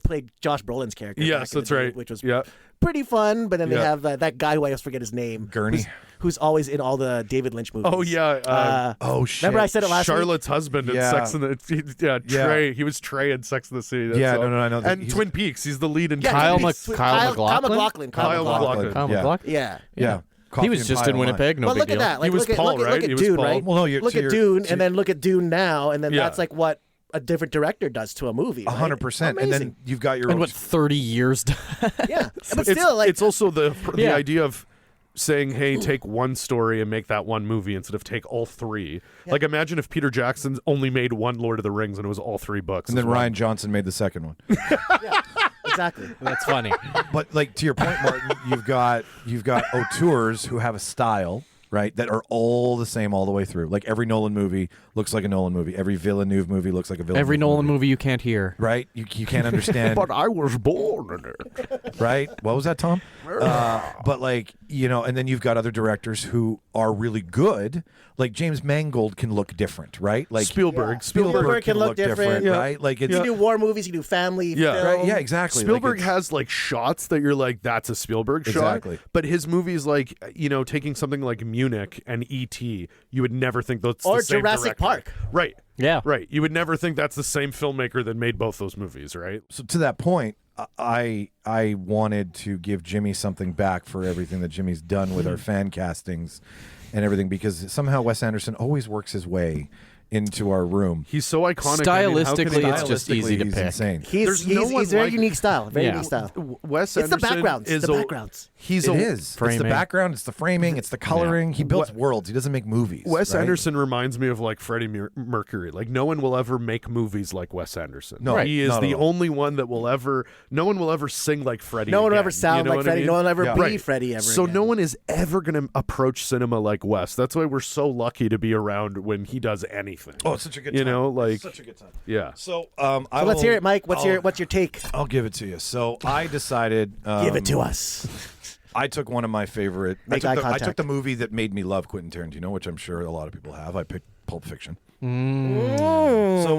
Speaker 6: played Josh Brolin's character.
Speaker 8: Yes,
Speaker 6: back in
Speaker 8: that's
Speaker 6: the day,
Speaker 8: right.
Speaker 6: Which was
Speaker 8: Yeah.
Speaker 6: pretty fun. But then they
Speaker 8: Yeah.
Speaker 6: have that guy who I always forget his name,
Speaker 5: Gurney.
Speaker 6: who's always in all the David Lynch movies.
Speaker 8: Oh, yeah.
Speaker 5: Oh shit!
Speaker 6: Remember I said it last week?
Speaker 8: Charlotte's husband in
Speaker 5: Yeah.
Speaker 8: Sex and the Trey. He was Trey in Sex and the City. That's
Speaker 5: Yeah,
Speaker 8: all.
Speaker 5: no, I know that
Speaker 8: And
Speaker 5: he's-
Speaker 8: Twin Peaks. He's the lead in
Speaker 6: Yeah,
Speaker 7: Kyle
Speaker 6: Twin
Speaker 7: Mc-
Speaker 6: Peaks.
Speaker 7: Kyle MacLachlan?
Speaker 8: Kyle MacLachlan.
Speaker 7: Kyle
Speaker 5: Yeah.
Speaker 7: MacLachlan?
Speaker 6: Yeah.
Speaker 5: Yeah.
Speaker 7: He was just in Winnipeg. No
Speaker 6: But
Speaker 7: big
Speaker 6: look
Speaker 7: deal.
Speaker 6: at that. Like,
Speaker 8: He was
Speaker 6: look at,
Speaker 8: Paul,
Speaker 6: look at,
Speaker 8: right?
Speaker 6: Look at
Speaker 8: He was
Speaker 6: Dune,
Speaker 8: Paul.
Speaker 6: right?
Speaker 5: Well, no,
Speaker 6: look at Dune, and then look at Dune now, and then
Speaker 8: Yeah.
Speaker 6: that's like what a different director does to a movie.
Speaker 5: 100%. And then you've got your
Speaker 7: And what 30 years?
Speaker 6: Yeah, but
Speaker 8: It's,
Speaker 6: still, like,
Speaker 8: it's also the
Speaker 7: Yeah.
Speaker 8: idea of saying, hey, take one story and make that one movie instead of take all 3. Like, imagine if Peter Jackson only made one Lord of the Rings and it was all 3 books.
Speaker 5: and then
Speaker 8: as well.
Speaker 5: Ryan Johnson made the second one.
Speaker 6: exactly.
Speaker 7: That's funny.
Speaker 5: But like to your point, Martin, you've got auteurs who have a style, right, that are all the same all the way through. Like every Nolan movie looks like a Nolan movie. Every Villeneuve movie looks like a Villeneuve
Speaker 7: Every Nolan movie you can't hear.
Speaker 5: Right? You can't understand.
Speaker 8: But I was born in it.
Speaker 5: Right? What was that, Tom? But like, and then you've got other directors who are really good. Like James Mangold can look different, right? Like
Speaker 8: Spielberg.
Speaker 6: Spielberg can look different.
Speaker 5: right? Like it's
Speaker 6: You can do war movies, you can do family
Speaker 8: Yeah.
Speaker 6: film.
Speaker 5: right, yeah, exactly.
Speaker 8: Spielberg
Speaker 5: like
Speaker 8: has like shots that you're like, that's a Spielberg
Speaker 5: Exactly.
Speaker 8: shot. But his movies, like, taking something like Munich and E.T., you would never think that's
Speaker 6: Or
Speaker 8: the same
Speaker 6: Jurassic
Speaker 8: director.
Speaker 6: Park.
Speaker 8: Right.
Speaker 7: Yeah.
Speaker 8: Right. You would never think that's the same filmmaker that made both those movies, right?
Speaker 5: So to that point, I wanted to give Jimmy something back for everything that Jimmy's done with our fan castings and everything, because somehow Wes Anderson always works his way into our room.
Speaker 8: He's so iconic.
Speaker 7: Stylistically, it's just easy to
Speaker 5: he's
Speaker 7: pick.
Speaker 5: insane.
Speaker 6: He's
Speaker 8: no one
Speaker 6: very
Speaker 8: like-
Speaker 6: unique style. Very
Speaker 7: Yeah.
Speaker 6: unique style.
Speaker 8: Wes
Speaker 6: It's the
Speaker 8: Anderson
Speaker 6: backgrounds.
Speaker 8: is
Speaker 6: The
Speaker 8: a-
Speaker 6: backgrounds.
Speaker 8: He's
Speaker 5: It
Speaker 8: a
Speaker 5: is. It's the
Speaker 7: Framing.
Speaker 5: background. It's the framing. It's the coloring. He builds worlds. He doesn't make movies.
Speaker 8: Wes
Speaker 5: right?
Speaker 8: Anderson reminds me of like Freddie Mercury. Like no one will ever make movies like Wes Anderson.
Speaker 5: No,
Speaker 8: he is
Speaker 5: not
Speaker 8: the
Speaker 5: at all.
Speaker 8: only one that will ever. No one will ever sing like Freddie.
Speaker 6: No one will
Speaker 8: again.
Speaker 6: ever sound
Speaker 8: You know
Speaker 6: like
Speaker 8: what
Speaker 6: Freddie.
Speaker 8: I mean?
Speaker 6: No one will ever
Speaker 5: Yeah.
Speaker 6: be
Speaker 8: Right.
Speaker 6: Freddie ever
Speaker 8: So
Speaker 6: again.
Speaker 8: no one is ever going to approach cinema like Wes. That's why we're so lucky to be around when he does anything.
Speaker 5: Oh, it's such a good
Speaker 8: You
Speaker 5: time.
Speaker 8: know, like
Speaker 5: Such a good time.
Speaker 8: yeah.
Speaker 5: So,
Speaker 6: So let's hear it, Mike. What's your take?
Speaker 5: I'll give it to you. So I decided.
Speaker 6: Give it to us.
Speaker 5: I took one of my favorite.
Speaker 6: Make
Speaker 5: I
Speaker 6: eye
Speaker 5: took
Speaker 6: contact.
Speaker 5: the movie that made me love Quentin Tarantino, which I'm sure a lot of people have. I picked Pulp Fiction. So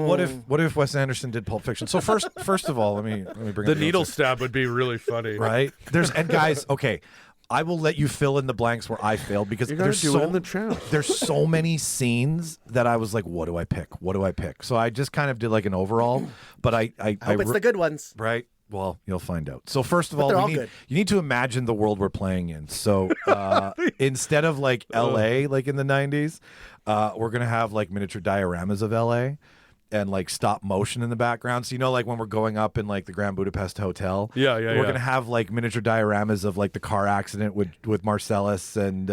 Speaker 5: what if Wes Anderson did Pulp Fiction? So first of all, let me bring
Speaker 8: The
Speaker 5: up
Speaker 8: needle
Speaker 5: notes
Speaker 8: stab would be really funny.
Speaker 5: here. Right? And guys, okay, I will let you fill in the blanks where I failed, because
Speaker 8: You gotta
Speaker 5: there's
Speaker 8: do
Speaker 5: so
Speaker 8: it in the chat.
Speaker 5: there's so many scenes that I was like, what do I pick? What do I pick? So I just kind of did like an overall, but I
Speaker 6: Hope it's the good ones.
Speaker 5: Right. Well, you'll find out. So first of
Speaker 6: But
Speaker 5: all,
Speaker 6: they're all
Speaker 5: you
Speaker 6: good.
Speaker 5: need to imagine the world we're playing in. So instead of like L.A. like in the 90s, we're gonna have like miniature dioramas of L.A. and like stop motion in the background. So like when we're going up in like the Grand Budapest Hotel,
Speaker 8: Yeah,
Speaker 5: we're gonna have like miniature dioramas of like the car accident with Marcellus and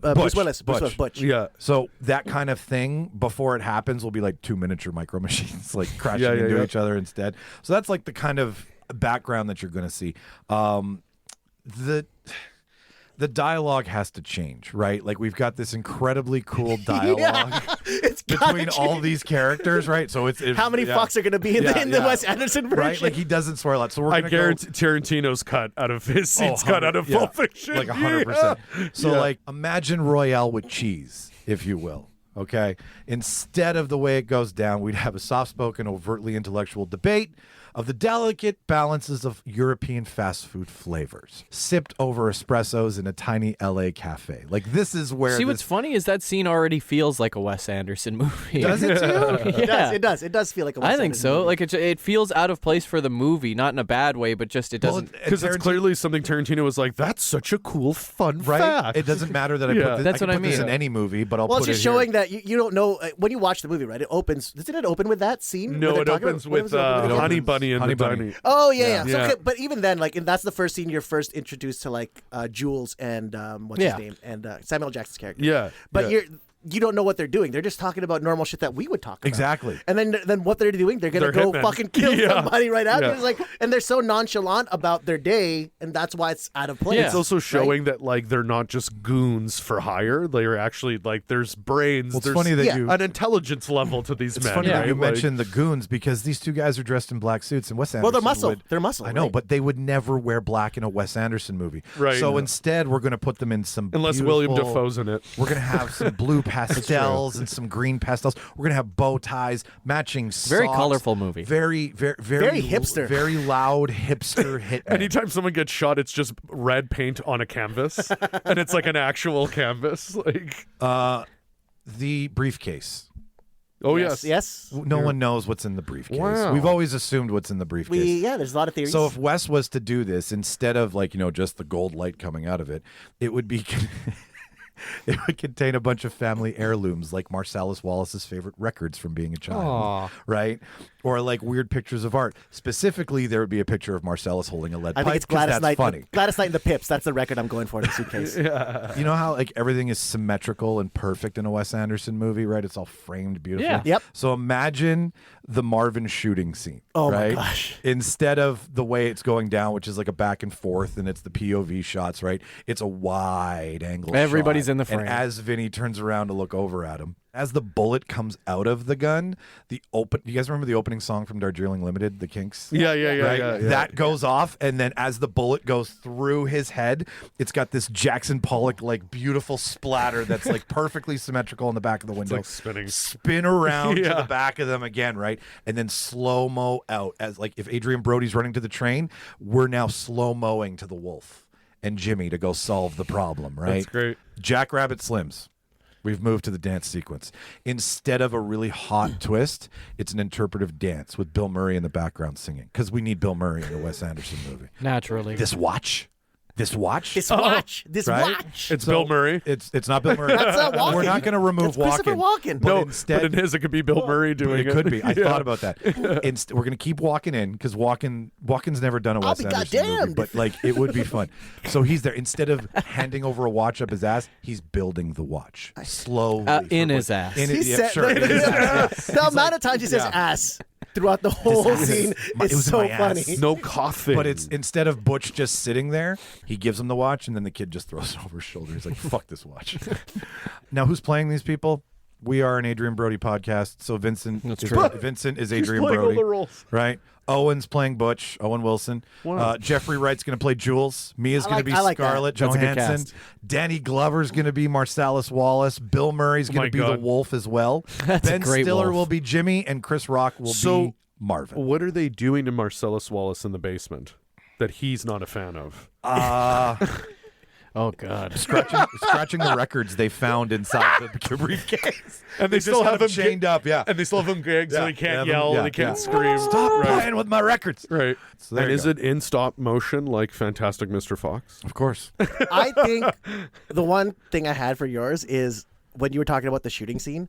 Speaker 6: Bruce Willis. Butch.
Speaker 8: Yeah.
Speaker 5: So that kind of thing before it happens will be like two miniature micro machines like crashing
Speaker 8: Yeah,
Speaker 5: into
Speaker 8: yeah.
Speaker 5: each other instead. So that's like the kind of background that you're going to see. The dialogue has to change, right? Like we've got this incredibly cool dialogue
Speaker 6: It's gotta
Speaker 5: between all
Speaker 6: change.
Speaker 5: these characters, right? So it's
Speaker 6: How many
Speaker 5: yeah.
Speaker 6: fucks are going to be in the
Speaker 5: Yeah.
Speaker 6: Wes Anderson version?
Speaker 5: Right? Like he doesn't swear a lot. So we're
Speaker 8: I
Speaker 5: gonna
Speaker 8: guarantee Tarantino's cut out of his scenes cut out of
Speaker 5: yeah,
Speaker 8: Pulp Fiction.
Speaker 5: like 100%. So
Speaker 8: Yeah.
Speaker 5: like imagine Royale with cheese, if you will. Okay. Instead of the way it goes down, we'd have a soft-spoken, overtly intellectual debate of the delicate balances of European fast food flavors, sipped over espressos in a tiny LA cafe. Like this is where.
Speaker 7: See, what's funny is that scene already feels like a Wes Anderson movie.
Speaker 5: Does it too?
Speaker 7: Yeah.
Speaker 6: It does. It does feel like a Wes
Speaker 7: I think
Speaker 6: Anderson
Speaker 7: so.
Speaker 6: movie.
Speaker 7: Like it feels out of place for the movie, not in a bad way, but just it doesn't.
Speaker 8: Because it's clearly something Tarantino was like, that's such a cool, fun
Speaker 5: Right?
Speaker 8: fact.
Speaker 5: It doesn't matter that I
Speaker 8: Yeah.
Speaker 5: put this,
Speaker 7: That's
Speaker 5: I
Speaker 7: what
Speaker 5: can
Speaker 7: I
Speaker 5: put this
Speaker 7: mean.
Speaker 5: in any movie, but I'll
Speaker 6: Well,
Speaker 5: put
Speaker 6: it's just
Speaker 5: it here.
Speaker 6: showing that you don't know when you watch the movie, right? It opens. Doesn't it open with that scene?
Speaker 8: No,
Speaker 6: where
Speaker 8: it
Speaker 6: they're talking
Speaker 8: opens
Speaker 6: about- what
Speaker 8: with
Speaker 6: does it open with?
Speaker 8: Honey Bunny and
Speaker 5: Honey
Speaker 8: the
Speaker 5: Bunny.
Speaker 8: Bunny.
Speaker 6: Oh yeah. So,
Speaker 8: Yeah.
Speaker 6: okay, but even then, like, and that's the first scene you're first introduced to, like Jules and what's his
Speaker 7: Yeah.
Speaker 6: name and Samuel Jackson's character.
Speaker 8: Yeah.
Speaker 6: But
Speaker 8: yeah.
Speaker 6: you don't know what they're doing. They're just talking about normal shit that we would talk about.
Speaker 5: Exactly.
Speaker 6: And then what they're doing, they're gonna
Speaker 8: They're
Speaker 6: go
Speaker 8: hitmen.
Speaker 6: fucking kill
Speaker 8: Yeah.
Speaker 6: somebody right after.
Speaker 8: Yeah.
Speaker 6: It's like, and they're so nonchalant about their day, and that's why it's out of place.
Speaker 7: Yeah.
Speaker 8: It's also showing that like they're not just goons for hire. They're actually like there's brains.
Speaker 5: Well, it's
Speaker 8: there's
Speaker 5: funny that you.
Speaker 8: an intelligence level to these
Speaker 5: It's
Speaker 8: men.
Speaker 5: funny
Speaker 8: right?
Speaker 5: that you
Speaker 8: Like-
Speaker 5: mentioned the goons, because these two guys are dressed in black suits, and Wes Anderson.
Speaker 6: Well, they're muscle.
Speaker 5: would-
Speaker 6: They're muscle.
Speaker 5: I know,
Speaker 6: right?
Speaker 5: but they would never wear black in a Wes Anderson movie.
Speaker 8: Right.
Speaker 5: So instead, we're going to put them in some.
Speaker 8: unless William
Speaker 5: beautiful-
Speaker 8: Dafoe's in it.
Speaker 5: We're going to have some blue pastels and some green pastels. We're going to have bow ties, matching
Speaker 7: Very
Speaker 5: socks.
Speaker 7: colorful movie.
Speaker 5: Very
Speaker 6: Very hipster.
Speaker 5: Very loud hipster hitman.
Speaker 8: Anytime someone gets shot, it's just red paint on a canvas, and it's like an actual canvas. Like,
Speaker 5: The briefcase.
Speaker 8: oh yes,
Speaker 6: Yes.
Speaker 5: No one knows what's in the briefcase.
Speaker 8: Wow.
Speaker 5: We've always assumed what's in the briefcase.
Speaker 6: There's a lot of theories.
Speaker 5: So if Wes was to do this, instead of like, just the gold light coming out of it, it would be it would contain a bunch of family heirlooms, like Marcellus Wallace's favorite records from being a child.
Speaker 7: Aw.
Speaker 5: Right? Or like weird pictures of art. Specifically, there would be a picture of Marcellus holding a lead
Speaker 6: I
Speaker 5: pipe.
Speaker 6: think it's
Speaker 5: 'cause
Speaker 6: Gladys
Speaker 5: that's
Speaker 6: Knight.
Speaker 5: funny.
Speaker 6: Gladys Knight and the Pips. That's the record I'm going for in the suitcase.
Speaker 5: You know how like everything is symmetrical and perfect in a Wes Anderson movie, right? It's all framed beautifully.
Speaker 7: Yeah.
Speaker 6: Yep.
Speaker 5: So imagine the Marvin shooting scene.
Speaker 6: Oh, my
Speaker 5: right?
Speaker 6: gosh.
Speaker 5: Instead of the way it's going down, which is like a back and forth, and it's the POV shots, right? It's a wide angle.
Speaker 7: Everybody's
Speaker 5: shot.
Speaker 7: in the frame.
Speaker 5: And as Vinny turns around to look over at him, as the bullet comes out of the gun, you guys remember the opening song from Darjeeling Limited, The Kinks?
Speaker 8: yeah,
Speaker 5: Right?
Speaker 8: yeah.
Speaker 5: That goes off, and then as the bullet goes through his head, it's got this Jackson Pollock like beautiful splatter that's like perfectly symmetrical in the back of the window.
Speaker 8: like spinning.
Speaker 5: Spin around to
Speaker 8: Yeah.
Speaker 5: the back of them again, right? And then slow mo out as like if Adrian Brody's running to the train, we're now slow moing to the wolf. and Jimmy to go solve the problem, right?
Speaker 8: That's great.
Speaker 5: Jackrabbit Slims. We've moved to the dance sequence. Instead of a really hot twist, it's an interpretive dance with Bill Murray in the background singing, because we need Bill Murray in a Wes Anderson movie.
Speaker 7: Naturally.
Speaker 5: This watch.
Speaker 6: This
Speaker 5: Right?
Speaker 6: watch.
Speaker 8: It's Bill Murray.
Speaker 5: It's not Bill Murray.
Speaker 6: That's not Walken.
Speaker 5: We're not going to remove
Speaker 6: It's Christopher Walken.
Speaker 5: But
Speaker 8: No,
Speaker 5: instead,
Speaker 8: but in his, it could be Bill Murray doing
Speaker 5: it could be. I
Speaker 8: Yeah.
Speaker 5: thought about that. We're going to keep walking in because Walken's never done a Wes
Speaker 6: be
Speaker 5: Anderson movie,
Speaker 6: goddamned.
Speaker 5: but like it would be fun. So he's there. Instead of handing over a watch up his ass, he's building the watch slowly
Speaker 7: in his ass.
Speaker 5: In
Speaker 6: He
Speaker 5: his, yeah,
Speaker 6: said-
Speaker 5: sure. In his ass, yeah.
Speaker 6: The amount of times he says ass throughout the whole
Speaker 5: ass
Speaker 6: scene
Speaker 5: it
Speaker 6: is
Speaker 5: was in
Speaker 6: so
Speaker 5: my ass.
Speaker 6: funny.
Speaker 8: No coughing.
Speaker 5: But it's instead of Butch just sitting there, he gives him the watch, and then the kid just throws it over his shoulder. He's like, "Fuck this watch." Now, who's playing these people? We are an Adrian Brody podcast, so Vincent is Adrian
Speaker 8: playing all
Speaker 5: Brody,
Speaker 8: the roles.
Speaker 5: right? Owen's playing Butch, Owen Wilson.
Speaker 8: Wow.
Speaker 5: Jeffrey Wright's going to play Jules. Mia's going to be
Speaker 6: I like that.
Speaker 5: Scarlett
Speaker 7: That's a good
Speaker 5: Johansson.
Speaker 7: cast.
Speaker 5: Danny Glover's going to be Marcellus Wallace. Bill Murray's
Speaker 8: Oh
Speaker 5: going
Speaker 8: my
Speaker 5: to be
Speaker 8: God.
Speaker 5: the wolf as well.
Speaker 7: That's a
Speaker 5: Ben
Speaker 7: great
Speaker 5: Stiller
Speaker 7: wolf.
Speaker 5: will be Jimmy, and Chris Rock will be Marvin.
Speaker 8: What are they doing to Marcellus Wallace in the basement that he's not a fan of?
Speaker 7: Oh, God.
Speaker 5: Scratching the records they found inside the briefcase.
Speaker 8: And they
Speaker 5: just
Speaker 8: still have him
Speaker 5: chained up, yeah.
Speaker 8: And they still have him gagged, so
Speaker 5: Yeah,
Speaker 8: he can't
Speaker 5: have him-
Speaker 8: yell,
Speaker 5: yeah,
Speaker 8: he can't
Speaker 5: yeah.
Speaker 8: scream.
Speaker 5: Stop
Speaker 8: Right.
Speaker 5: playing with my records.
Speaker 8: Right.
Speaker 5: So there
Speaker 8: and
Speaker 5: you
Speaker 8: is
Speaker 5: go.
Speaker 8: it in stop motion like Fantastic Mr. Fox?
Speaker 5: Of course.
Speaker 6: I think the one thing I had for yours is when you were talking about the shooting scene.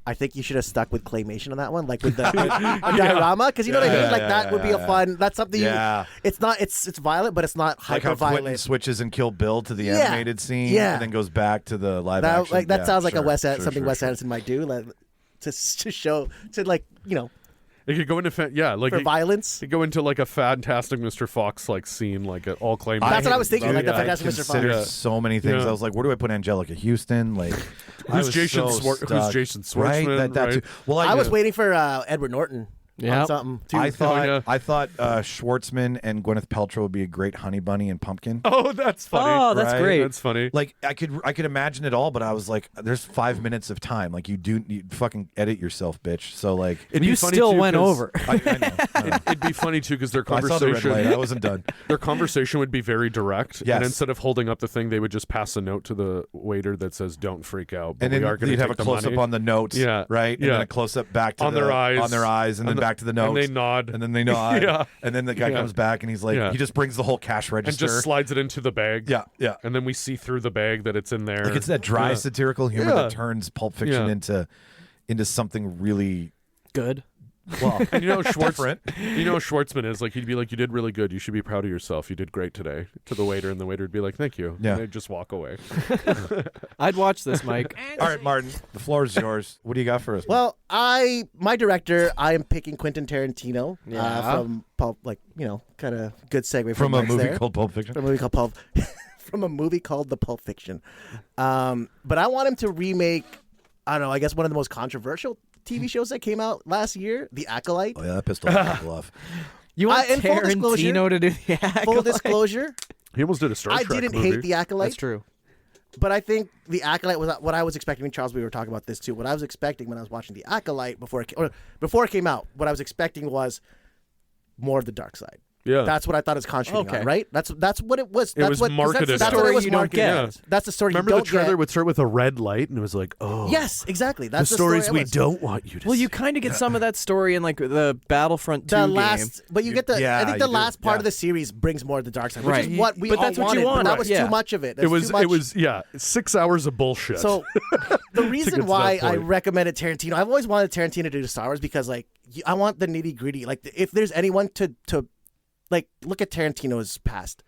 Speaker 6: I think you should have stuck with claymation on that one, like with the diorama, because you know what I mean. Like that would be a fun. That's something.
Speaker 5: Yeah.
Speaker 6: It's not. It's violent, but it's not
Speaker 5: Like how
Speaker 6: hyper
Speaker 5: Quentin
Speaker 6: violent.
Speaker 5: switches in Kill Bill to the
Speaker 6: Yeah.
Speaker 5: animated scene,
Speaker 6: Yeah.
Speaker 5: and then goes back to the live
Speaker 6: That
Speaker 5: action.
Speaker 6: like that
Speaker 5: Yeah,
Speaker 6: sounds like
Speaker 5: sure,
Speaker 6: a Wes
Speaker 5: sure,
Speaker 6: something
Speaker 5: sure,
Speaker 6: Wes
Speaker 5: sure.
Speaker 6: Anderson might do, like to show to like
Speaker 8: It could go into like
Speaker 6: for violence.
Speaker 8: it could go into like a Fantastic Mr. Fox like scene, like an all claim.
Speaker 6: That's what I was thinking, like the
Speaker 5: I
Speaker 6: Fantastic Mr. Fox.
Speaker 5: considered so many things.
Speaker 8: Yeah.
Speaker 5: I was like, where do I put Angelica Houston? Like, I
Speaker 8: Who's
Speaker 5: was
Speaker 8: Jason
Speaker 5: so
Speaker 8: Who's
Speaker 5: stuck.
Speaker 8: Jason
Speaker 5: Right?
Speaker 8: Schwartzman?
Speaker 5: That
Speaker 8: Right.
Speaker 5: too. Well,
Speaker 6: I was waiting for Edward Norton.
Speaker 7: Yeah.
Speaker 6: On something too.
Speaker 5: I thought
Speaker 8: yeah.
Speaker 5: Schwartzman and Gwyneth Paltrow would be a great Honey Bunny and Pumpkin.
Speaker 8: Oh, that's funny.
Speaker 7: Oh, that's
Speaker 5: Right?
Speaker 7: great.
Speaker 8: That's funny.
Speaker 5: Like I could imagine it all, but I was like, there's 5 minutes of time. Like you fucking edit yourself, bitch. So like,
Speaker 8: It'd be
Speaker 7: You
Speaker 8: funny,
Speaker 7: still
Speaker 8: too,
Speaker 7: went
Speaker 8: 'cause
Speaker 7: over.
Speaker 5: I know.
Speaker 8: It'd be funny too because their
Speaker 5: I saw the red
Speaker 8: conversation,
Speaker 5: light. I wasn't done.
Speaker 8: their conversation would be very direct.
Speaker 5: Yes.
Speaker 8: And instead of holding up the thing, they would just pass a note to the waiter that says, "Don't freak out." But
Speaker 5: And then
Speaker 8: we are going
Speaker 5: you'd
Speaker 8: to
Speaker 5: have a
Speaker 8: take the
Speaker 5: close
Speaker 8: money.
Speaker 5: up on the notes,
Speaker 8: Yeah.
Speaker 5: right? And
Speaker 8: Yeah.
Speaker 5: then a close up back to
Speaker 8: On their eyes.
Speaker 5: and then back to the notes.
Speaker 8: And they nod.
Speaker 5: And then they nod.
Speaker 8: Yeah.
Speaker 5: And then the guy
Speaker 8: Yeah.
Speaker 5: comes back and he's like,
Speaker 8: Yeah.
Speaker 5: he just brings the whole cash
Speaker 8: and
Speaker 5: register.
Speaker 8: just slides it into the bag.
Speaker 5: Yeah, yeah.
Speaker 8: And then we see through the bag that it's in there.
Speaker 5: Like it's that dry
Speaker 8: Yeah.
Speaker 5: satirical humor
Speaker 8: Yeah.
Speaker 5: that turns Pulp Fiction
Speaker 8: Yeah.
Speaker 5: into something really
Speaker 7: Good.
Speaker 5: well.
Speaker 8: And you know
Speaker 5: different.
Speaker 8: Schwartzman is like, he'd be like, "You did really good. You should be proud of yourself. You did great today." To the waiter, and the waiter would be like, "Thank you."
Speaker 5: Yeah.
Speaker 8: And they'd just walk away.
Speaker 7: I'd watch this, Mike.
Speaker 5: All right, Martin, the floor is yours. What do you got for us?
Speaker 6: Well, my director, I am picking Quentin Tarantino
Speaker 7: Yeah.
Speaker 6: from Pulp, kind of good segue
Speaker 5: from a
Speaker 6: Mike's
Speaker 5: movie
Speaker 6: there.
Speaker 5: called Pulp Fiction.
Speaker 6: From a movie called Pulp, from a movie called The Pulp Fiction. But I want him to remake, I don't know, I guess one of the most controversial TV shows that came out last year, The Acolyte.
Speaker 5: Oh yeah, that pissed off people off.
Speaker 7: You want
Speaker 6: in full disclosure-
Speaker 7: Tarantino to do the Acolyte?
Speaker 6: Full disclosure,
Speaker 8: He almost did a Star
Speaker 6: I
Speaker 8: Trek
Speaker 6: didn't
Speaker 8: movie.
Speaker 6: hate The Acolyte.
Speaker 7: That's true.
Speaker 6: But I think The Acolyte was what I was expecting. Charles, we were talking about this too. What I was expecting when I was watching The Acolyte before it came out, what I was expecting was more of the dark side.
Speaker 8: Yeah.
Speaker 6: That's what I thought it was concentrating
Speaker 7: Okay.
Speaker 6: on, right? That's what it was.
Speaker 8: It
Speaker 6: That's
Speaker 8: was
Speaker 6: what, 'cause
Speaker 8: marketed
Speaker 6: That's
Speaker 8: as-
Speaker 6: what it
Speaker 7: Story
Speaker 6: was
Speaker 7: you don't
Speaker 6: marketed
Speaker 7: get.
Speaker 6: as. That's the story
Speaker 8: Remember
Speaker 6: you
Speaker 8: the
Speaker 6: don't
Speaker 8: trailer
Speaker 6: get.
Speaker 8: would start with a red light, and it was like, "Oh,
Speaker 6: Yes, exactly. That's
Speaker 8: the
Speaker 6: story
Speaker 8: stories
Speaker 6: I
Speaker 8: we
Speaker 6: was.
Speaker 8: don't want you to."
Speaker 7: Well,
Speaker 8: see.
Speaker 7: you kind of get some of that story in like the Battlefront 2
Speaker 6: The
Speaker 7: game.
Speaker 6: last, but you get the.
Speaker 5: Yeah,
Speaker 6: I think the
Speaker 5: you do.
Speaker 6: last part
Speaker 5: Yeah.
Speaker 6: of the series brings more of the dark side, which
Speaker 7: Right.
Speaker 6: is what we
Speaker 7: But
Speaker 6: all
Speaker 7: that's what
Speaker 6: wanted.
Speaker 7: you
Speaker 6: But
Speaker 7: wanted,
Speaker 6: that was
Speaker 7: yeah.
Speaker 6: too much of it.
Speaker 8: It
Speaker 6: That's
Speaker 8: was.
Speaker 6: too much.
Speaker 8: It was. Yeah, 6 hours of bullshit.
Speaker 6: So the
Speaker 8: get
Speaker 6: reason
Speaker 8: to
Speaker 6: why
Speaker 8: that
Speaker 6: I
Speaker 8: point.
Speaker 6: recommended Tarantino, I've always wanted Tarantino to do Star Wars because I want the nitty gritty. Like if there's anyone to like look at Tarantino's past,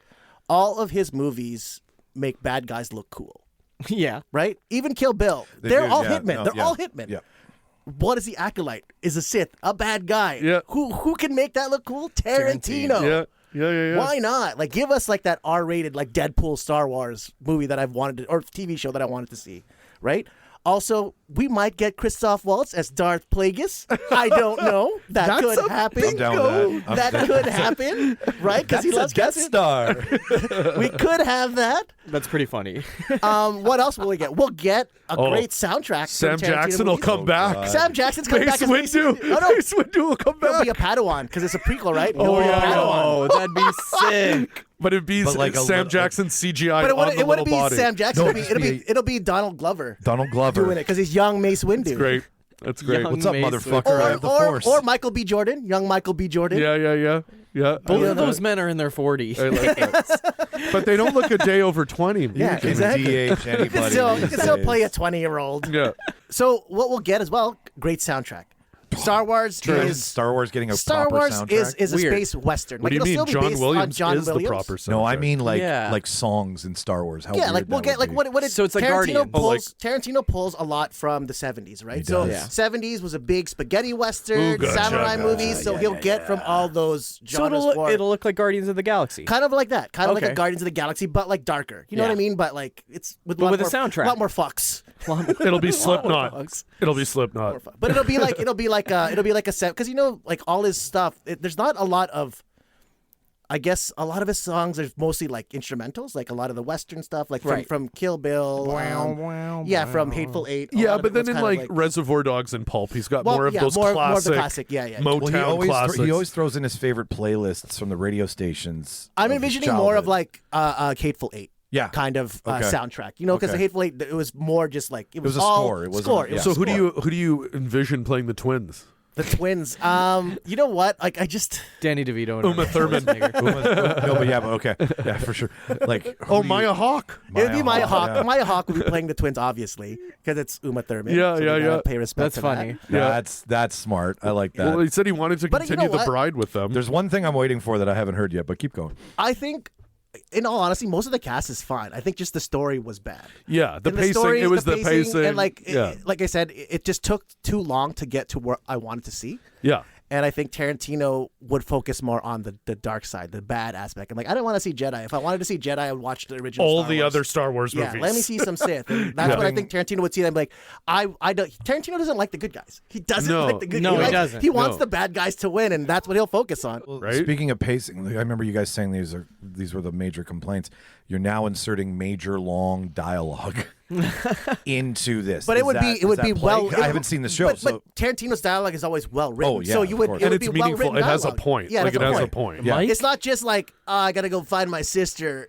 Speaker 6: all of his movies make bad guys look cool,
Speaker 7: Yeah.
Speaker 6: right? Even Kill Bill,
Speaker 5: They
Speaker 6: they're
Speaker 5: do,
Speaker 6: all
Speaker 5: yeah,
Speaker 6: hitmen.
Speaker 5: no,
Speaker 6: They're
Speaker 5: yeah,
Speaker 6: all hitmen.
Speaker 5: yeah.
Speaker 6: What is the Acolyte? Is a Sith a bad guy?
Speaker 8: Yeah.
Speaker 6: Who can make that look cool? Tarantino.
Speaker 8: Yeah.
Speaker 6: Why not? Like, give us like that R-rated, like Deadpool Star Wars movie that I've wanted to, or TV show that I wanted to see, right? Also, we might get Christoph Waltz as Darth Plagueis. I don't know. That
Speaker 8: That's
Speaker 6: could
Speaker 8: a
Speaker 6: happen.
Speaker 5: I'm down with that.
Speaker 6: That could happen, right? Because he loves
Speaker 5: Death
Speaker 6: Death
Speaker 5: Star.
Speaker 6: We could have that.
Speaker 7: That's pretty funny.
Speaker 6: What else will we get? We'll get a great soundtrack.
Speaker 8: Sam
Speaker 6: from Tarantino
Speaker 8: Jackson will
Speaker 6: movies.
Speaker 8: come back.
Speaker 6: Sam Jackson's coming
Speaker 8: Mace
Speaker 6: back as Mace
Speaker 8: Windu.
Speaker 6: Oh no,
Speaker 8: Mace Windu will come
Speaker 6: he'll
Speaker 8: back.
Speaker 6: be a Padawan because it's a prequel, right?
Speaker 8: Oh,
Speaker 6: He'll be a
Speaker 8: yeah.
Speaker 6: Padawan.
Speaker 7: Oh, that'd be sick.
Speaker 8: But it'd be
Speaker 5: But like a
Speaker 8: Sam
Speaker 5: little-
Speaker 8: Jackson CGI
Speaker 6: But it
Speaker 8: on
Speaker 6: wouldn't,
Speaker 8: the
Speaker 6: it wouldn't
Speaker 8: little
Speaker 6: be
Speaker 8: body.
Speaker 6: Sam Jackson.
Speaker 5: No,
Speaker 6: it'll be Donald Glover
Speaker 5: Donald Glover.
Speaker 6: doing it because he's young Mace Windu.
Speaker 8: Great. That's great.
Speaker 7: Young
Speaker 5: What's up,
Speaker 7: Mace
Speaker 5: motherfucker? I have the Force.
Speaker 6: Or Michael B. Jordan, young Michael B. Jordan.
Speaker 8: Yeah.
Speaker 7: Both of those men are in their 40s.
Speaker 8: I like that. But they don't look a day over 20.
Speaker 6: Yeah,
Speaker 5: Can
Speaker 6: exactly.
Speaker 5: DH
Speaker 6: You can
Speaker 5: anybody
Speaker 6: still,
Speaker 5: these
Speaker 6: play a
Speaker 5: days.
Speaker 6: 20-year-old.
Speaker 8: Yeah.
Speaker 6: So what we'll get as well, great soundtrack. Star Wars
Speaker 5: Is Star Wars getting a
Speaker 6: Star
Speaker 5: proper
Speaker 6: Wars
Speaker 5: soundtrack?
Speaker 6: is a
Speaker 7: Weird.
Speaker 6: space western.
Speaker 8: What do you
Speaker 6: it'll
Speaker 8: mean?
Speaker 6: still be
Speaker 8: John
Speaker 6: based
Speaker 8: Williams
Speaker 6: on John
Speaker 8: is
Speaker 6: Williams.
Speaker 8: the proper soundtrack.
Speaker 5: No, I mean
Speaker 7: Yeah.
Speaker 5: like songs in Star Wars. How
Speaker 6: Yeah,
Speaker 5: weird
Speaker 6: like we'll
Speaker 5: that
Speaker 6: get
Speaker 5: would
Speaker 6: like
Speaker 5: be.
Speaker 6: what it
Speaker 7: So it's like
Speaker 6: Tarantino
Speaker 7: Guardian.
Speaker 6: pulls Tarantino pulls a lot from the 70s, right?
Speaker 5: He
Speaker 6: So
Speaker 5: does.
Speaker 7: Yeah.
Speaker 6: 70s was a big spaghetti western,
Speaker 8: Ooh, gotcha,
Speaker 6: samurai
Speaker 8: gotcha.
Speaker 6: movies, so he'll get from all those
Speaker 7: So
Speaker 6: genres.
Speaker 7: it'll look like Guardians of the Galaxy.
Speaker 6: kind of like that, kind of like
Speaker 7: Okay.
Speaker 6: a Guardians of the Galaxy, but like darker. You know what I
Speaker 7: Yeah.
Speaker 6: mean? But like it's with,
Speaker 7: But
Speaker 6: lot
Speaker 7: with a
Speaker 6: more,
Speaker 7: soundtrack.
Speaker 6: a lot more fucks.
Speaker 8: It'll be Slipknot.
Speaker 6: fucks.
Speaker 8: It'll be Slipknot.
Speaker 6: But it'll be like a set because like all his stuff. There's not a lot of. I guess a lot of his songs are mostly like instrumentals, like a lot of the Western stuff, like
Speaker 7: Right.
Speaker 6: from Kill Bill, from Hateful Eight. A
Speaker 8: Yeah,
Speaker 6: lot of
Speaker 8: but
Speaker 6: it
Speaker 8: then
Speaker 6: was
Speaker 8: in
Speaker 6: kind
Speaker 8: like
Speaker 6: of
Speaker 8: Reservoir Dogs and Pulp, he's got
Speaker 6: Well,
Speaker 8: more of
Speaker 6: yeah,
Speaker 8: those
Speaker 6: more of the
Speaker 8: classic,
Speaker 6: classic, yeah.
Speaker 8: Motown
Speaker 5: Well,
Speaker 8: classics.
Speaker 5: he always throws in his favorite playlists from the radio stations.
Speaker 6: I'm
Speaker 5: of
Speaker 6: envisioning
Speaker 5: childhood.
Speaker 6: more of like Hateful Eight.
Speaker 5: Yeah.
Speaker 6: Kind of
Speaker 5: Okay.
Speaker 6: soundtrack, you know, because
Speaker 5: Okay.
Speaker 6: the Hateful Eight, it was more just like it was
Speaker 5: a
Speaker 6: all
Speaker 5: score. It wasn't-
Speaker 6: score.
Speaker 5: yeah.
Speaker 8: So who
Speaker 6: score.
Speaker 8: do you envision playing the twins?
Speaker 6: The twins? You know what? Like I just
Speaker 7: Danny DeVito and
Speaker 8: Uma Thurman.
Speaker 5: No, but okay, yeah, for sure. Like,
Speaker 8: Oh, Maya Hawke.
Speaker 6: it'd be Maya Hawke.
Speaker 5: yeah.
Speaker 6: Maya Hawke would be playing the twins, obviously, because it's Uma Thurman.
Speaker 8: Yeah,
Speaker 6: so we
Speaker 8: yeah,
Speaker 6: gotta
Speaker 8: yeah.
Speaker 6: Pay respect.
Speaker 7: That's
Speaker 6: to that.
Speaker 7: funny.
Speaker 8: Yeah.
Speaker 5: That's smart. I like that.
Speaker 8: Well, he said he wanted to
Speaker 6: But you
Speaker 8: continue
Speaker 6: know
Speaker 8: the
Speaker 6: what?
Speaker 8: bride with them.
Speaker 5: There's one thing I'm waiting for that I haven't heard yet, but keep going.
Speaker 6: I think, in all honesty, most of the cast is fine. I think just the story was bad.
Speaker 8: Yeah, the
Speaker 6: And
Speaker 8: pacing.
Speaker 6: story-
Speaker 8: It was the pacing.
Speaker 6: and like
Speaker 8: yeah,
Speaker 6: like I said, it just took too long to get to where I wanted to see.
Speaker 8: yeah.
Speaker 6: And I think Tarantino would focus more on the dark side, the bad aspect. And like, I didn't want to see Jedi. If I wanted to see Jedi, I would watch the original.
Speaker 8: All
Speaker 6: Star
Speaker 8: the
Speaker 6: Wars.
Speaker 8: other Star Wars
Speaker 6: Yeah,
Speaker 8: movies.
Speaker 6: let me see some Sith. And that's
Speaker 8: Yeah.
Speaker 6: what I think Tarantino would see. I'm like, I don't. Tarantino doesn't like the good guys. He doesn't
Speaker 8: No.
Speaker 6: like the good.
Speaker 7: No, he
Speaker 6: likes-
Speaker 7: doesn't.
Speaker 6: He wants
Speaker 8: No.
Speaker 6: the bad guys to win, and that's what he'll focus on.
Speaker 8: Right?
Speaker 5: Speaking of pacing, like, I remember you guys saying these were the major complaints. You're now inserting major long dialogue into this.
Speaker 6: But
Speaker 5: Is
Speaker 6: it would
Speaker 5: that-
Speaker 6: be
Speaker 5: does
Speaker 6: it would
Speaker 5: that
Speaker 6: be
Speaker 5: play?
Speaker 6: well.
Speaker 5: I haven't seen the show,
Speaker 6: but,
Speaker 5: so
Speaker 6: Tarantino's dialogue is always well written.
Speaker 5: Oh, yeah,
Speaker 6: so you
Speaker 5: of
Speaker 6: would
Speaker 5: course.
Speaker 6: it
Speaker 8: and
Speaker 6: would
Speaker 8: it's
Speaker 6: be
Speaker 8: meaningful.
Speaker 6: well-written
Speaker 8: It has a
Speaker 6: dialogue.
Speaker 8: point.
Speaker 6: Yeah,
Speaker 8: like it
Speaker 6: that's
Speaker 8: has
Speaker 6: the
Speaker 8: a point.
Speaker 5: Yeah.
Speaker 6: It's not just like I gotta go find my sister,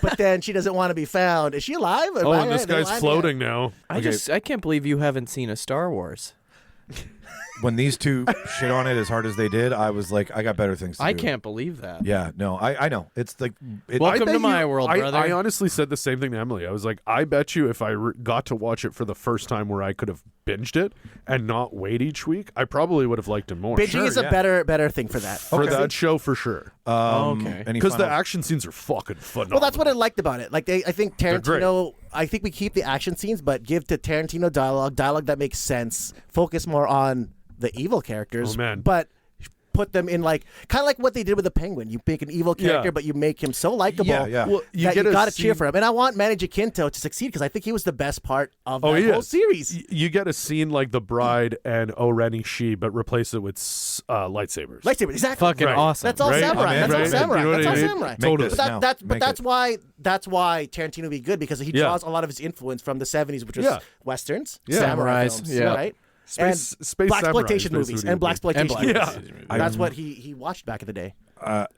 Speaker 6: but then she doesn't want to be found. Is she alive?
Speaker 8: Oh, and this guy's floating now.
Speaker 7: I can't believe you haven't seen a Star Wars.
Speaker 5: when these two shit on it as hard as they did, I was like, I got better things to do.
Speaker 7: I can't believe that.
Speaker 5: Yeah, no, I know. It's like
Speaker 7: Welcome
Speaker 8: bet
Speaker 7: to my world, brother.
Speaker 8: I honestly said the same thing to Emily. I was like, I bet you if I got to watch it for the first time where I could have binged it and not wait each week, I probably would have liked it more.
Speaker 6: Binging is a better thing for that.
Speaker 8: For that show, for sure.
Speaker 7: Okay.
Speaker 5: any
Speaker 8: Because the
Speaker 5: final-
Speaker 8: action scenes are fucking phenomenal.
Speaker 6: Well, that's what I liked about it. Like, I think
Speaker 8: great.
Speaker 6: Tarantino. I think we keep the action scenes, but give to Tarantino dialogue that makes sense. Focus more on the evil characters.
Speaker 8: Oh, man.
Speaker 6: But put them in like kind of like what they did with the Penguin. You make an evil character,
Speaker 8: Yeah.
Speaker 6: but you make him so likable.
Speaker 5: Yeah.
Speaker 8: Well, you
Speaker 6: that
Speaker 8: get
Speaker 6: you
Speaker 8: to
Speaker 6: got to
Speaker 8: see-
Speaker 6: cheer for him. And I want Manny Jacinto to succeed because I think he was the best part of
Speaker 8: Oh,
Speaker 6: that
Speaker 8: he
Speaker 6: whole
Speaker 8: is.
Speaker 6: series.
Speaker 8: You get a scene like The Bride and O Reni She, but replace it with lightsabers.
Speaker 6: Lightsaber, exactly.
Speaker 7: Fucking
Speaker 8: Right.
Speaker 7: awesome.
Speaker 6: That's all
Speaker 8: Right?
Speaker 6: samurai.
Speaker 8: I'm in,
Speaker 6: That's all
Speaker 8: right?
Speaker 6: samurai.
Speaker 8: You know what
Speaker 6: That's
Speaker 8: I
Speaker 6: all
Speaker 8: mean?
Speaker 6: samurai.
Speaker 5: Make
Speaker 8: Totally.
Speaker 5: this
Speaker 6: But
Speaker 5: now.
Speaker 6: that's
Speaker 5: Make it.
Speaker 6: that's why Tarantino would be good because he
Speaker 8: Yeah.
Speaker 6: draws a lot of his influence from the 70s, which was
Speaker 8: Yeah.
Speaker 6: westerns,
Speaker 8: Yeah.
Speaker 6: samurai
Speaker 7: Samurais,
Speaker 6: films,
Speaker 7: yeah.
Speaker 6: right?
Speaker 8: Space
Speaker 6: black
Speaker 8: samurais,
Speaker 6: exploitation
Speaker 8: that's
Speaker 6: movies
Speaker 8: what he
Speaker 6: and black
Speaker 8: would be.
Speaker 6: exploitation
Speaker 8: Yeah.
Speaker 6: movies. That's what he watched back in the day.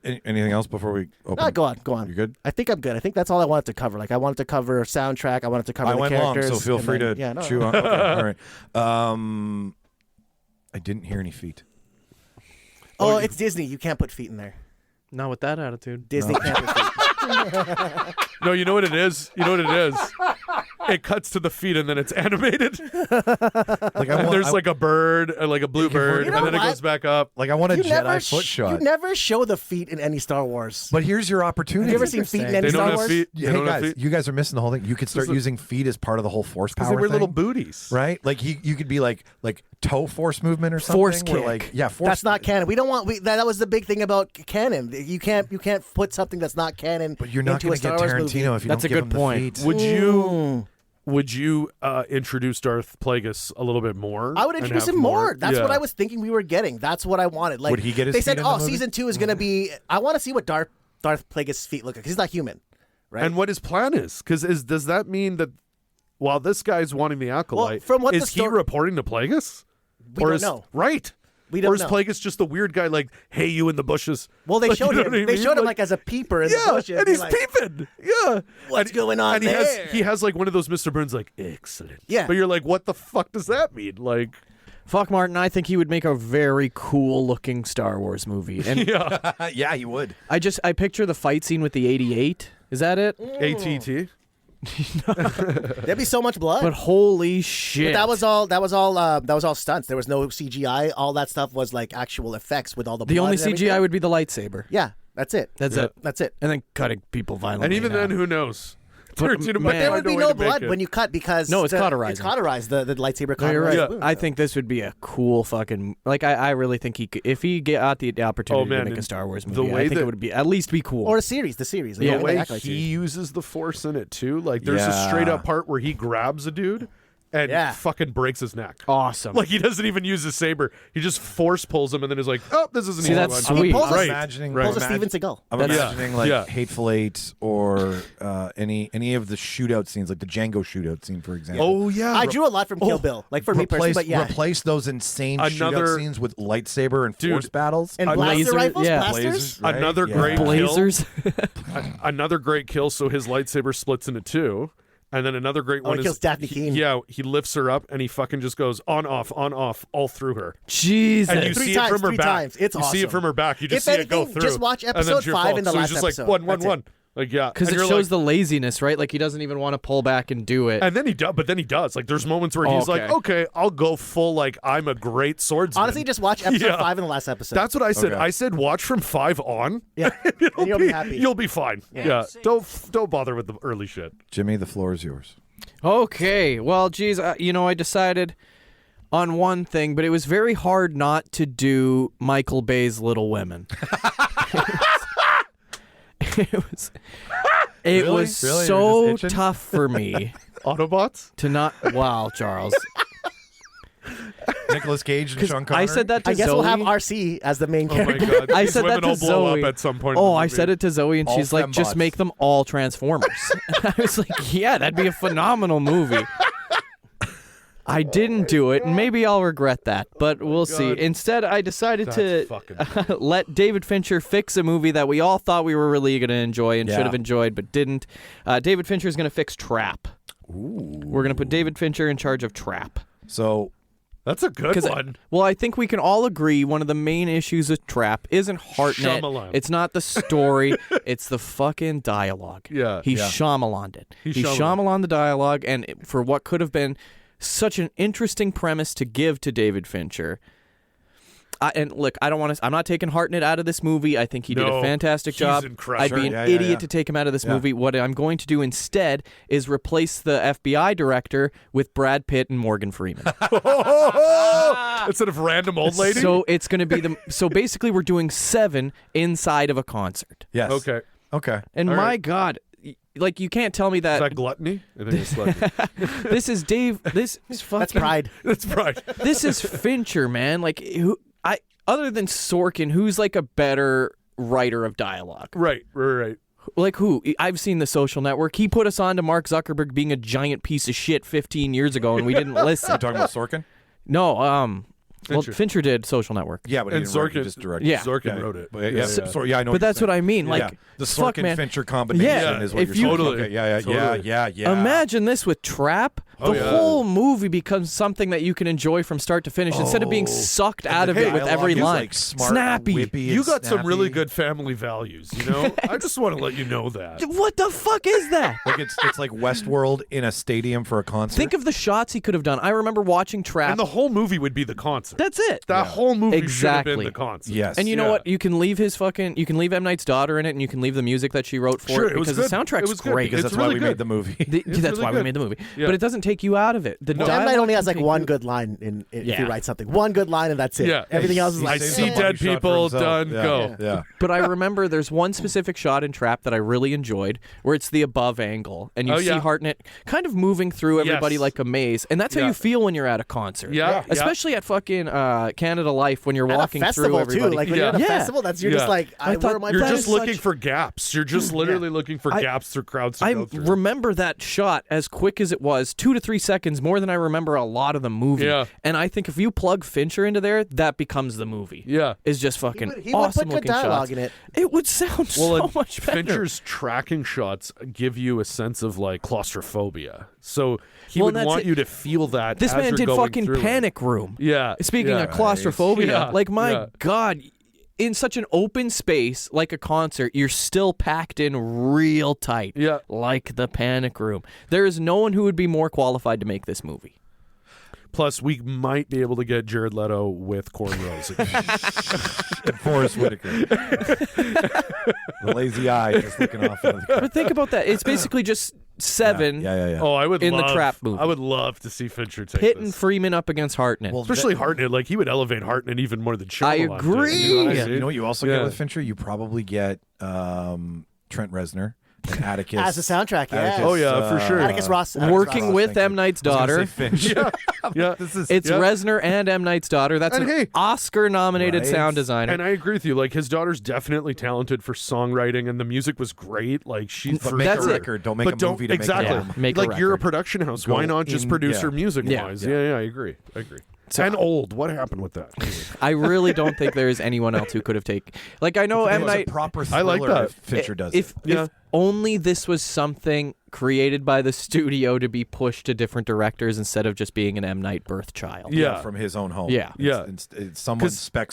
Speaker 5: Anything else before we open?
Speaker 6: No, go on.
Speaker 5: You good?
Speaker 6: I think I'm good. I think that's all I wanted to cover. Like I wanted to cover soundtrack. I wanted to cover
Speaker 5: I
Speaker 6: the
Speaker 5: went long,
Speaker 6: characters.
Speaker 5: so feel
Speaker 6: and
Speaker 5: free
Speaker 6: then-
Speaker 5: to
Speaker 6: yeah, no,
Speaker 5: chew
Speaker 6: no.
Speaker 5: on. Okay, all right. I didn't hear any feet.
Speaker 6: Oh, it's Disney. You can't put feet in there.
Speaker 7: Not with that attitude.
Speaker 6: Disney can't put feet.
Speaker 8: No, you know what it is? You know what it is? It cuts to the feet and then it's animated.
Speaker 5: Like
Speaker 8: And there's like a bird, like a blue bird,
Speaker 6: You know
Speaker 8: and then it
Speaker 6: what?
Speaker 8: goes back up.
Speaker 5: like I want a
Speaker 6: You
Speaker 5: Jedi
Speaker 6: never
Speaker 5: foot shot.
Speaker 6: You never show the feet in any Star Wars.
Speaker 5: But here's your opportunity.
Speaker 6: Have you ever seen feet in any
Speaker 8: They don't
Speaker 6: Star
Speaker 8: have
Speaker 6: Wars?
Speaker 8: feet. They
Speaker 5: Hey
Speaker 8: don't have
Speaker 5: guys,
Speaker 8: feet.
Speaker 5: you guys are missing the whole thing. You could start using feet as part of the whole force
Speaker 8: Because
Speaker 5: power
Speaker 8: they were
Speaker 5: thing,
Speaker 8: little booties.
Speaker 5: right? Like you could be like toe force movement or something.
Speaker 7: Force
Speaker 5: where,
Speaker 7: kick.
Speaker 5: like force.
Speaker 6: That's not canon. We don't want. That was the big thing about canon. You can't put something that's not canon.
Speaker 5: But you're not
Speaker 6: going to
Speaker 5: get
Speaker 6: Star Wars
Speaker 5: Tarantino
Speaker 6: movie.
Speaker 5: if you
Speaker 7: That's
Speaker 5: don't
Speaker 7: a
Speaker 5: give
Speaker 7: good
Speaker 5: him
Speaker 7: point.
Speaker 5: the feet.
Speaker 8: Would you introduce Darth Plagueis a little bit more?
Speaker 6: I would
Speaker 8: and
Speaker 6: introduce
Speaker 8: have
Speaker 6: him more. That's
Speaker 8: Yeah.
Speaker 6: what I was thinking we were getting. That's what I wanted. Like
Speaker 5: Would he get his
Speaker 6: They
Speaker 5: feet
Speaker 6: said,
Speaker 5: in the
Speaker 6: "Oh,
Speaker 5: movie?
Speaker 6: season 2 is going to be." I want to see what Darth Plagueis' feet look like because he's not human, right?
Speaker 8: And what his plan is. Because does that mean that while this guy's wanting the acolyte,
Speaker 6: from what
Speaker 8: is
Speaker 6: the
Speaker 8: he
Speaker 6: story-
Speaker 8: reporting to Plagueis?
Speaker 6: We don't know.
Speaker 8: Right.
Speaker 6: We don't
Speaker 8: or is
Speaker 6: know.
Speaker 8: Plagueis just the weird guy like, hey, you in the bushes?
Speaker 6: Well, they
Speaker 8: Like,
Speaker 6: showed
Speaker 8: you know
Speaker 6: him.
Speaker 8: what I
Speaker 6: They
Speaker 8: mean?
Speaker 6: showed him like as a peeper in the bushes.
Speaker 8: and he's
Speaker 6: like,
Speaker 8: peeping. Yeah.
Speaker 6: What's going on
Speaker 8: and
Speaker 6: there?
Speaker 8: he has like one of those Mr. Burns like, excellent.
Speaker 6: Yeah.
Speaker 8: But you're like, what the fuck does that mean? Like,
Speaker 7: Fuck Martin, I think he would make a very cool looking Star Wars movie. And
Speaker 8: yeah.
Speaker 5: Yeah, he would.
Speaker 7: I picture the fight scene with the 88. Is that it?
Speaker 8: ATT.
Speaker 6: There'd be so much blood.
Speaker 7: But holy shit.
Speaker 6: But that was all stunts. There was no CGI. All that stuff was like actual effects with all the blood
Speaker 7: the only
Speaker 6: and everything.
Speaker 7: CGI would be the lightsaber.
Speaker 6: Yeah, that's it.
Speaker 7: That's it.
Speaker 6: That's it.
Speaker 7: And then cutting people violently.
Speaker 8: And even
Speaker 7: now.
Speaker 8: then, who knows?
Speaker 7: But,
Speaker 8: Tarantino
Speaker 7: man,
Speaker 8: might
Speaker 6: There
Speaker 8: find
Speaker 6: would
Speaker 8: a
Speaker 6: be
Speaker 8: way
Speaker 6: no
Speaker 8: to make
Speaker 6: blood
Speaker 8: it.
Speaker 6: when you cut because
Speaker 7: No, it's cauterizing.
Speaker 6: It's cauterized. The lightsaber
Speaker 7: No, you're
Speaker 6: cauterized.
Speaker 7: right.
Speaker 6: the wound.
Speaker 7: I think this would be a cool fucking I really think he could, if he got the opportunity
Speaker 8: man,
Speaker 7: to make a
Speaker 8: and
Speaker 7: Star Wars
Speaker 8: the
Speaker 7: movie,
Speaker 8: way
Speaker 7: I think
Speaker 8: that-
Speaker 7: it would be at least be cool.
Speaker 6: Or the series.
Speaker 8: The
Speaker 7: Yeah.
Speaker 8: way
Speaker 6: Act like
Speaker 8: he
Speaker 6: series.
Speaker 8: uses the Force in it too. Like, there's a
Speaker 5: Yeah.
Speaker 8: straight up part where he grabs a dude and
Speaker 6: Yeah.
Speaker 8: fucking breaks his neck.
Speaker 7: Awesome.
Speaker 8: Like, he doesn't even use his saber. He just force pulls him and then is like, oh, this isn't
Speaker 7: See,
Speaker 8: even
Speaker 7: that's
Speaker 8: one.
Speaker 7: sweet.
Speaker 6: He pulls
Speaker 8: Right.
Speaker 5: Imagining,
Speaker 8: Right.
Speaker 6: Pulls a Steven Seagal.
Speaker 5: I'm
Speaker 7: That's-
Speaker 5: imagining like
Speaker 8: Yeah.
Speaker 5: Hateful Eight or any of the shootout scenes, like the Django shootout scene, for example.
Speaker 8: Oh, yeah.
Speaker 6: I drew a lot from Kill Bill, like for me personally,
Speaker 5: replace,
Speaker 6: but yeah.
Speaker 5: replace those insane
Speaker 8: Another-
Speaker 5: shootout scenes with lightsaber and
Speaker 8: Dude.
Speaker 5: force battles.
Speaker 6: And
Speaker 8: Blazer-
Speaker 6: blaster rifles,
Speaker 7: yeah.
Speaker 6: blasters.
Speaker 5: Right?
Speaker 8: Another
Speaker 5: Yeah.
Speaker 8: great kill.
Speaker 7: Blazers.
Speaker 8: Another great kill. So his lightsaber splits into two. And then another great one
Speaker 6: he
Speaker 8: is
Speaker 6: kills Daphne Keane.
Speaker 8: Yeah, he lifts her up and he fucking just goes on off all through her.
Speaker 7: Jesus.
Speaker 8: And you
Speaker 6: Three
Speaker 8: see it
Speaker 6: times,
Speaker 8: from her
Speaker 6: three
Speaker 8: back.
Speaker 6: times. It's
Speaker 8: you see
Speaker 6: awesome.
Speaker 8: it from her back. You just
Speaker 6: If
Speaker 8: see it go
Speaker 6: anything,
Speaker 8: through.
Speaker 6: just watch
Speaker 8: And then
Speaker 6: episode
Speaker 8: she
Speaker 6: 5
Speaker 8: falls.
Speaker 6: in the
Speaker 8: so
Speaker 6: last
Speaker 8: it's just
Speaker 6: episode.
Speaker 8: like one.
Speaker 6: That's it.
Speaker 8: Like, yeah,
Speaker 7: Because
Speaker 8: And
Speaker 7: it
Speaker 8: you're
Speaker 7: shows
Speaker 8: like,
Speaker 7: the laziness, right? Like he doesn't even want to pull back and do it.
Speaker 8: And then he does, but then he does. Like, there's moments where he's like,
Speaker 7: Okay.
Speaker 8: okay, I'll go full. Like, I'm a great swordsman.
Speaker 6: Honestly, just watch episode
Speaker 8: Yeah.
Speaker 6: 5 in the last episode.
Speaker 8: That's what I said.
Speaker 5: Okay.
Speaker 8: I said watch from 5 on.
Speaker 6: yeah. And you'll be happy.
Speaker 8: You'll be fine. Yeah. Don't bother with the early shit.
Speaker 5: Jimmy, the floor is yours.
Speaker 7: Okay. Well, geez, I decided on one thing, but it was very hard not to do Michael Bay's Little Women. It was
Speaker 5: Really?
Speaker 7: so
Speaker 5: You're just itching?
Speaker 7: tough for me
Speaker 8: Autobots?
Speaker 7: to not. Wow, Charles.
Speaker 5: Nicolas Cage and Sean Connery.
Speaker 7: I said that to
Speaker 6: I guess
Speaker 7: Zoe.
Speaker 6: we'll have RC as the main
Speaker 8: Oh my
Speaker 6: character.
Speaker 8: god.
Speaker 7: I
Speaker 8: These
Speaker 7: said that
Speaker 8: women
Speaker 7: to
Speaker 8: all blow
Speaker 7: Zoe.
Speaker 8: up at some point. in
Speaker 7: Oh,
Speaker 8: the
Speaker 7: I
Speaker 8: movie.
Speaker 7: said it to Zoe, and
Speaker 5: All
Speaker 7: she's like, just
Speaker 5: fembots.
Speaker 7: make them all Transformers. I was like, yeah, that'd be a phenomenal movie. I didn't do it, and maybe I'll regret that, but we'll see.
Speaker 8: God.
Speaker 7: Instead, I decided
Speaker 8: That's fucking
Speaker 7: to let David Fincher fix a movie that we all thought we were really going to enjoy and
Speaker 5: Yeah.
Speaker 7: should have enjoyed, but didn't. David Fincher is going to fix Trap. We're going to put David Fincher in charge of Trap.
Speaker 5: So
Speaker 8: That's a good one.
Speaker 7: Well, I think we can all agree one of the main issues with Trap isn't Hartnett.
Speaker 8: Shyamalan.
Speaker 7: It's not the story. It's the fucking dialogue.
Speaker 8: Yeah.
Speaker 7: He
Speaker 5: Yeah.
Speaker 7: Shyamalan'd it.
Speaker 8: He
Speaker 7: He
Speaker 8: Shyamalan.
Speaker 7: Shyamalan the dialogue, and for what could have been such an interesting premise to give to David Fincher. And look, I don't want to. I'm not taking Hartnett out of this movie. I think he did
Speaker 8: No,
Speaker 7: a fantastic
Speaker 8: he's
Speaker 7: job.
Speaker 8: incredible.
Speaker 7: I'd be
Speaker 5: Sure,
Speaker 7: an
Speaker 5: yeah, yeah,
Speaker 7: idiot
Speaker 5: yeah.
Speaker 7: to take him out of this
Speaker 5: Yeah.
Speaker 7: movie. What I'm going to do instead is replace the FBI director with Brad Pitt and Morgan Freeman.
Speaker 8: Instead of random old lady.
Speaker 7: So it's going to be the. So basically, we're doing 7 inside of a concert.
Speaker 5: yes.
Speaker 8: okay.
Speaker 5: Okay.
Speaker 7: And
Speaker 8: All
Speaker 7: my
Speaker 8: right.
Speaker 7: God, like you can't tell me
Speaker 8: Is
Speaker 7: that,
Speaker 8: that gluttony? I think it's gluttony.
Speaker 7: this is Dave. This is fucking.
Speaker 6: That's pride.
Speaker 8: That's right.
Speaker 7: This is Fincher, man. Like who? Other than Sorkin, who's like a better writer of dialogue?
Speaker 8: Right.
Speaker 7: Like who? I've seen The Social Network. He put us on to Mark Zuckerberg being a giant piece of shit 15 years ago, and we didn't listen.
Speaker 5: You're talking about Sorkin?
Speaker 7: No,
Speaker 8: Fincher.
Speaker 7: well, Fincher did Social Network.
Speaker 5: Yeah, but he
Speaker 8: And
Speaker 5: didn't write it, he
Speaker 8: Sorkin-
Speaker 5: just directed.
Speaker 7: Yeah.
Speaker 8: Zorkin wrote it.
Speaker 5: But yeah, yeah, I know.
Speaker 7: But that's what I mean. Like,
Speaker 5: Yeah. The
Speaker 7: fuck, man.
Speaker 5: Sorkin-Fincher combination
Speaker 7: Yeah,
Speaker 5: is what
Speaker 7: if
Speaker 5: you're
Speaker 7: you-
Speaker 5: saying.
Speaker 8: Totally.
Speaker 5: Okay, yeah.
Speaker 8: Totally.
Speaker 7: Imagine this with Trap. The
Speaker 8: Oh, yeah.
Speaker 7: whole movie becomes something that you can enjoy from start to finish instead of being sucked out of it with
Speaker 5: dialogue
Speaker 7: every
Speaker 5: is,
Speaker 7: line.
Speaker 5: like, smart,
Speaker 7: Snappy.
Speaker 5: whippy,
Speaker 8: You
Speaker 5: and
Speaker 8: got some really
Speaker 5: snappy.
Speaker 8: good family values, you know? I just want to let you know that.
Speaker 7: What the fuck is that?
Speaker 5: Like it's like Westworld in a stadium for a concert.
Speaker 7: Think of the shots he could have done. I remember watching Trap.
Speaker 8: And the whole movie would be the concert.
Speaker 7: That's it.
Speaker 8: That whole movie should
Speaker 7: Exactly.
Speaker 8: have been the concert.
Speaker 5: Yes.
Speaker 7: And you know
Speaker 8: Yeah.
Speaker 7: what? You can leave you can leave M. Night's daughter in it, and you can leave the music that she wrote for
Speaker 8: Sure,
Speaker 7: it
Speaker 8: it was
Speaker 7: because the
Speaker 8: good.
Speaker 7: soundtrack's
Speaker 8: It was good.
Speaker 7: great.
Speaker 5: because
Speaker 8: It's
Speaker 5: that's why
Speaker 8: really
Speaker 5: we
Speaker 8: good.
Speaker 5: made the movie.
Speaker 7: That's
Speaker 8: really
Speaker 7: why we
Speaker 8: good.
Speaker 7: made the movie.
Speaker 8: Yeah.
Speaker 7: But it doesn't take you out of it. The
Speaker 6: M. Night
Speaker 7: dialogue
Speaker 6: only has
Speaker 7: can
Speaker 6: like
Speaker 7: take
Speaker 6: one
Speaker 7: you-
Speaker 6: good line if
Speaker 7: Yeah.
Speaker 6: you write something. One good line and that's it.
Speaker 8: Yeah.
Speaker 6: Everything else is
Speaker 5: He
Speaker 6: like
Speaker 8: I
Speaker 5: saves
Speaker 8: see
Speaker 5: the money
Speaker 8: dead
Speaker 5: shot for
Speaker 8: people,
Speaker 5: himself.
Speaker 8: done,
Speaker 5: Yeah.
Speaker 8: go.
Speaker 5: Yeah.
Speaker 7: But I remember there's one specific shot in Trap that I really enjoyed where it's the above angle and you
Speaker 8: Oh,
Speaker 7: see
Speaker 8: yeah.
Speaker 7: Hartnett kind of moving through everybody
Speaker 8: Yes.
Speaker 7: like a maze. And that's how
Speaker 8: Yeah.
Speaker 7: you feel when you're at a concert.
Speaker 8: Yeah, yeah.
Speaker 7: Especially at fucking fucking Canada Life when you're
Speaker 6: At
Speaker 7: walking
Speaker 6: a festival
Speaker 7: through everybody.
Speaker 6: too. Like when you're at a festival, you're just like,
Speaker 7: I thought
Speaker 6: where are my
Speaker 8: You're
Speaker 6: friends?
Speaker 8: just looking for gaps. You're just literally looking for gaps through crowds to
Speaker 7: I
Speaker 8: go through.
Speaker 7: remember that shot as quick as it was, 2 to 3 seconds more than I remember a lot of the movie.
Speaker 8: Yeah.
Speaker 7: And I think if you plug Fincher into there, that becomes the movie.
Speaker 8: Yeah.
Speaker 7: It's just fucking
Speaker 6: He would
Speaker 7: awesome
Speaker 6: put good
Speaker 7: looking
Speaker 6: dialogue
Speaker 7: shots.
Speaker 6: in it.
Speaker 7: It would sound so much better.
Speaker 8: Fincher's tracking shots give you a sense of like claustrophobia. So he
Speaker 7: Well,
Speaker 8: would
Speaker 7: that's
Speaker 8: want
Speaker 7: it.
Speaker 8: you to feel that.
Speaker 7: This
Speaker 8: as
Speaker 7: man
Speaker 8: you're
Speaker 7: did
Speaker 8: going
Speaker 7: fucking
Speaker 8: through it.
Speaker 7: Panic Room.
Speaker 8: Yeah.
Speaker 7: Speaking
Speaker 8: yeah.
Speaker 7: of claustrophobia,
Speaker 8: Yeah.
Speaker 7: like my
Speaker 8: Yeah.
Speaker 7: God, in such an open space like a concert, you're still packed in real tight.
Speaker 8: Yeah.
Speaker 7: Like the Panic Room. There is no one who would be more qualified to make this movie.
Speaker 8: Plus, we might be able to get Jared Leto with cornrows.
Speaker 5: And Forrest Whitaker. The lazy eye just looking off. Of the...
Speaker 7: But think about that. It's basically just Seven
Speaker 5: Yeah.
Speaker 8: Oh, I would
Speaker 7: in
Speaker 8: love,
Speaker 7: the Trap movie.
Speaker 8: I would love to see Fincher take
Speaker 7: Hitting
Speaker 8: this.
Speaker 7: Freeman up against Hartnett.
Speaker 5: Well,
Speaker 8: Especially Hartnett. Like, he would elevate Hartnett even more than Shyamalan
Speaker 7: I
Speaker 8: did.
Speaker 7: agree.
Speaker 5: You know what you also
Speaker 8: Yeah.
Speaker 5: get with Fincher? You probably get Trent Reznor and Atticus.
Speaker 6: As a soundtrack, yeah.
Speaker 5: Atticus,
Speaker 8: Oh, yeah, for sure.
Speaker 6: Atticus Ross. Atticus
Speaker 7: Working
Speaker 6: Ross.
Speaker 7: with
Speaker 5: thank you.
Speaker 7: M. Night's
Speaker 5: I was gonna
Speaker 7: daughter.
Speaker 5: say Finch.
Speaker 8: Yeah.
Speaker 5: This is
Speaker 7: It's
Speaker 8: Yeah.
Speaker 7: Reznor and M. Night's daughter. That's
Speaker 8: And
Speaker 7: an
Speaker 8: hey-
Speaker 7: Oscar-nominated
Speaker 5: Right.
Speaker 7: sound designer.
Speaker 8: And I agree with you. Like, his daughter's definitely talented for songwriting, and the music was great. Like, she's
Speaker 5: But
Speaker 8: for
Speaker 5: make
Speaker 7: That's
Speaker 5: a
Speaker 7: it.
Speaker 5: record. Don't make
Speaker 8: but
Speaker 5: a
Speaker 8: don't
Speaker 5: movie to
Speaker 8: exactly.
Speaker 5: make a
Speaker 7: Yeah.
Speaker 5: album.
Speaker 7: Make a
Speaker 8: like, you're a
Speaker 7: record.
Speaker 8: production house.
Speaker 5: Go
Speaker 8: Why not just
Speaker 5: in-
Speaker 8: produce
Speaker 5: yeah.
Speaker 8: her music
Speaker 7: Yeah.
Speaker 8: wise? Yeah, I agree. And old. What happened with that?
Speaker 7: I really don't think there is anyone else who could have taken. Like, I know
Speaker 5: It
Speaker 7: M.
Speaker 5: was a
Speaker 7: Night.
Speaker 5: proper
Speaker 8: I like
Speaker 5: thriller
Speaker 8: that.
Speaker 5: if Fincher does
Speaker 7: If
Speaker 5: it.
Speaker 8: Yeah.
Speaker 7: only this was something created by the studio to be pushed to different directors instead of just being an M. Night birth child.
Speaker 8: Yeah.
Speaker 5: From his own home.
Speaker 7: Yeah.
Speaker 8: Yeah.
Speaker 5: It's someone spec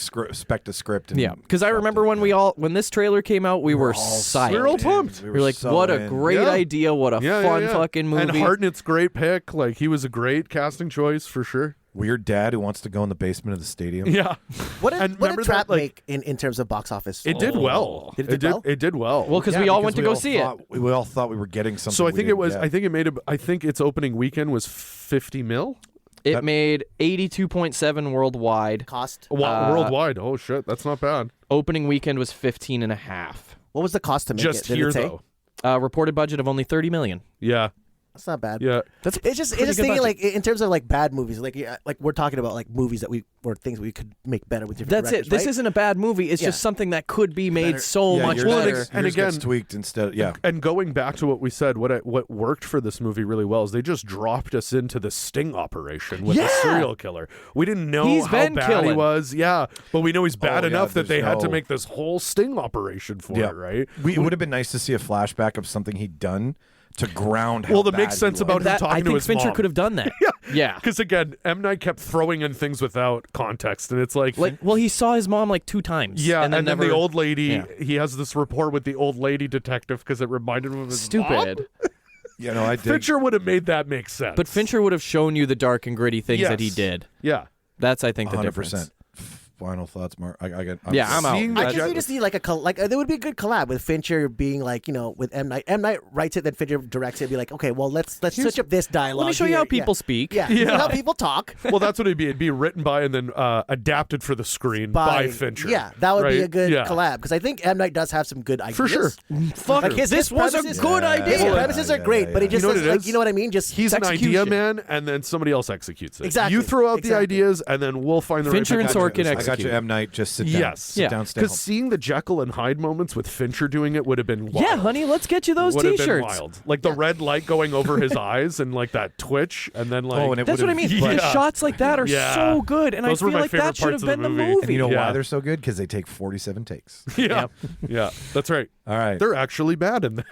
Speaker 5: a script. And
Speaker 7: Yeah, because I remember when when this trailer came out, we were psyched.
Speaker 8: We were all pumped.
Speaker 7: We were like,
Speaker 5: so
Speaker 7: what a
Speaker 5: in.
Speaker 7: great
Speaker 8: Yeah.
Speaker 7: idea! What a fun fucking movie!
Speaker 8: And Hartnett's great pick. Like, he was a great casting choice for sure.
Speaker 5: Weird dad who wants to go in the basement of the stadium.
Speaker 8: Yeah.
Speaker 6: What
Speaker 8: And
Speaker 6: did
Speaker 8: remember
Speaker 6: Trap
Speaker 8: that, like-
Speaker 6: make in terms of box office?
Speaker 8: It did well.
Speaker 6: Did it do well?
Speaker 8: It did well.
Speaker 7: Well, because we all went to go see it.
Speaker 5: We all thought we were getting something.
Speaker 8: so I
Speaker 5: we
Speaker 8: think it
Speaker 5: didn't
Speaker 8: was.
Speaker 5: get.
Speaker 8: I think it made. I think its opening weekend was 50 mil.
Speaker 7: It
Speaker 5: That-
Speaker 7: made 82.7 worldwide.
Speaker 6: Cost?
Speaker 8: Worldwide. Oh shit, that's not bad.
Speaker 7: Opening weekend was 15.5.
Speaker 6: What was the cost to make
Speaker 8: Just
Speaker 6: it? Did
Speaker 8: here
Speaker 6: it say?
Speaker 8: though.
Speaker 7: Reported budget of only $30 million.
Speaker 8: Yeah.
Speaker 6: That's not bad.
Speaker 8: Yeah.
Speaker 7: That's
Speaker 6: It's just
Speaker 7: pretty good
Speaker 6: thinking
Speaker 7: budget.
Speaker 6: like in terms of like bad movies, like we're talking about like movies that or things we could make better with different
Speaker 7: That's it.
Speaker 6: directors,
Speaker 7: This
Speaker 6: right?
Speaker 7: isn't a bad movie. It's just
Speaker 6: Yeah.
Speaker 7: something that could be made so
Speaker 5: Yeah,
Speaker 7: much
Speaker 5: yours
Speaker 7: better.
Speaker 5: gets-
Speaker 8: And
Speaker 5: yours
Speaker 8: again-
Speaker 5: gets tweaked instead. Yeah.
Speaker 8: And going back to what we said, what worked for this movie really well is they just dropped us into the sting operation with the serial killer. We didn't know
Speaker 7: He's
Speaker 8: how
Speaker 7: been
Speaker 8: bad he
Speaker 7: killing.
Speaker 8: was. Yeah, but we know he's bad
Speaker 5: Oh, yeah,
Speaker 8: enough that they
Speaker 5: there's
Speaker 8: had to
Speaker 5: no-
Speaker 8: make this whole sting operation for it, right?
Speaker 5: It would have been nice to see a flashback of something he'd done to ground how
Speaker 8: Well, that
Speaker 5: bad
Speaker 8: makes sense
Speaker 5: he was.
Speaker 8: about him
Speaker 7: That,
Speaker 8: talking
Speaker 7: I
Speaker 8: to
Speaker 7: think
Speaker 8: his
Speaker 7: Fincher
Speaker 8: mom.
Speaker 7: could have done that. Yeah.
Speaker 8: Because again, M. Night kept throwing in things without context, and it's like,
Speaker 7: Well, he saw his mom like 2 times.
Speaker 8: yeah,
Speaker 7: and then never,
Speaker 8: the old lady,
Speaker 7: Yeah.
Speaker 8: he has this rapport with the old lady detective because it reminded him of his
Speaker 7: Stupid.
Speaker 8: mom.
Speaker 5: You know, I did.
Speaker 8: Fincher would have made that make sense.
Speaker 7: But Fincher would have shown you the dark and gritty things that he
Speaker 8: Yes.
Speaker 7: did.
Speaker 8: Yeah.
Speaker 7: That's, I think, the
Speaker 5: 100%.
Speaker 7: difference.
Speaker 5: Final thoughts, Mark. I'm
Speaker 7: Yeah, I'm out.
Speaker 8: Seeing
Speaker 6: I
Speaker 8: the
Speaker 6: guess you just need like there would be a good collab with Fincher being like, you know, with M. Night. M. Night writes it, then Fincher directs it. Be like, okay, well let's switch up this dialogue.
Speaker 7: Let me show you
Speaker 6: here.
Speaker 7: how people
Speaker 6: Yeah.
Speaker 7: speak.
Speaker 6: Yeah,
Speaker 8: Yeah.
Speaker 6: how people talk.
Speaker 8: Well, that's what it'd be. It'd be written by and then adapted for the screen by Fincher.
Speaker 6: Yeah, that would be
Speaker 8: right?
Speaker 6: a good
Speaker 8: Yeah.
Speaker 6: collab because I think M. Night does have some good ideas.
Speaker 8: For sure.
Speaker 7: Fuck,
Speaker 6: Like his
Speaker 7: this was a
Speaker 6: premises-
Speaker 7: good
Speaker 5: Yeah.
Speaker 7: idea.
Speaker 6: His premises are great, but it just
Speaker 8: You know what
Speaker 6: doesn't,
Speaker 8: it
Speaker 6: like,
Speaker 8: is?
Speaker 6: you know what I mean? Just
Speaker 8: He's an idea
Speaker 7: execution.
Speaker 8: man, and then somebody else executes it.
Speaker 6: Exactly.
Speaker 8: You throw out the
Speaker 6: Exactly.
Speaker 8: ideas, and then we'll find the
Speaker 7: Fincher
Speaker 8: right
Speaker 7: and
Speaker 8: people to
Speaker 7: Sorkin
Speaker 8: execute.
Speaker 5: I got you,
Speaker 7: execute.
Speaker 5: M. Night. Just sit down.
Speaker 8: Yes.
Speaker 5: Sit down, stay
Speaker 8: Because
Speaker 5: home.
Speaker 8: seeing the Jekyll and Hyde moments with Fincher doing it would have been wild.
Speaker 7: Yeah, honey, let's get you those
Speaker 8: would have been
Speaker 7: T-shirts.
Speaker 8: wild. Like the red light going over his eyes and like that twitch, and then like
Speaker 5: Oh, and it
Speaker 7: That's what I
Speaker 5: would've-
Speaker 7: mean. The
Speaker 8: Yeah.
Speaker 7: shots like that are
Speaker 8: Yeah.
Speaker 7: so good, and
Speaker 8: Those
Speaker 7: I
Speaker 8: were
Speaker 7: feel
Speaker 8: my
Speaker 7: like
Speaker 8: favorite
Speaker 7: that should have
Speaker 8: parts of
Speaker 7: been
Speaker 8: the
Speaker 7: the
Speaker 8: movie.
Speaker 7: movie.
Speaker 5: And you know
Speaker 8: Yeah.
Speaker 5: why they're so good? Because they take 47 takes.
Speaker 8: yeah, yeah, that's right.
Speaker 5: All right.
Speaker 8: They're actually bad in that.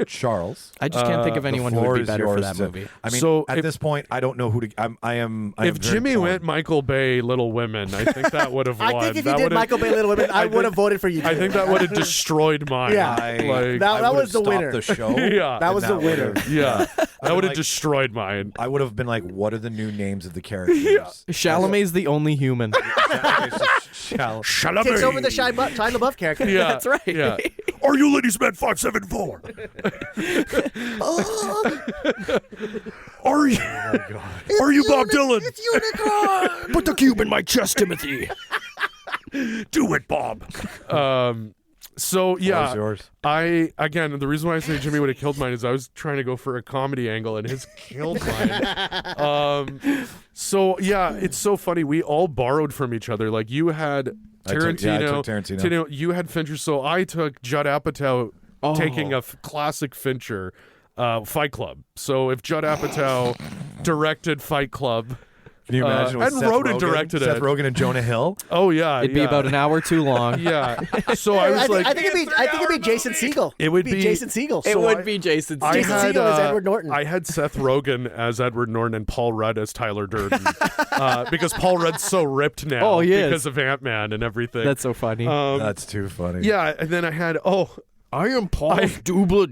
Speaker 5: Charles.
Speaker 7: I just can't think of
Speaker 5: The
Speaker 7: anyone who
Speaker 5: floor
Speaker 7: would be
Speaker 5: is
Speaker 7: better for
Speaker 5: yours
Speaker 7: that
Speaker 5: to-
Speaker 7: movie.
Speaker 5: I mean,
Speaker 8: So
Speaker 5: at
Speaker 8: if-
Speaker 5: this point, I don't know who to. I am
Speaker 8: If
Speaker 5: very
Speaker 8: Jimmy
Speaker 5: torn.
Speaker 8: went Michael Bay, Little Women, I think that would have won.
Speaker 6: I think if
Speaker 8: That
Speaker 6: you did
Speaker 8: would've-
Speaker 6: Michael Bay, Little Women, I
Speaker 8: think-
Speaker 6: would have voted for you.
Speaker 8: I
Speaker 6: too.
Speaker 8: think that would have destroyed mine.
Speaker 6: Yeah.
Speaker 8: like,
Speaker 6: That
Speaker 5: I
Speaker 6: was
Speaker 5: would've
Speaker 6: the
Speaker 5: stopped
Speaker 6: winner.
Speaker 5: The show.
Speaker 8: Yeah.
Speaker 6: That was
Speaker 5: and
Speaker 6: the winner.
Speaker 5: would've-
Speaker 8: yeah, that would have
Speaker 5: like-
Speaker 8: destroyed mine.
Speaker 5: I would have been like, what are the new names of the characters?
Speaker 7: Chalamet's the only human.
Speaker 8: Chalamet.
Speaker 6: Takes over the Shia LaBeouf character.
Speaker 8: Yeah,
Speaker 7: That's right.
Speaker 8: Yeah. Are you ladies man 574? Are you? Are you Bob Dylan?
Speaker 6: It's unicorn.
Speaker 8: Put the cube in my chest, Timothy. Do it, Bob. So yeah,
Speaker 5: yours.
Speaker 8: The reason why I say Jimmy would have killed mine is I was trying to go for a comedy angle and his killed mine. So yeah, it's so funny. We all borrowed from each other. Like you had Tarantino,
Speaker 5: I took Tarantino.
Speaker 8: You had Fincher, so I took Judd Apatow taking a classic Fincher, Fight Club. So if Judd Apatow directed Fight Club.
Speaker 5: Can you imagine?
Speaker 8: And wrote and directed
Speaker 5: Seth
Speaker 8: it.
Speaker 5: Rogen and Jonah Hill.
Speaker 8: Oh yeah,
Speaker 7: It'd be about an hour too long.
Speaker 8: Yeah. So I was
Speaker 6: I think it'd be Jason Segel.
Speaker 8: It would be
Speaker 6: Jason Segel.
Speaker 7: It would be Jason Segel.
Speaker 6: Jason Segel as Edward Norton.
Speaker 8: I had Seth Rogen as Edward Norton and Paul Rudd as Tyler Durden because Paul Rudd's so ripped now
Speaker 7: Oh, he is.
Speaker 8: because of Ant-Man and everything.
Speaker 7: That's so funny.
Speaker 5: That's too funny.
Speaker 8: Yeah, and then I had
Speaker 4: I am Paul
Speaker 8: Dubla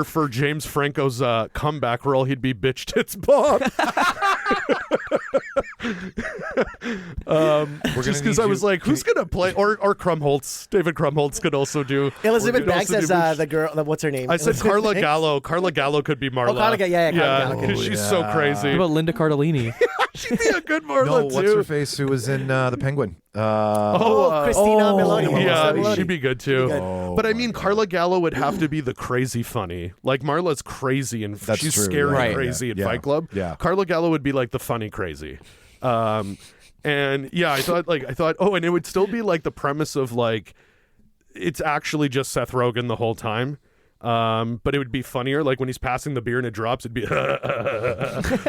Speaker 8: for James Franco's comeback role, he'd be Bitch Tits Bob. Just because I was like, who's gonna play? Or Krumholtz, David Krumholtz could also do.
Speaker 6: Elizabeth
Speaker 8: could
Speaker 6: Banks
Speaker 8: also
Speaker 6: as
Speaker 8: do
Speaker 6: the girl. What's her name?
Speaker 8: I said
Speaker 6: Elizabeth
Speaker 8: Carla
Speaker 6: Banks?
Speaker 8: Gallo. Carla Gallo could be Marla.
Speaker 6: Oh, Carla Gallo,
Speaker 8: because she's
Speaker 5: yeah.
Speaker 8: so crazy.
Speaker 7: What about Linda Cardellini?
Speaker 8: She'd be a good Marla
Speaker 5: No,
Speaker 8: too.
Speaker 5: what's her face? Who was in The Penguin?
Speaker 6: Christina Meloni.
Speaker 8: Yeah,
Speaker 6: Meloni.
Speaker 8: she'd be good too.
Speaker 5: Oh,
Speaker 8: but I mean, Carla Gallo would have to be the crazy funny. Like Marla's crazy and
Speaker 5: That's
Speaker 8: she's
Speaker 5: true,
Speaker 8: scary
Speaker 5: yeah.
Speaker 8: and crazy in
Speaker 5: Yeah.
Speaker 8: Fight Club.
Speaker 5: Yeah.
Speaker 8: Carla Gallo would be like the funny crazy. And yeah, I thought, and it would still be like the premise of like, it's actually just Seth Rogen the whole time. But it would be funnier, like when he's passing the beer and it drops, it'd be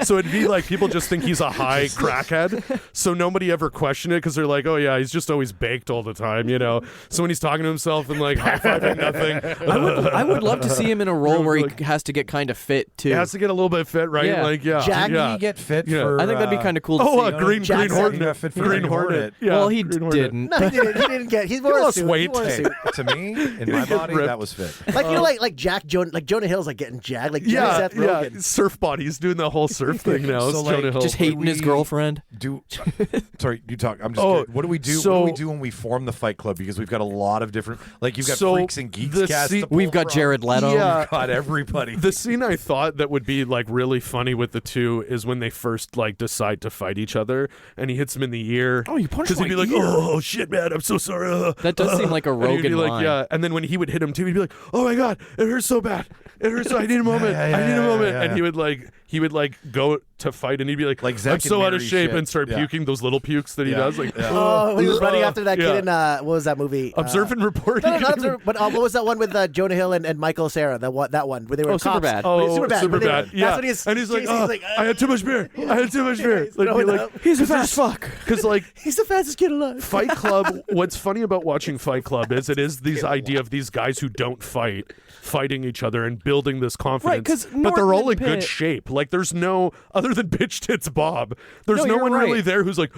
Speaker 8: so it'd be like people just think he's a high crackhead, so nobody ever question it because they're like, oh yeah, he's just always baked all the time, you know. So when he's talking to himself and like high-fiving nothing,
Speaker 7: I would love to see him in a role where he has to get kind of fit too.
Speaker 8: he has to get a little bit fit, right?
Speaker 7: Yeah.
Speaker 8: Like yeah,
Speaker 6: Jack,
Speaker 8: yeah.
Speaker 5: He get fit
Speaker 8: Yeah.
Speaker 5: for.
Speaker 7: I think that'd be kind of cool to
Speaker 8: Oh,
Speaker 7: see.
Speaker 8: Green
Speaker 6: Jackson.
Speaker 8: Hornet.
Speaker 5: He got fit for
Speaker 8: Green
Speaker 5: Green
Speaker 8: Hornet.
Speaker 5: Hornet.
Speaker 8: Yeah,
Speaker 7: Well, he
Speaker 8: Green Hornet.
Speaker 7: didn't.
Speaker 6: No, he didn't get. He's more
Speaker 8: lost
Speaker 6: suit.
Speaker 8: weight.
Speaker 6: He wore a suit.
Speaker 5: To me, in my body,
Speaker 8: ripped.
Speaker 5: that was fit.
Speaker 6: Like like Jonah Hill's like getting jacked. Like
Speaker 8: Yeah,
Speaker 6: Seth Rogen.
Speaker 8: surf body. He's doing the whole surf thing now.
Speaker 5: So,
Speaker 8: It's
Speaker 5: like,
Speaker 8: Jonah Hill.
Speaker 7: Just hating his girlfriend.
Speaker 5: Sorry, you talk. I'm just. Good. What do we do? What do we do when we form the Fight Club? Because we've got a lot of different. Like you've got freaks and geeks
Speaker 8: the
Speaker 5: cast.
Speaker 8: scene-
Speaker 5: to pull
Speaker 7: We've got
Speaker 5: from.
Speaker 7: Jared Leto.
Speaker 8: Yeah.
Speaker 5: We've got everybody.
Speaker 8: The scene I thought that would be like really funny with the two is when they first like decide to fight each other, and he hits him in the ear.
Speaker 7: Oh, you punched
Speaker 8: Because he'd be
Speaker 7: my
Speaker 8: like,
Speaker 7: ear.
Speaker 8: "Oh shit, man, I'm so sorry."
Speaker 7: That does seem like a
Speaker 8: And he'd be
Speaker 7: Rogan
Speaker 8: like,
Speaker 7: line.
Speaker 8: yeah. And then when he would hit him too, he'd be like, "Oh my god, it hurts so bad. It hurts. I need a moment. I need a moment."
Speaker 5: yeah,
Speaker 8: And he would like go to fight, and he'd be like
Speaker 5: Zack
Speaker 8: "I'm so
Speaker 5: and
Speaker 8: out of
Speaker 5: Mary
Speaker 8: shape,"
Speaker 5: shit.
Speaker 8: and start
Speaker 5: Yeah.
Speaker 8: puking those little pukes that he
Speaker 5: Yeah.
Speaker 8: does. Like,
Speaker 5: Yeah.
Speaker 6: Oh, when he was running after that
Speaker 8: yeah.
Speaker 6: kid in what was that movie?
Speaker 8: Observe and Report.
Speaker 6: No, not Observe, but what was that one with Jonah Hill and Michael Cera? That one where they were
Speaker 7: Oh,
Speaker 6: cops.
Speaker 7: Superbad.
Speaker 6: Superbad.
Speaker 8: Yeah.
Speaker 6: That's what he's.
Speaker 8: And he's like,
Speaker 6: Jason's
Speaker 8: I had too much beer. I had too much beer.
Speaker 6: He's
Speaker 8: Like,
Speaker 6: throwing
Speaker 8: be like,
Speaker 6: up.
Speaker 7: He's a fast fuck.
Speaker 8: because like
Speaker 6: He's the fastest kid alive.
Speaker 8: Fight Club, what's funny about watching Fight Club is it is these idea of these guys who don't fighting each other and building this confidence.
Speaker 7: 'cause
Speaker 8: but they're
Speaker 7: Norton
Speaker 8: all in
Speaker 7: and
Speaker 8: good
Speaker 7: Pitt-
Speaker 8: shape. Like there's no other than Bitch Tits Bob. There's
Speaker 7: No,
Speaker 8: no
Speaker 7: you're
Speaker 8: one
Speaker 7: right.
Speaker 8: really there who's like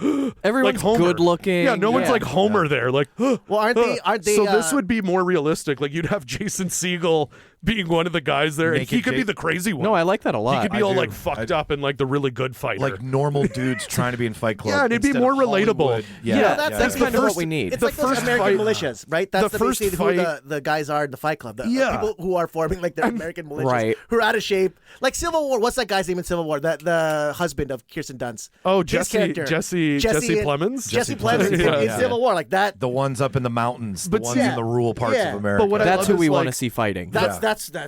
Speaker 7: Everyone's
Speaker 8: like Homer.
Speaker 7: good looking.
Speaker 8: Yeah, no one's
Speaker 7: Yeah.
Speaker 8: like Homer there. Like
Speaker 6: Well, aren't they?
Speaker 8: So this would be more realistic. Like you'd have Jason Segel being one of the guys there, and
Speaker 5: Naked
Speaker 8: he could be
Speaker 5: Jake-
Speaker 8: the crazy one.
Speaker 7: No, I like that a
Speaker 8: He
Speaker 7: lot.
Speaker 8: could be
Speaker 5: I
Speaker 8: all
Speaker 5: do.
Speaker 8: like fucked up and like the really good fighter.
Speaker 5: Like normal dudes trying to be in Fight Club.
Speaker 8: Yeah, and it'd be
Speaker 5: instead
Speaker 8: more
Speaker 5: of
Speaker 8: relatable.
Speaker 5: Hollywood.
Speaker 7: Yeah,
Speaker 6: that's
Speaker 7: that's
Speaker 6: the
Speaker 7: kind of
Speaker 8: first-
Speaker 7: what we need.
Speaker 6: It's
Speaker 8: The
Speaker 6: like those
Speaker 8: first
Speaker 6: American
Speaker 8: fight-
Speaker 6: militias, right? That's
Speaker 8: the
Speaker 6: basically
Speaker 8: first
Speaker 6: who
Speaker 8: fight-
Speaker 6: the guys are in the Fight Club. The
Speaker 8: Yeah.
Speaker 6: people who are forming like their American militias,
Speaker 7: Right.
Speaker 6: who are out of shape. Like Civil War. What's that guy's name in Civil War? The husband of Kirsten Dunst.
Speaker 8: Oh,
Speaker 6: His
Speaker 8: Jesse
Speaker 6: character.
Speaker 8: Jesse Plemons.
Speaker 6: Jesse Plemons
Speaker 8: Yeah.
Speaker 6: in Civil War, like that.
Speaker 5: The ones up in the mountains, the
Speaker 8: But
Speaker 5: ones
Speaker 8: see-
Speaker 5: in the rural parts
Speaker 6: Yeah.
Speaker 5: of America.
Speaker 8: But what I
Speaker 7: That's
Speaker 8: love
Speaker 7: who
Speaker 8: is,
Speaker 7: we
Speaker 8: like,
Speaker 7: want to see fighting.
Speaker 6: That's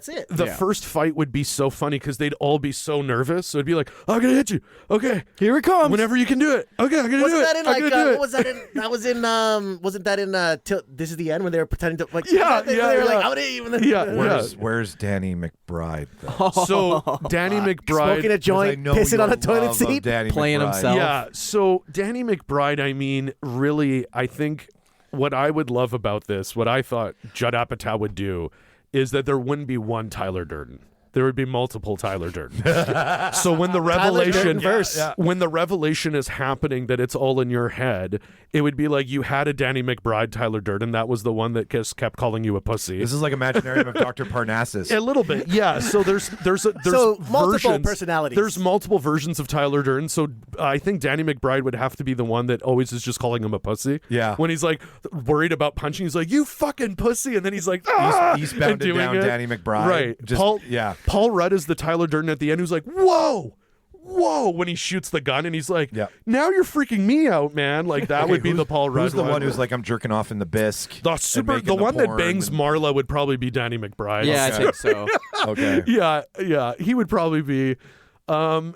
Speaker 6: it.
Speaker 8: The
Speaker 7: Yeah.
Speaker 8: first fight would be so funny because they'd all be so nervous. So it'd be like, "I'm gonna hit you. Okay,
Speaker 7: Here it comes.
Speaker 8: whenever you can do it. Okay, I'm gonna do
Speaker 6: Wasn't
Speaker 8: it.
Speaker 6: that in
Speaker 8: I'm
Speaker 6: like
Speaker 8: gonna do
Speaker 6: what
Speaker 8: it."
Speaker 6: was that in? That was in wasn't that in Till This Is the End when they were pretending to like
Speaker 8: Yeah,
Speaker 6: they
Speaker 8: yeah,
Speaker 6: were like
Speaker 8: yeah.
Speaker 6: I'm gonna even
Speaker 8: Yeah.
Speaker 5: Where's Danny McBride? Though?
Speaker 8: So Danny McBride.
Speaker 6: smoking a joint,
Speaker 5: know
Speaker 6: pissing on
Speaker 5: your
Speaker 6: a toilet
Speaker 5: love of
Speaker 6: seat.
Speaker 5: Danny
Speaker 7: Playing
Speaker 5: McBride.
Speaker 7: himself.
Speaker 8: Yeah. So Danny McBride, I mean, really, I think what I would love about this, what I thought Judd Apatow would do, is that there wouldn't be one Tyler Durden. There would be multiple Tyler Durden. So when the revelation, when the revelation is happening that it's all in your head, it would be like you had a Danny McBride Tyler Durden. That was the one that just kept calling you a pussy.
Speaker 5: This is like Imaginarium of Dr. Parnassus.
Speaker 8: A little bit, yeah. So there's
Speaker 6: So multiple
Speaker 8: versions.
Speaker 6: personalities.
Speaker 8: There's multiple versions of Tyler Durden. So I think Danny McBride would have to be the one that always is just calling him a pussy.
Speaker 5: Yeah.
Speaker 8: When he's like worried about punching, he's like, "You fucking pussy," and then he's like, "Ah!"
Speaker 5: Eastbound and
Speaker 8: doing
Speaker 5: down
Speaker 8: it.
Speaker 5: Danny McBride.
Speaker 8: Right.
Speaker 5: Just,
Speaker 8: Paul
Speaker 5: yeah.
Speaker 8: Rudd is the Tyler Durden at the end who's like, "Whoa, whoa, when he shoots the gun and he's like,
Speaker 5: Yeah.
Speaker 8: now you're freaking me out, man. Like that would be the Paul Rudd.
Speaker 5: Who's the one who's like, I'm jerking off in the bisque?
Speaker 8: The one that bangs Marla would probably be Danny McBride.
Speaker 7: Yeah, I think so.
Speaker 5: Okay.
Speaker 8: Yeah, he would probably be. And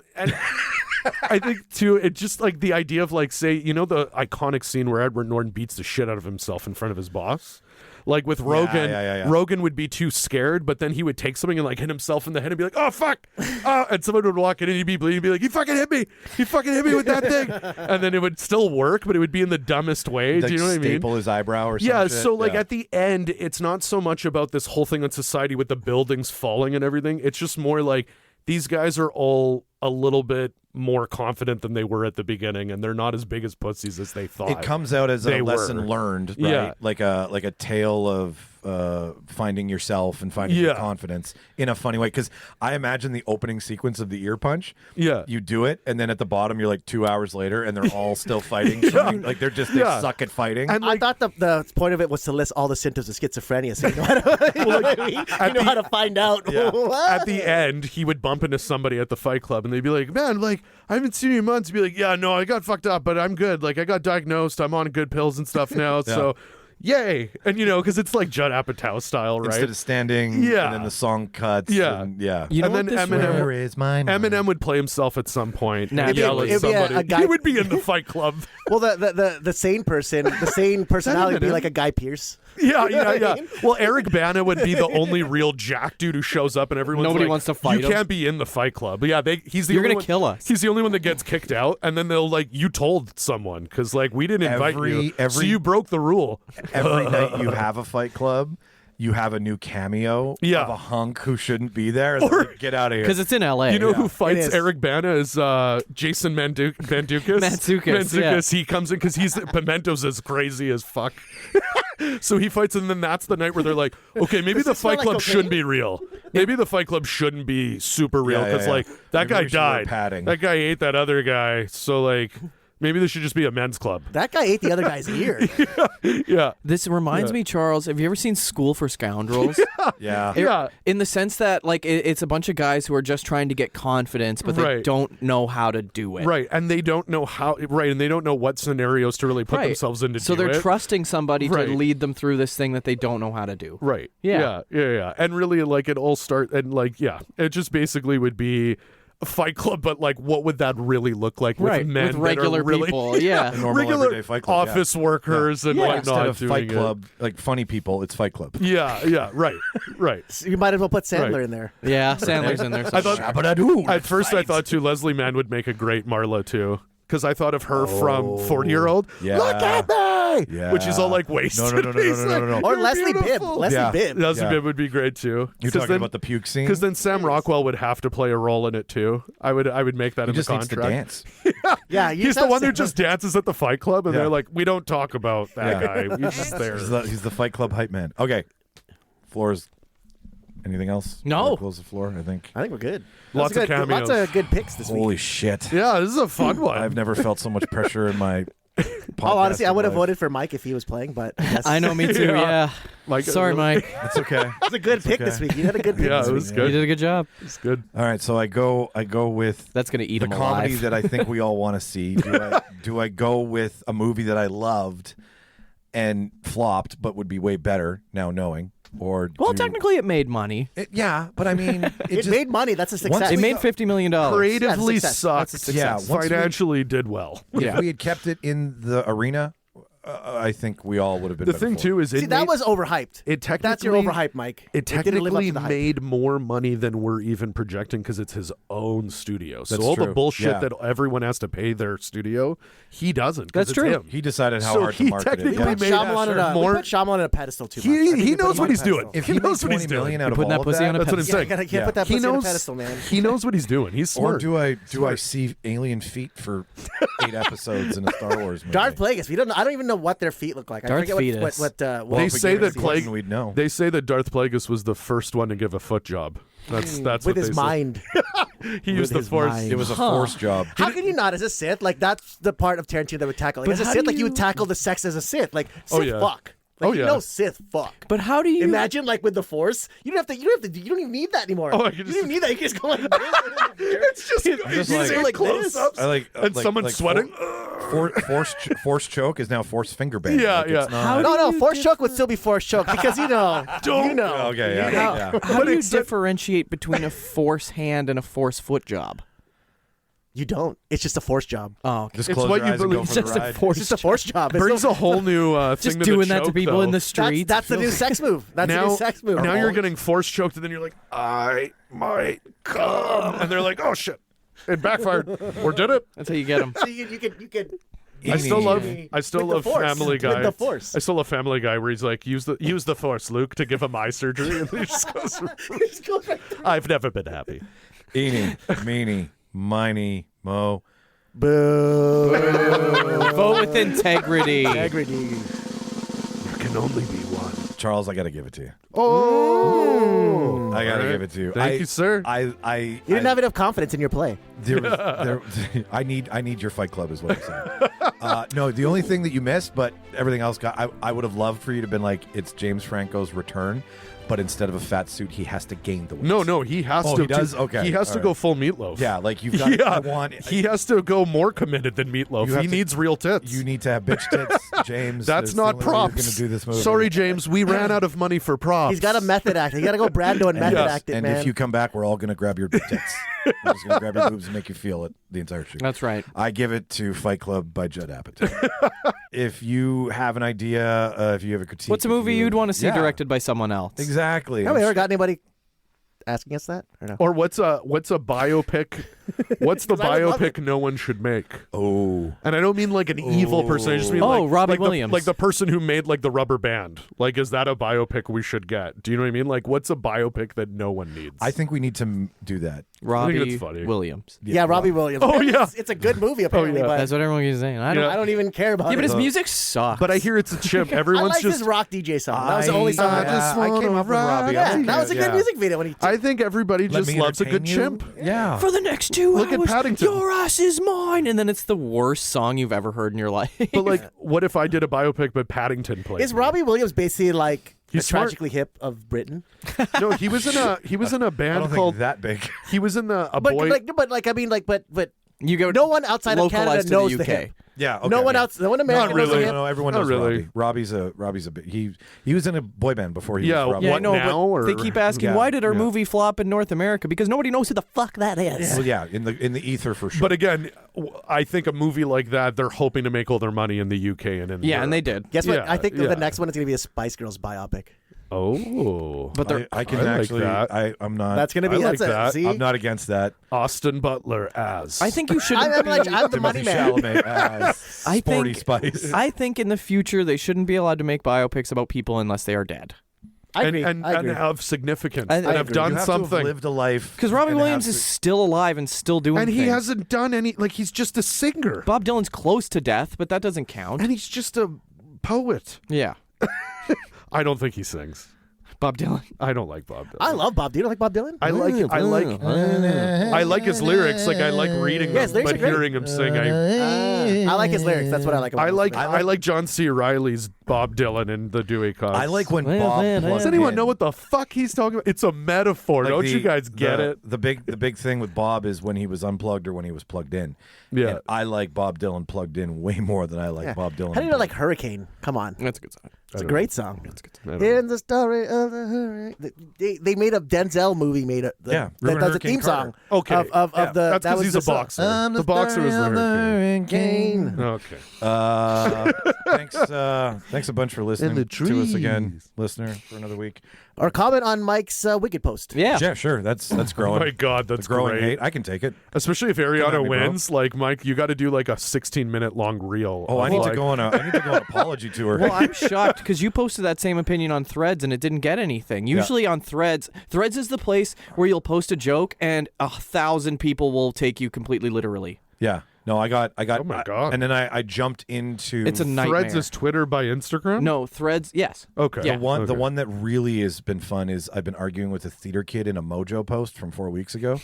Speaker 8: I think too, it just like the idea of like, say, you know, the iconic scene where Edward Norton beats the shit out of himself in front of his boss. Like with Rogan, Rogan would be too scared, but then he would take something and like hit himself in the head and be like, "Oh fuck!" And someone would walk in and he'd be bleeding, and be like, "He fucking hit me! He fucking hit me with that thing!" And then it would still work, but it would be in the dumbest way. Do you know what I mean?
Speaker 5: Staple his eyebrow or something.
Speaker 8: Yeah. So like at the end, it's not so much about this whole thing on society with the buildings falling and everything. It's just more like these guys are all a little bit more confident than they were at the beginning, and they're not as big as pussies as they thought.
Speaker 5: It comes out as a lesson learned, right?
Speaker 8: Yeah.
Speaker 5: Like a tale of finding yourself and finding your confidence in a funny way. Because I imagine the opening sequence of the ear punch.
Speaker 8: Yeah,
Speaker 5: you do it, and then at the bottom, you're like 2 hours later, and they're all still fighting. Like they suck at fighting.
Speaker 6: And I thought the point of it was to list all the symptoms of schizophrenia, so you know how to find out.
Speaker 8: At the end, he would bump into somebody at the Fight Club, and they'd be like, "Man, like I haven't seen you in months." He'd be like, "Yeah, no, I got fucked up, but I'm good. Like I got diagnosed. I'm on good pills and stuff now." So. Yay! And you know, because it's like Judd Apatow style, right?
Speaker 5: Instead of standing, and then the song cuts.
Speaker 8: Yeah,
Speaker 5: and,
Speaker 7: You know
Speaker 8: and then Eminem would play himself at some point and yell at somebody. He would be in the Fight Club.
Speaker 6: Well, the sane personality would be like a Guy Pearce.
Speaker 8: Yeah. Well, Eric Bana would be the only real jack dude who shows up, and everyone's
Speaker 7: nobody
Speaker 8: like,
Speaker 7: went to fight
Speaker 8: you
Speaker 7: him.
Speaker 8: can't be in the Fight Club. But yeah, he's the
Speaker 7: You're
Speaker 8: only
Speaker 7: gonna kill us.
Speaker 8: He's the only one that gets kicked out, and then they'll like, you told someone because like we didn't invite you, so you broke the rule.
Speaker 5: Every night you have a Fight Club, you have a new cameo of a hunk who shouldn't be there. Or, like, get out of here.
Speaker 7: Because it's in L.A.
Speaker 8: You know who fights Eric Bana is Jason Mantzoukas.
Speaker 7: Mantzoukas.
Speaker 8: He comes in because Pimento's as crazy as fuck. So he fights, and then that's the night where they're like, okay, maybe the Fight Club shouldn't be real. Maybe the Fight Club shouldn't be super real because like that guy died. That guy ate that other guy. So like. Maybe this should just be a men's club.
Speaker 6: That guy ate the other guy's ear.
Speaker 8: Yeah.
Speaker 7: This reminds me, Charles, have you ever seen School for Scoundrels?
Speaker 5: Yeah.
Speaker 7: In the sense that, like, it's a bunch of guys who are just trying to get confidence, but they don't know how to do it.
Speaker 8: Right. And they don't know how, and they don't know what scenarios to really put themselves into.
Speaker 7: So they're trusting somebody to lead them through this thing that they don't know how to do.
Speaker 8: Right.
Speaker 7: Yeah.
Speaker 8: Yeah. And really, like, it all starts, and like, it just basically would be a Fight Club, but like, what would that really look like with men
Speaker 7: with regular
Speaker 8: that are really,
Speaker 7: people? Yeah,
Speaker 8: regular
Speaker 5: everyday Fight Club,
Speaker 8: office workers and whatnot.
Speaker 5: Instead of
Speaker 8: doing
Speaker 5: Fight Club, like funny people, it's Fight Club.
Speaker 8: Yeah, right.
Speaker 6: So you might as well put Sandler in there.
Speaker 7: Yeah, Sandler's in there.
Speaker 8: I thought at first I thought too Leslie Mann would make a great Marla too. Because I thought of her from 40-Year-Old.
Speaker 5: Yeah.
Speaker 8: Look at me!
Speaker 5: Yeah.
Speaker 8: Which is all like wasted.
Speaker 5: No.
Speaker 6: Or Leslie Bibb.
Speaker 8: Leslie Bibb would be great too.
Speaker 5: You're talking about the puke scene?
Speaker 8: Because then Sam Rockwell would have to play a role in it too. I would make that in the contract.
Speaker 5: He just needs to dance.
Speaker 6: Yeah,
Speaker 8: he's the one who just dances at the Fight Club, and they're like, we don't talk about that guy. He's just there.
Speaker 5: He's the Fight Club hype man. Okay. Floors. Anything else?
Speaker 7: No.
Speaker 5: Close the floor, I think.
Speaker 6: I think we're good.
Speaker 8: Lots of cameos.
Speaker 6: Lots of good picks this week.
Speaker 5: Holy shit.
Speaker 8: Yeah, this is a fun one.
Speaker 5: I've never felt so much pressure in my
Speaker 6: honestly, I would have
Speaker 5: life.
Speaker 6: voted for Mike if he was playing, but
Speaker 7: I know, me too. Yeah.
Speaker 8: Mike,
Speaker 7: sorry, Mike.
Speaker 5: It's okay.
Speaker 6: It's a good pick this week. You had a good pick.
Speaker 8: Yeah,
Speaker 6: this
Speaker 8: it was
Speaker 6: week.
Speaker 8: good.
Speaker 7: You did a good job.
Speaker 8: It's good.
Speaker 5: All right, so I go with
Speaker 7: That's gonna eat
Speaker 5: the
Speaker 7: him
Speaker 5: comedy
Speaker 7: alive.
Speaker 5: that I think we all want to see. Do I go with a movie that I loved and flopped, but would be way better now knowing? Or
Speaker 7: technically, it made money.
Speaker 5: but I mean,
Speaker 6: It made money. That's a success.
Speaker 7: It made $50 million.
Speaker 8: Creatively
Speaker 6: That's a success.
Speaker 8: sucked.
Speaker 6: That's a success.
Speaker 8: Financially did well.
Speaker 5: if we had kept it in the arena, I think we all would have been.
Speaker 8: The
Speaker 5: better
Speaker 8: thing
Speaker 5: for
Speaker 8: too
Speaker 5: it.
Speaker 8: is,
Speaker 6: See, that was overhyped. That's your overhype, Mike.
Speaker 8: It
Speaker 6: didn't live up
Speaker 8: technically
Speaker 6: to the hype.
Speaker 8: made more money than we're even projecting because it's his own studio. So
Speaker 5: That's
Speaker 8: all the
Speaker 5: true.
Speaker 8: bullshit
Speaker 5: Yeah.
Speaker 8: that everyone has to pay their studio, he doesn't. 'Cause
Speaker 7: That's
Speaker 8: it's
Speaker 7: true.
Speaker 8: Him.
Speaker 5: He decided how
Speaker 8: So
Speaker 5: hard to
Speaker 8: he
Speaker 5: market it.
Speaker 8: technically
Speaker 6: We
Speaker 5: Yeah.
Speaker 6: put
Speaker 8: made
Speaker 6: Shyamalan on a pedestal too much. I think
Speaker 8: He
Speaker 6: we put
Speaker 8: knows
Speaker 6: him
Speaker 8: what
Speaker 6: on a
Speaker 8: he's doing.
Speaker 6: pedestal.
Speaker 5: If he
Speaker 8: He
Speaker 5: made
Speaker 8: knows what he's
Speaker 5: 20 million
Speaker 8: doing.
Speaker 5: out of
Speaker 7: putting
Speaker 5: all
Speaker 7: that
Speaker 5: of
Speaker 7: pussy
Speaker 5: that,
Speaker 7: on a
Speaker 8: That's what I'm
Speaker 7: pedestal.
Speaker 8: saying.
Speaker 6: Can't
Speaker 5: Yeah.
Speaker 6: put that
Speaker 8: He
Speaker 6: pussy on a
Speaker 8: knows.
Speaker 6: pedestal, man.
Speaker 8: He knows what he's doing. He's
Speaker 5: or
Speaker 8: smart.
Speaker 5: do I see alien feet for 8 episodes in a Star Wars movie?
Speaker 6: Darth Plagueis. I don't even know what their feet look like. I
Speaker 7: Darth
Speaker 6: forget
Speaker 7: fetus.
Speaker 6: what
Speaker 5: Well,
Speaker 8: They
Speaker 5: if we
Speaker 8: say
Speaker 5: gave
Speaker 8: that
Speaker 5: us the
Speaker 8: Plague-
Speaker 5: option, we'd know.
Speaker 8: They say that Darth Plagueis was the first one to give a foot job. That's
Speaker 6: with
Speaker 8: what
Speaker 6: his
Speaker 8: they say.
Speaker 6: mind.
Speaker 8: He used the
Speaker 6: his
Speaker 8: force.
Speaker 6: mind.
Speaker 5: It was a force job.
Speaker 6: How can you not as a Sith? Like that's the part of Tarantino that would tackle. Like,
Speaker 7: But
Speaker 6: as a
Speaker 7: how
Speaker 6: Sith,
Speaker 7: do
Speaker 6: like you
Speaker 7: you-
Speaker 6: would tackle the sex as a Sith. Like
Speaker 8: Oh,
Speaker 6: Sith
Speaker 8: yeah.
Speaker 6: fuck. Like,
Speaker 8: Oh, yeah.
Speaker 6: You know Sith fuck.
Speaker 7: But how do you
Speaker 6: Imagine like with the Force, you don't even need that anymore.
Speaker 8: Oh, I
Speaker 6: you
Speaker 8: can
Speaker 6: don't even need that. You can just go like this.
Speaker 8: It's just
Speaker 5: like
Speaker 8: close-ups.
Speaker 5: I like
Speaker 8: and someone's sweating.
Speaker 5: Force choke is now force finger bang.
Speaker 8: Yeah,
Speaker 5: Like,
Speaker 8: yeah.
Speaker 5: it's not-
Speaker 6: No, Force choke would still be Force choke because you know.
Speaker 5: Okay, yeah.
Speaker 7: how do you differentiate between a force hand and a force foot job?
Speaker 6: You don't. It's just a Force job.
Speaker 7: Oh, okay.
Speaker 5: Just
Speaker 8: It's
Speaker 5: close
Speaker 8: what
Speaker 5: your
Speaker 8: you
Speaker 5: eyes and go
Speaker 8: believe.
Speaker 5: for the
Speaker 7: Just a
Speaker 5: ride.
Speaker 7: force
Speaker 6: It's just a Force job. It's
Speaker 8: Brings
Speaker 6: no-
Speaker 8: a whole new thing
Speaker 7: just
Speaker 8: to
Speaker 7: doing
Speaker 8: the
Speaker 7: that to
Speaker 8: choke,
Speaker 7: people
Speaker 8: though.
Speaker 7: in the streets.
Speaker 6: That's the new sex move. That's the
Speaker 8: now,
Speaker 6: new sex move.
Speaker 8: Now you're getting force choked, and then you're like, I might come, and they're like, oh shit, it backfired, or did it?
Speaker 7: That's how you get them.
Speaker 6: So you can.
Speaker 8: I still love
Speaker 6: With the Force.
Speaker 8: Family Guy.
Speaker 6: With the Force.
Speaker 8: I still love Family Guy, where he's like, use the Force, Luke, to give him eye surgery, and he just goes.
Speaker 6: Just go right through.
Speaker 8: I've never been happy.
Speaker 5: Eeny, meeny, miny, mo.
Speaker 6: Boo.
Speaker 7: Vote with integrity.
Speaker 6: Integrity.
Speaker 8: There can only be one.
Speaker 5: Charles, I got to give it to you.
Speaker 8: Oh,
Speaker 5: I got to give it to you.
Speaker 8: Thank you, sir.
Speaker 6: You didn't have enough confidence in your play.
Speaker 5: I need your Fight Club is what I'm saying. No, the only thing that you missed, but everything else I would have loved for you to have been like, it's James Franco's return, but instead of a fat suit, he has to gain the weight.
Speaker 8: No, he has to.
Speaker 5: He does? Okay.
Speaker 8: He has to
Speaker 5: All
Speaker 8: go
Speaker 5: right.
Speaker 8: full Meatloaf.
Speaker 5: Yeah, like you've got.
Speaker 8: Yeah,
Speaker 5: I want.
Speaker 8: he has to go more committed than Meatloaf.
Speaker 5: You have
Speaker 8: He
Speaker 5: to-
Speaker 8: needs real tits.
Speaker 5: You need to have bitch tits, James.
Speaker 8: That's
Speaker 5: There's
Speaker 8: not
Speaker 5: the only way you're
Speaker 8: props.
Speaker 5: gonna do this movie.
Speaker 8: Sorry, James. We ran out of money for props.
Speaker 6: He's got a method act. You got to go Brando and method act it,
Speaker 5: And
Speaker 6: man.
Speaker 5: if you come back, we're all gonna grab your tits. We're just gonna grab your boobs and make you feel it the entire shoot.
Speaker 7: That's right.
Speaker 5: I give it to Fight Club by Judd Apatow. If you have an idea, if you have a critique,
Speaker 7: What's a movie you'd want to see
Speaker 5: Yeah.
Speaker 7: directed by someone else?
Speaker 5: Exactly.
Speaker 6: Have we ever got anybody asking us that? Or no?
Speaker 8: Or what's a biopic? What's the
Speaker 6: 'Cause I would love
Speaker 8: biopic no one should make?
Speaker 5: Oh.
Speaker 8: And I don't mean like an evil person. I just mean
Speaker 7: Oh,
Speaker 8: like
Speaker 7: Robbie
Speaker 8: like
Speaker 7: Williams.
Speaker 8: like the person who made like the Rubber Band. Like, is that a biopic we should get? Do you know what I mean? Like, what's a biopic that no one needs?
Speaker 5: I think we need to do that.
Speaker 7: Robbie
Speaker 8: it's funny.
Speaker 7: Williams.
Speaker 6: Yeah, Robbie Williams.
Speaker 8: Oh,
Speaker 6: Apparently
Speaker 8: yeah.
Speaker 6: it's a good movie apparently,
Speaker 8: yeah.
Speaker 6: but
Speaker 7: That's what everyone keeps saying. I
Speaker 8: Yeah.
Speaker 6: I don't even care about
Speaker 7: Yeah,
Speaker 6: it.
Speaker 7: but his music sucks.
Speaker 8: But I hear it's a chip.
Speaker 6: I
Speaker 8: Everyone's
Speaker 6: liked
Speaker 8: just.
Speaker 6: his rock DJ song. That was the only song.
Speaker 5: I came up with Robbie.
Speaker 6: Yeah,
Speaker 5: I like
Speaker 6: that was a
Speaker 5: it.
Speaker 6: good
Speaker 5: Yeah.
Speaker 6: music video when he.
Speaker 8: I think everybody
Speaker 5: Let
Speaker 8: just
Speaker 5: me
Speaker 8: loves a good
Speaker 5: entertain you.
Speaker 8: chimp.
Speaker 5: Yeah.
Speaker 7: for the next 2
Speaker 8: Look at
Speaker 7: hours,
Speaker 8: Paddington.
Speaker 7: your ass is mine, and then it's the worst song you've ever heard in your life.
Speaker 8: But like, what if I did a biopic but Paddington played?
Speaker 6: Is Robbie Williams basically like
Speaker 8: He's
Speaker 6: the
Speaker 8: smart.
Speaker 6: Tragically Hip of Britain?
Speaker 8: No, he was in a
Speaker 5: I
Speaker 8: band
Speaker 5: don't
Speaker 8: called.
Speaker 5: think that big.
Speaker 8: He was in the a
Speaker 6: But
Speaker 8: boy.
Speaker 6: but
Speaker 7: you go
Speaker 6: no one outside of Canada
Speaker 7: localized to
Speaker 6: knows
Speaker 7: the
Speaker 6: the
Speaker 7: UK.
Speaker 6: hip.
Speaker 5: Yeah. Okay,
Speaker 6: No one
Speaker 5: yeah.
Speaker 6: else. No one American knows the
Speaker 8: really.
Speaker 6: hip.
Speaker 5: No, everyone
Speaker 8: Not
Speaker 5: knows
Speaker 8: really.
Speaker 5: Robbie. Robbie's a big. He was in a boy band before he
Speaker 8: Yeah,
Speaker 5: was Robbie.
Speaker 7: Yeah, I
Speaker 8: What
Speaker 7: know,
Speaker 8: now,
Speaker 7: but they
Speaker 8: or-
Speaker 7: keep asking,
Speaker 5: Yeah,
Speaker 7: why did our
Speaker 5: yeah.
Speaker 7: movie flop in North America? Because nobody knows who the fuck that is.
Speaker 5: Well, yeah, in the ether for sure.
Speaker 8: But again, I think a movie like that, they're hoping to make all their money in the UK and in
Speaker 7: Yeah,
Speaker 8: Europe.
Speaker 7: and they did.
Speaker 6: Guess what?
Speaker 8: Yeah,
Speaker 6: I think
Speaker 8: yeah.
Speaker 6: the next one is going to be a Spice Girls biopic.
Speaker 8: Oh,
Speaker 7: But they're
Speaker 5: I can
Speaker 8: I like
Speaker 5: actually.
Speaker 8: that.
Speaker 5: I'm not.
Speaker 6: That's going to be.
Speaker 8: I like
Speaker 6: that's
Speaker 8: that.
Speaker 6: it. See,
Speaker 5: I'm not against that.
Speaker 8: Austin Butler as.
Speaker 7: I think you should.
Speaker 6: I'm the money
Speaker 5: Timothy
Speaker 6: man.
Speaker 5: Chalamet as
Speaker 7: I
Speaker 5: Sporty
Speaker 7: think-
Speaker 5: Spice.
Speaker 7: I think in the future they shouldn't be allowed to make biopics about people unless they are dead.
Speaker 6: I agree.
Speaker 8: and
Speaker 6: I agree.
Speaker 8: have significance
Speaker 7: I
Speaker 8: and have
Speaker 7: agree.
Speaker 8: done
Speaker 5: You have to
Speaker 8: something.
Speaker 5: have lived a life.
Speaker 7: Because Robbie
Speaker 5: and
Speaker 7: Williams
Speaker 5: have
Speaker 7: is
Speaker 5: to-
Speaker 7: still alive and still doing
Speaker 8: and he
Speaker 7: things.
Speaker 8: hasn't done any. Like, he's just a singer,
Speaker 7: Bob Dylan's close to death, but that doesn't count.
Speaker 8: and he's just a poet.
Speaker 7: Yeah,
Speaker 8: I don't think he sings.
Speaker 7: Bob Dylan.
Speaker 8: I don't like Bob Dylan.
Speaker 6: I love Bob. Do you like Bob Dylan?
Speaker 8: I like his lyrics. Like, I like reading
Speaker 6: Yeah, his
Speaker 8: them,
Speaker 6: lyrics
Speaker 8: but
Speaker 6: are great.
Speaker 8: hearing him sing, I
Speaker 6: like his lyrics. That's what I like about him.
Speaker 8: I like John C. Reilly's Bob Dylan and the Dewey Cox.
Speaker 5: I like when Bob.
Speaker 8: Does
Speaker 5: plugged
Speaker 8: anyone
Speaker 5: in.
Speaker 8: know what the fuck he's talking about? It's a metaphor.
Speaker 5: Like
Speaker 8: Don't
Speaker 5: the-
Speaker 8: you guys get it?
Speaker 5: The big thing with Bob is when he was unplugged or when he was plugged in.
Speaker 8: Yeah.
Speaker 5: And I like Bob Dylan plugged in way more than I like
Speaker 6: Yeah.
Speaker 5: Bob Dylan.
Speaker 6: How do you know like Hurricane? Come on.
Speaker 7: That's a good song.
Speaker 6: It's a great song.
Speaker 8: I don't know.
Speaker 6: In the story of the hurricane, they made a Denzel movie that
Speaker 5: Yeah,
Speaker 6: does a
Speaker 5: Hurricane
Speaker 6: theme song.
Speaker 8: Okay.
Speaker 6: Of
Speaker 8: Yeah,
Speaker 6: the
Speaker 8: that's
Speaker 6: that
Speaker 8: because
Speaker 6: was
Speaker 8: he's
Speaker 6: the
Speaker 8: a
Speaker 6: song.
Speaker 8: boxer. The boxer was the hurricane. Okay.
Speaker 5: Thanks a bunch for listening
Speaker 8: the
Speaker 5: to us again,
Speaker 8: trees.
Speaker 5: listener, for another week.
Speaker 6: Or comment on Mike's Wicked post.
Speaker 7: Yeah.
Speaker 5: Yeah, sure. That's
Speaker 8: Oh
Speaker 5: growing.
Speaker 8: my God,
Speaker 5: The
Speaker 8: that's
Speaker 5: growing
Speaker 8: great.
Speaker 5: hate. I can take it.
Speaker 8: Especially if
Speaker 5: Come at
Speaker 8: Ariana
Speaker 5: me, bro.
Speaker 8: wins. Like, Mike, you got to do like a 16-minute long reel.
Speaker 5: Oh, I
Speaker 8: of,
Speaker 5: need
Speaker 8: like,
Speaker 5: to go on an apology tour.
Speaker 7: Well, I'm shocked because you posted that same opinion on Threads and it didn't get anything. Usually on Threads is the place where you'll post a joke and 1,000 people will take you completely literally.
Speaker 5: Yeah. No, I got.
Speaker 8: Oh my God.
Speaker 5: And then I jumped into.
Speaker 7: It's a nightmare.
Speaker 8: Threads is Twitter by Instagram?
Speaker 7: No, Threads. Yes.
Speaker 8: Okay.
Speaker 7: Yeah.
Speaker 5: The one that really has been fun is I've been arguing with a theater kid in a Mojo post from 4 weeks ago.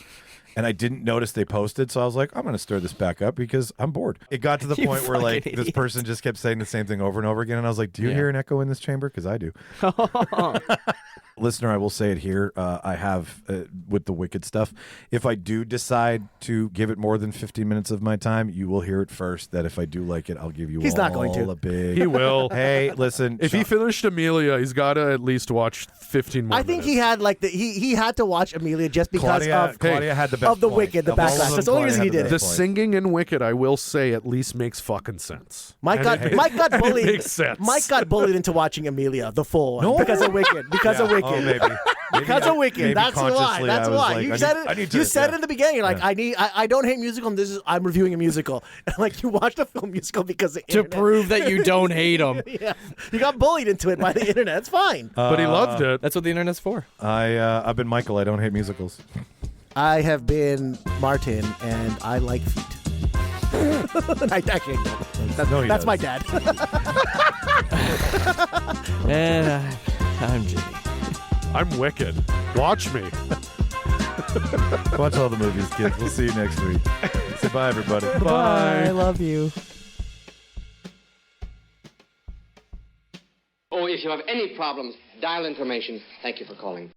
Speaker 5: And I didn't notice they posted, so I was like, I'm going to stir this back up because I'm bored. It got to the
Speaker 7: You
Speaker 5: point where like
Speaker 7: fucking
Speaker 5: this
Speaker 7: idiot.
Speaker 5: person just kept saying the same thing over and over again, and I was like, do you hear an echo in this chamber? Because I do. Listener, I will say it here. I have, with the Wicked stuff, if I do decide to give it more than 15 minutes of my time, you will hear it first. That if I do like it, I'll give you
Speaker 6: He's
Speaker 5: all
Speaker 6: not going to.
Speaker 5: a big...
Speaker 8: He will.
Speaker 5: Hey, listen.
Speaker 8: If he finished Amelia, he's got to at least watch 15 more
Speaker 6: I think
Speaker 8: minutes.
Speaker 6: he had like he had to watch Amelia just because
Speaker 5: Claudia had the best
Speaker 6: of the
Speaker 5: point.
Speaker 6: Wicked, the
Speaker 5: Of all of
Speaker 6: backlash.
Speaker 5: them,
Speaker 6: That's the only
Speaker 5: Claudia
Speaker 6: reason he
Speaker 5: had the
Speaker 6: did
Speaker 5: best
Speaker 6: it.
Speaker 8: The
Speaker 5: point.
Speaker 8: singing in Wicked, I will say, at least makes fucking sense.
Speaker 6: Mike got
Speaker 8: And
Speaker 6: bullied.
Speaker 8: it makes sense.
Speaker 6: Mike got bullied into watching Amelia, the full one, because of Wicked. Because of Wicked.
Speaker 5: Oh, maybe.
Speaker 6: Because of Wicked.
Speaker 5: Maybe
Speaker 6: That's why.
Speaker 5: consciously
Speaker 6: That's
Speaker 5: I was
Speaker 6: why.
Speaker 5: like,
Speaker 6: You
Speaker 5: I
Speaker 6: said
Speaker 5: need- I need
Speaker 6: it.
Speaker 5: to-
Speaker 6: You said
Speaker 5: yeah.
Speaker 6: it in the beginning. You're like, I don't hate musical. And this is I'm reviewing a musical. And like you watched a film musical because of the
Speaker 7: To
Speaker 6: internet.
Speaker 7: prove that you don't hate them.
Speaker 6: Yeah, you got bullied into it by the internet. It's fine.
Speaker 8: But he loved it.
Speaker 7: That's what the internet's for.
Speaker 5: I've been Michael. I don't hate musicals.
Speaker 6: I have been Martin, and I like feet. I can't go.
Speaker 5: No, he
Speaker 6: That's
Speaker 5: does.
Speaker 6: my dad.
Speaker 7: And I'm Jimmy.
Speaker 8: I'm Wicked. Watch me.
Speaker 5: Watch all the movies, kids. We'll see you next week. Say bye, everybody.
Speaker 7: Bye. I love you.
Speaker 12: Oh, if you have any problems, dial information. Thank you for calling.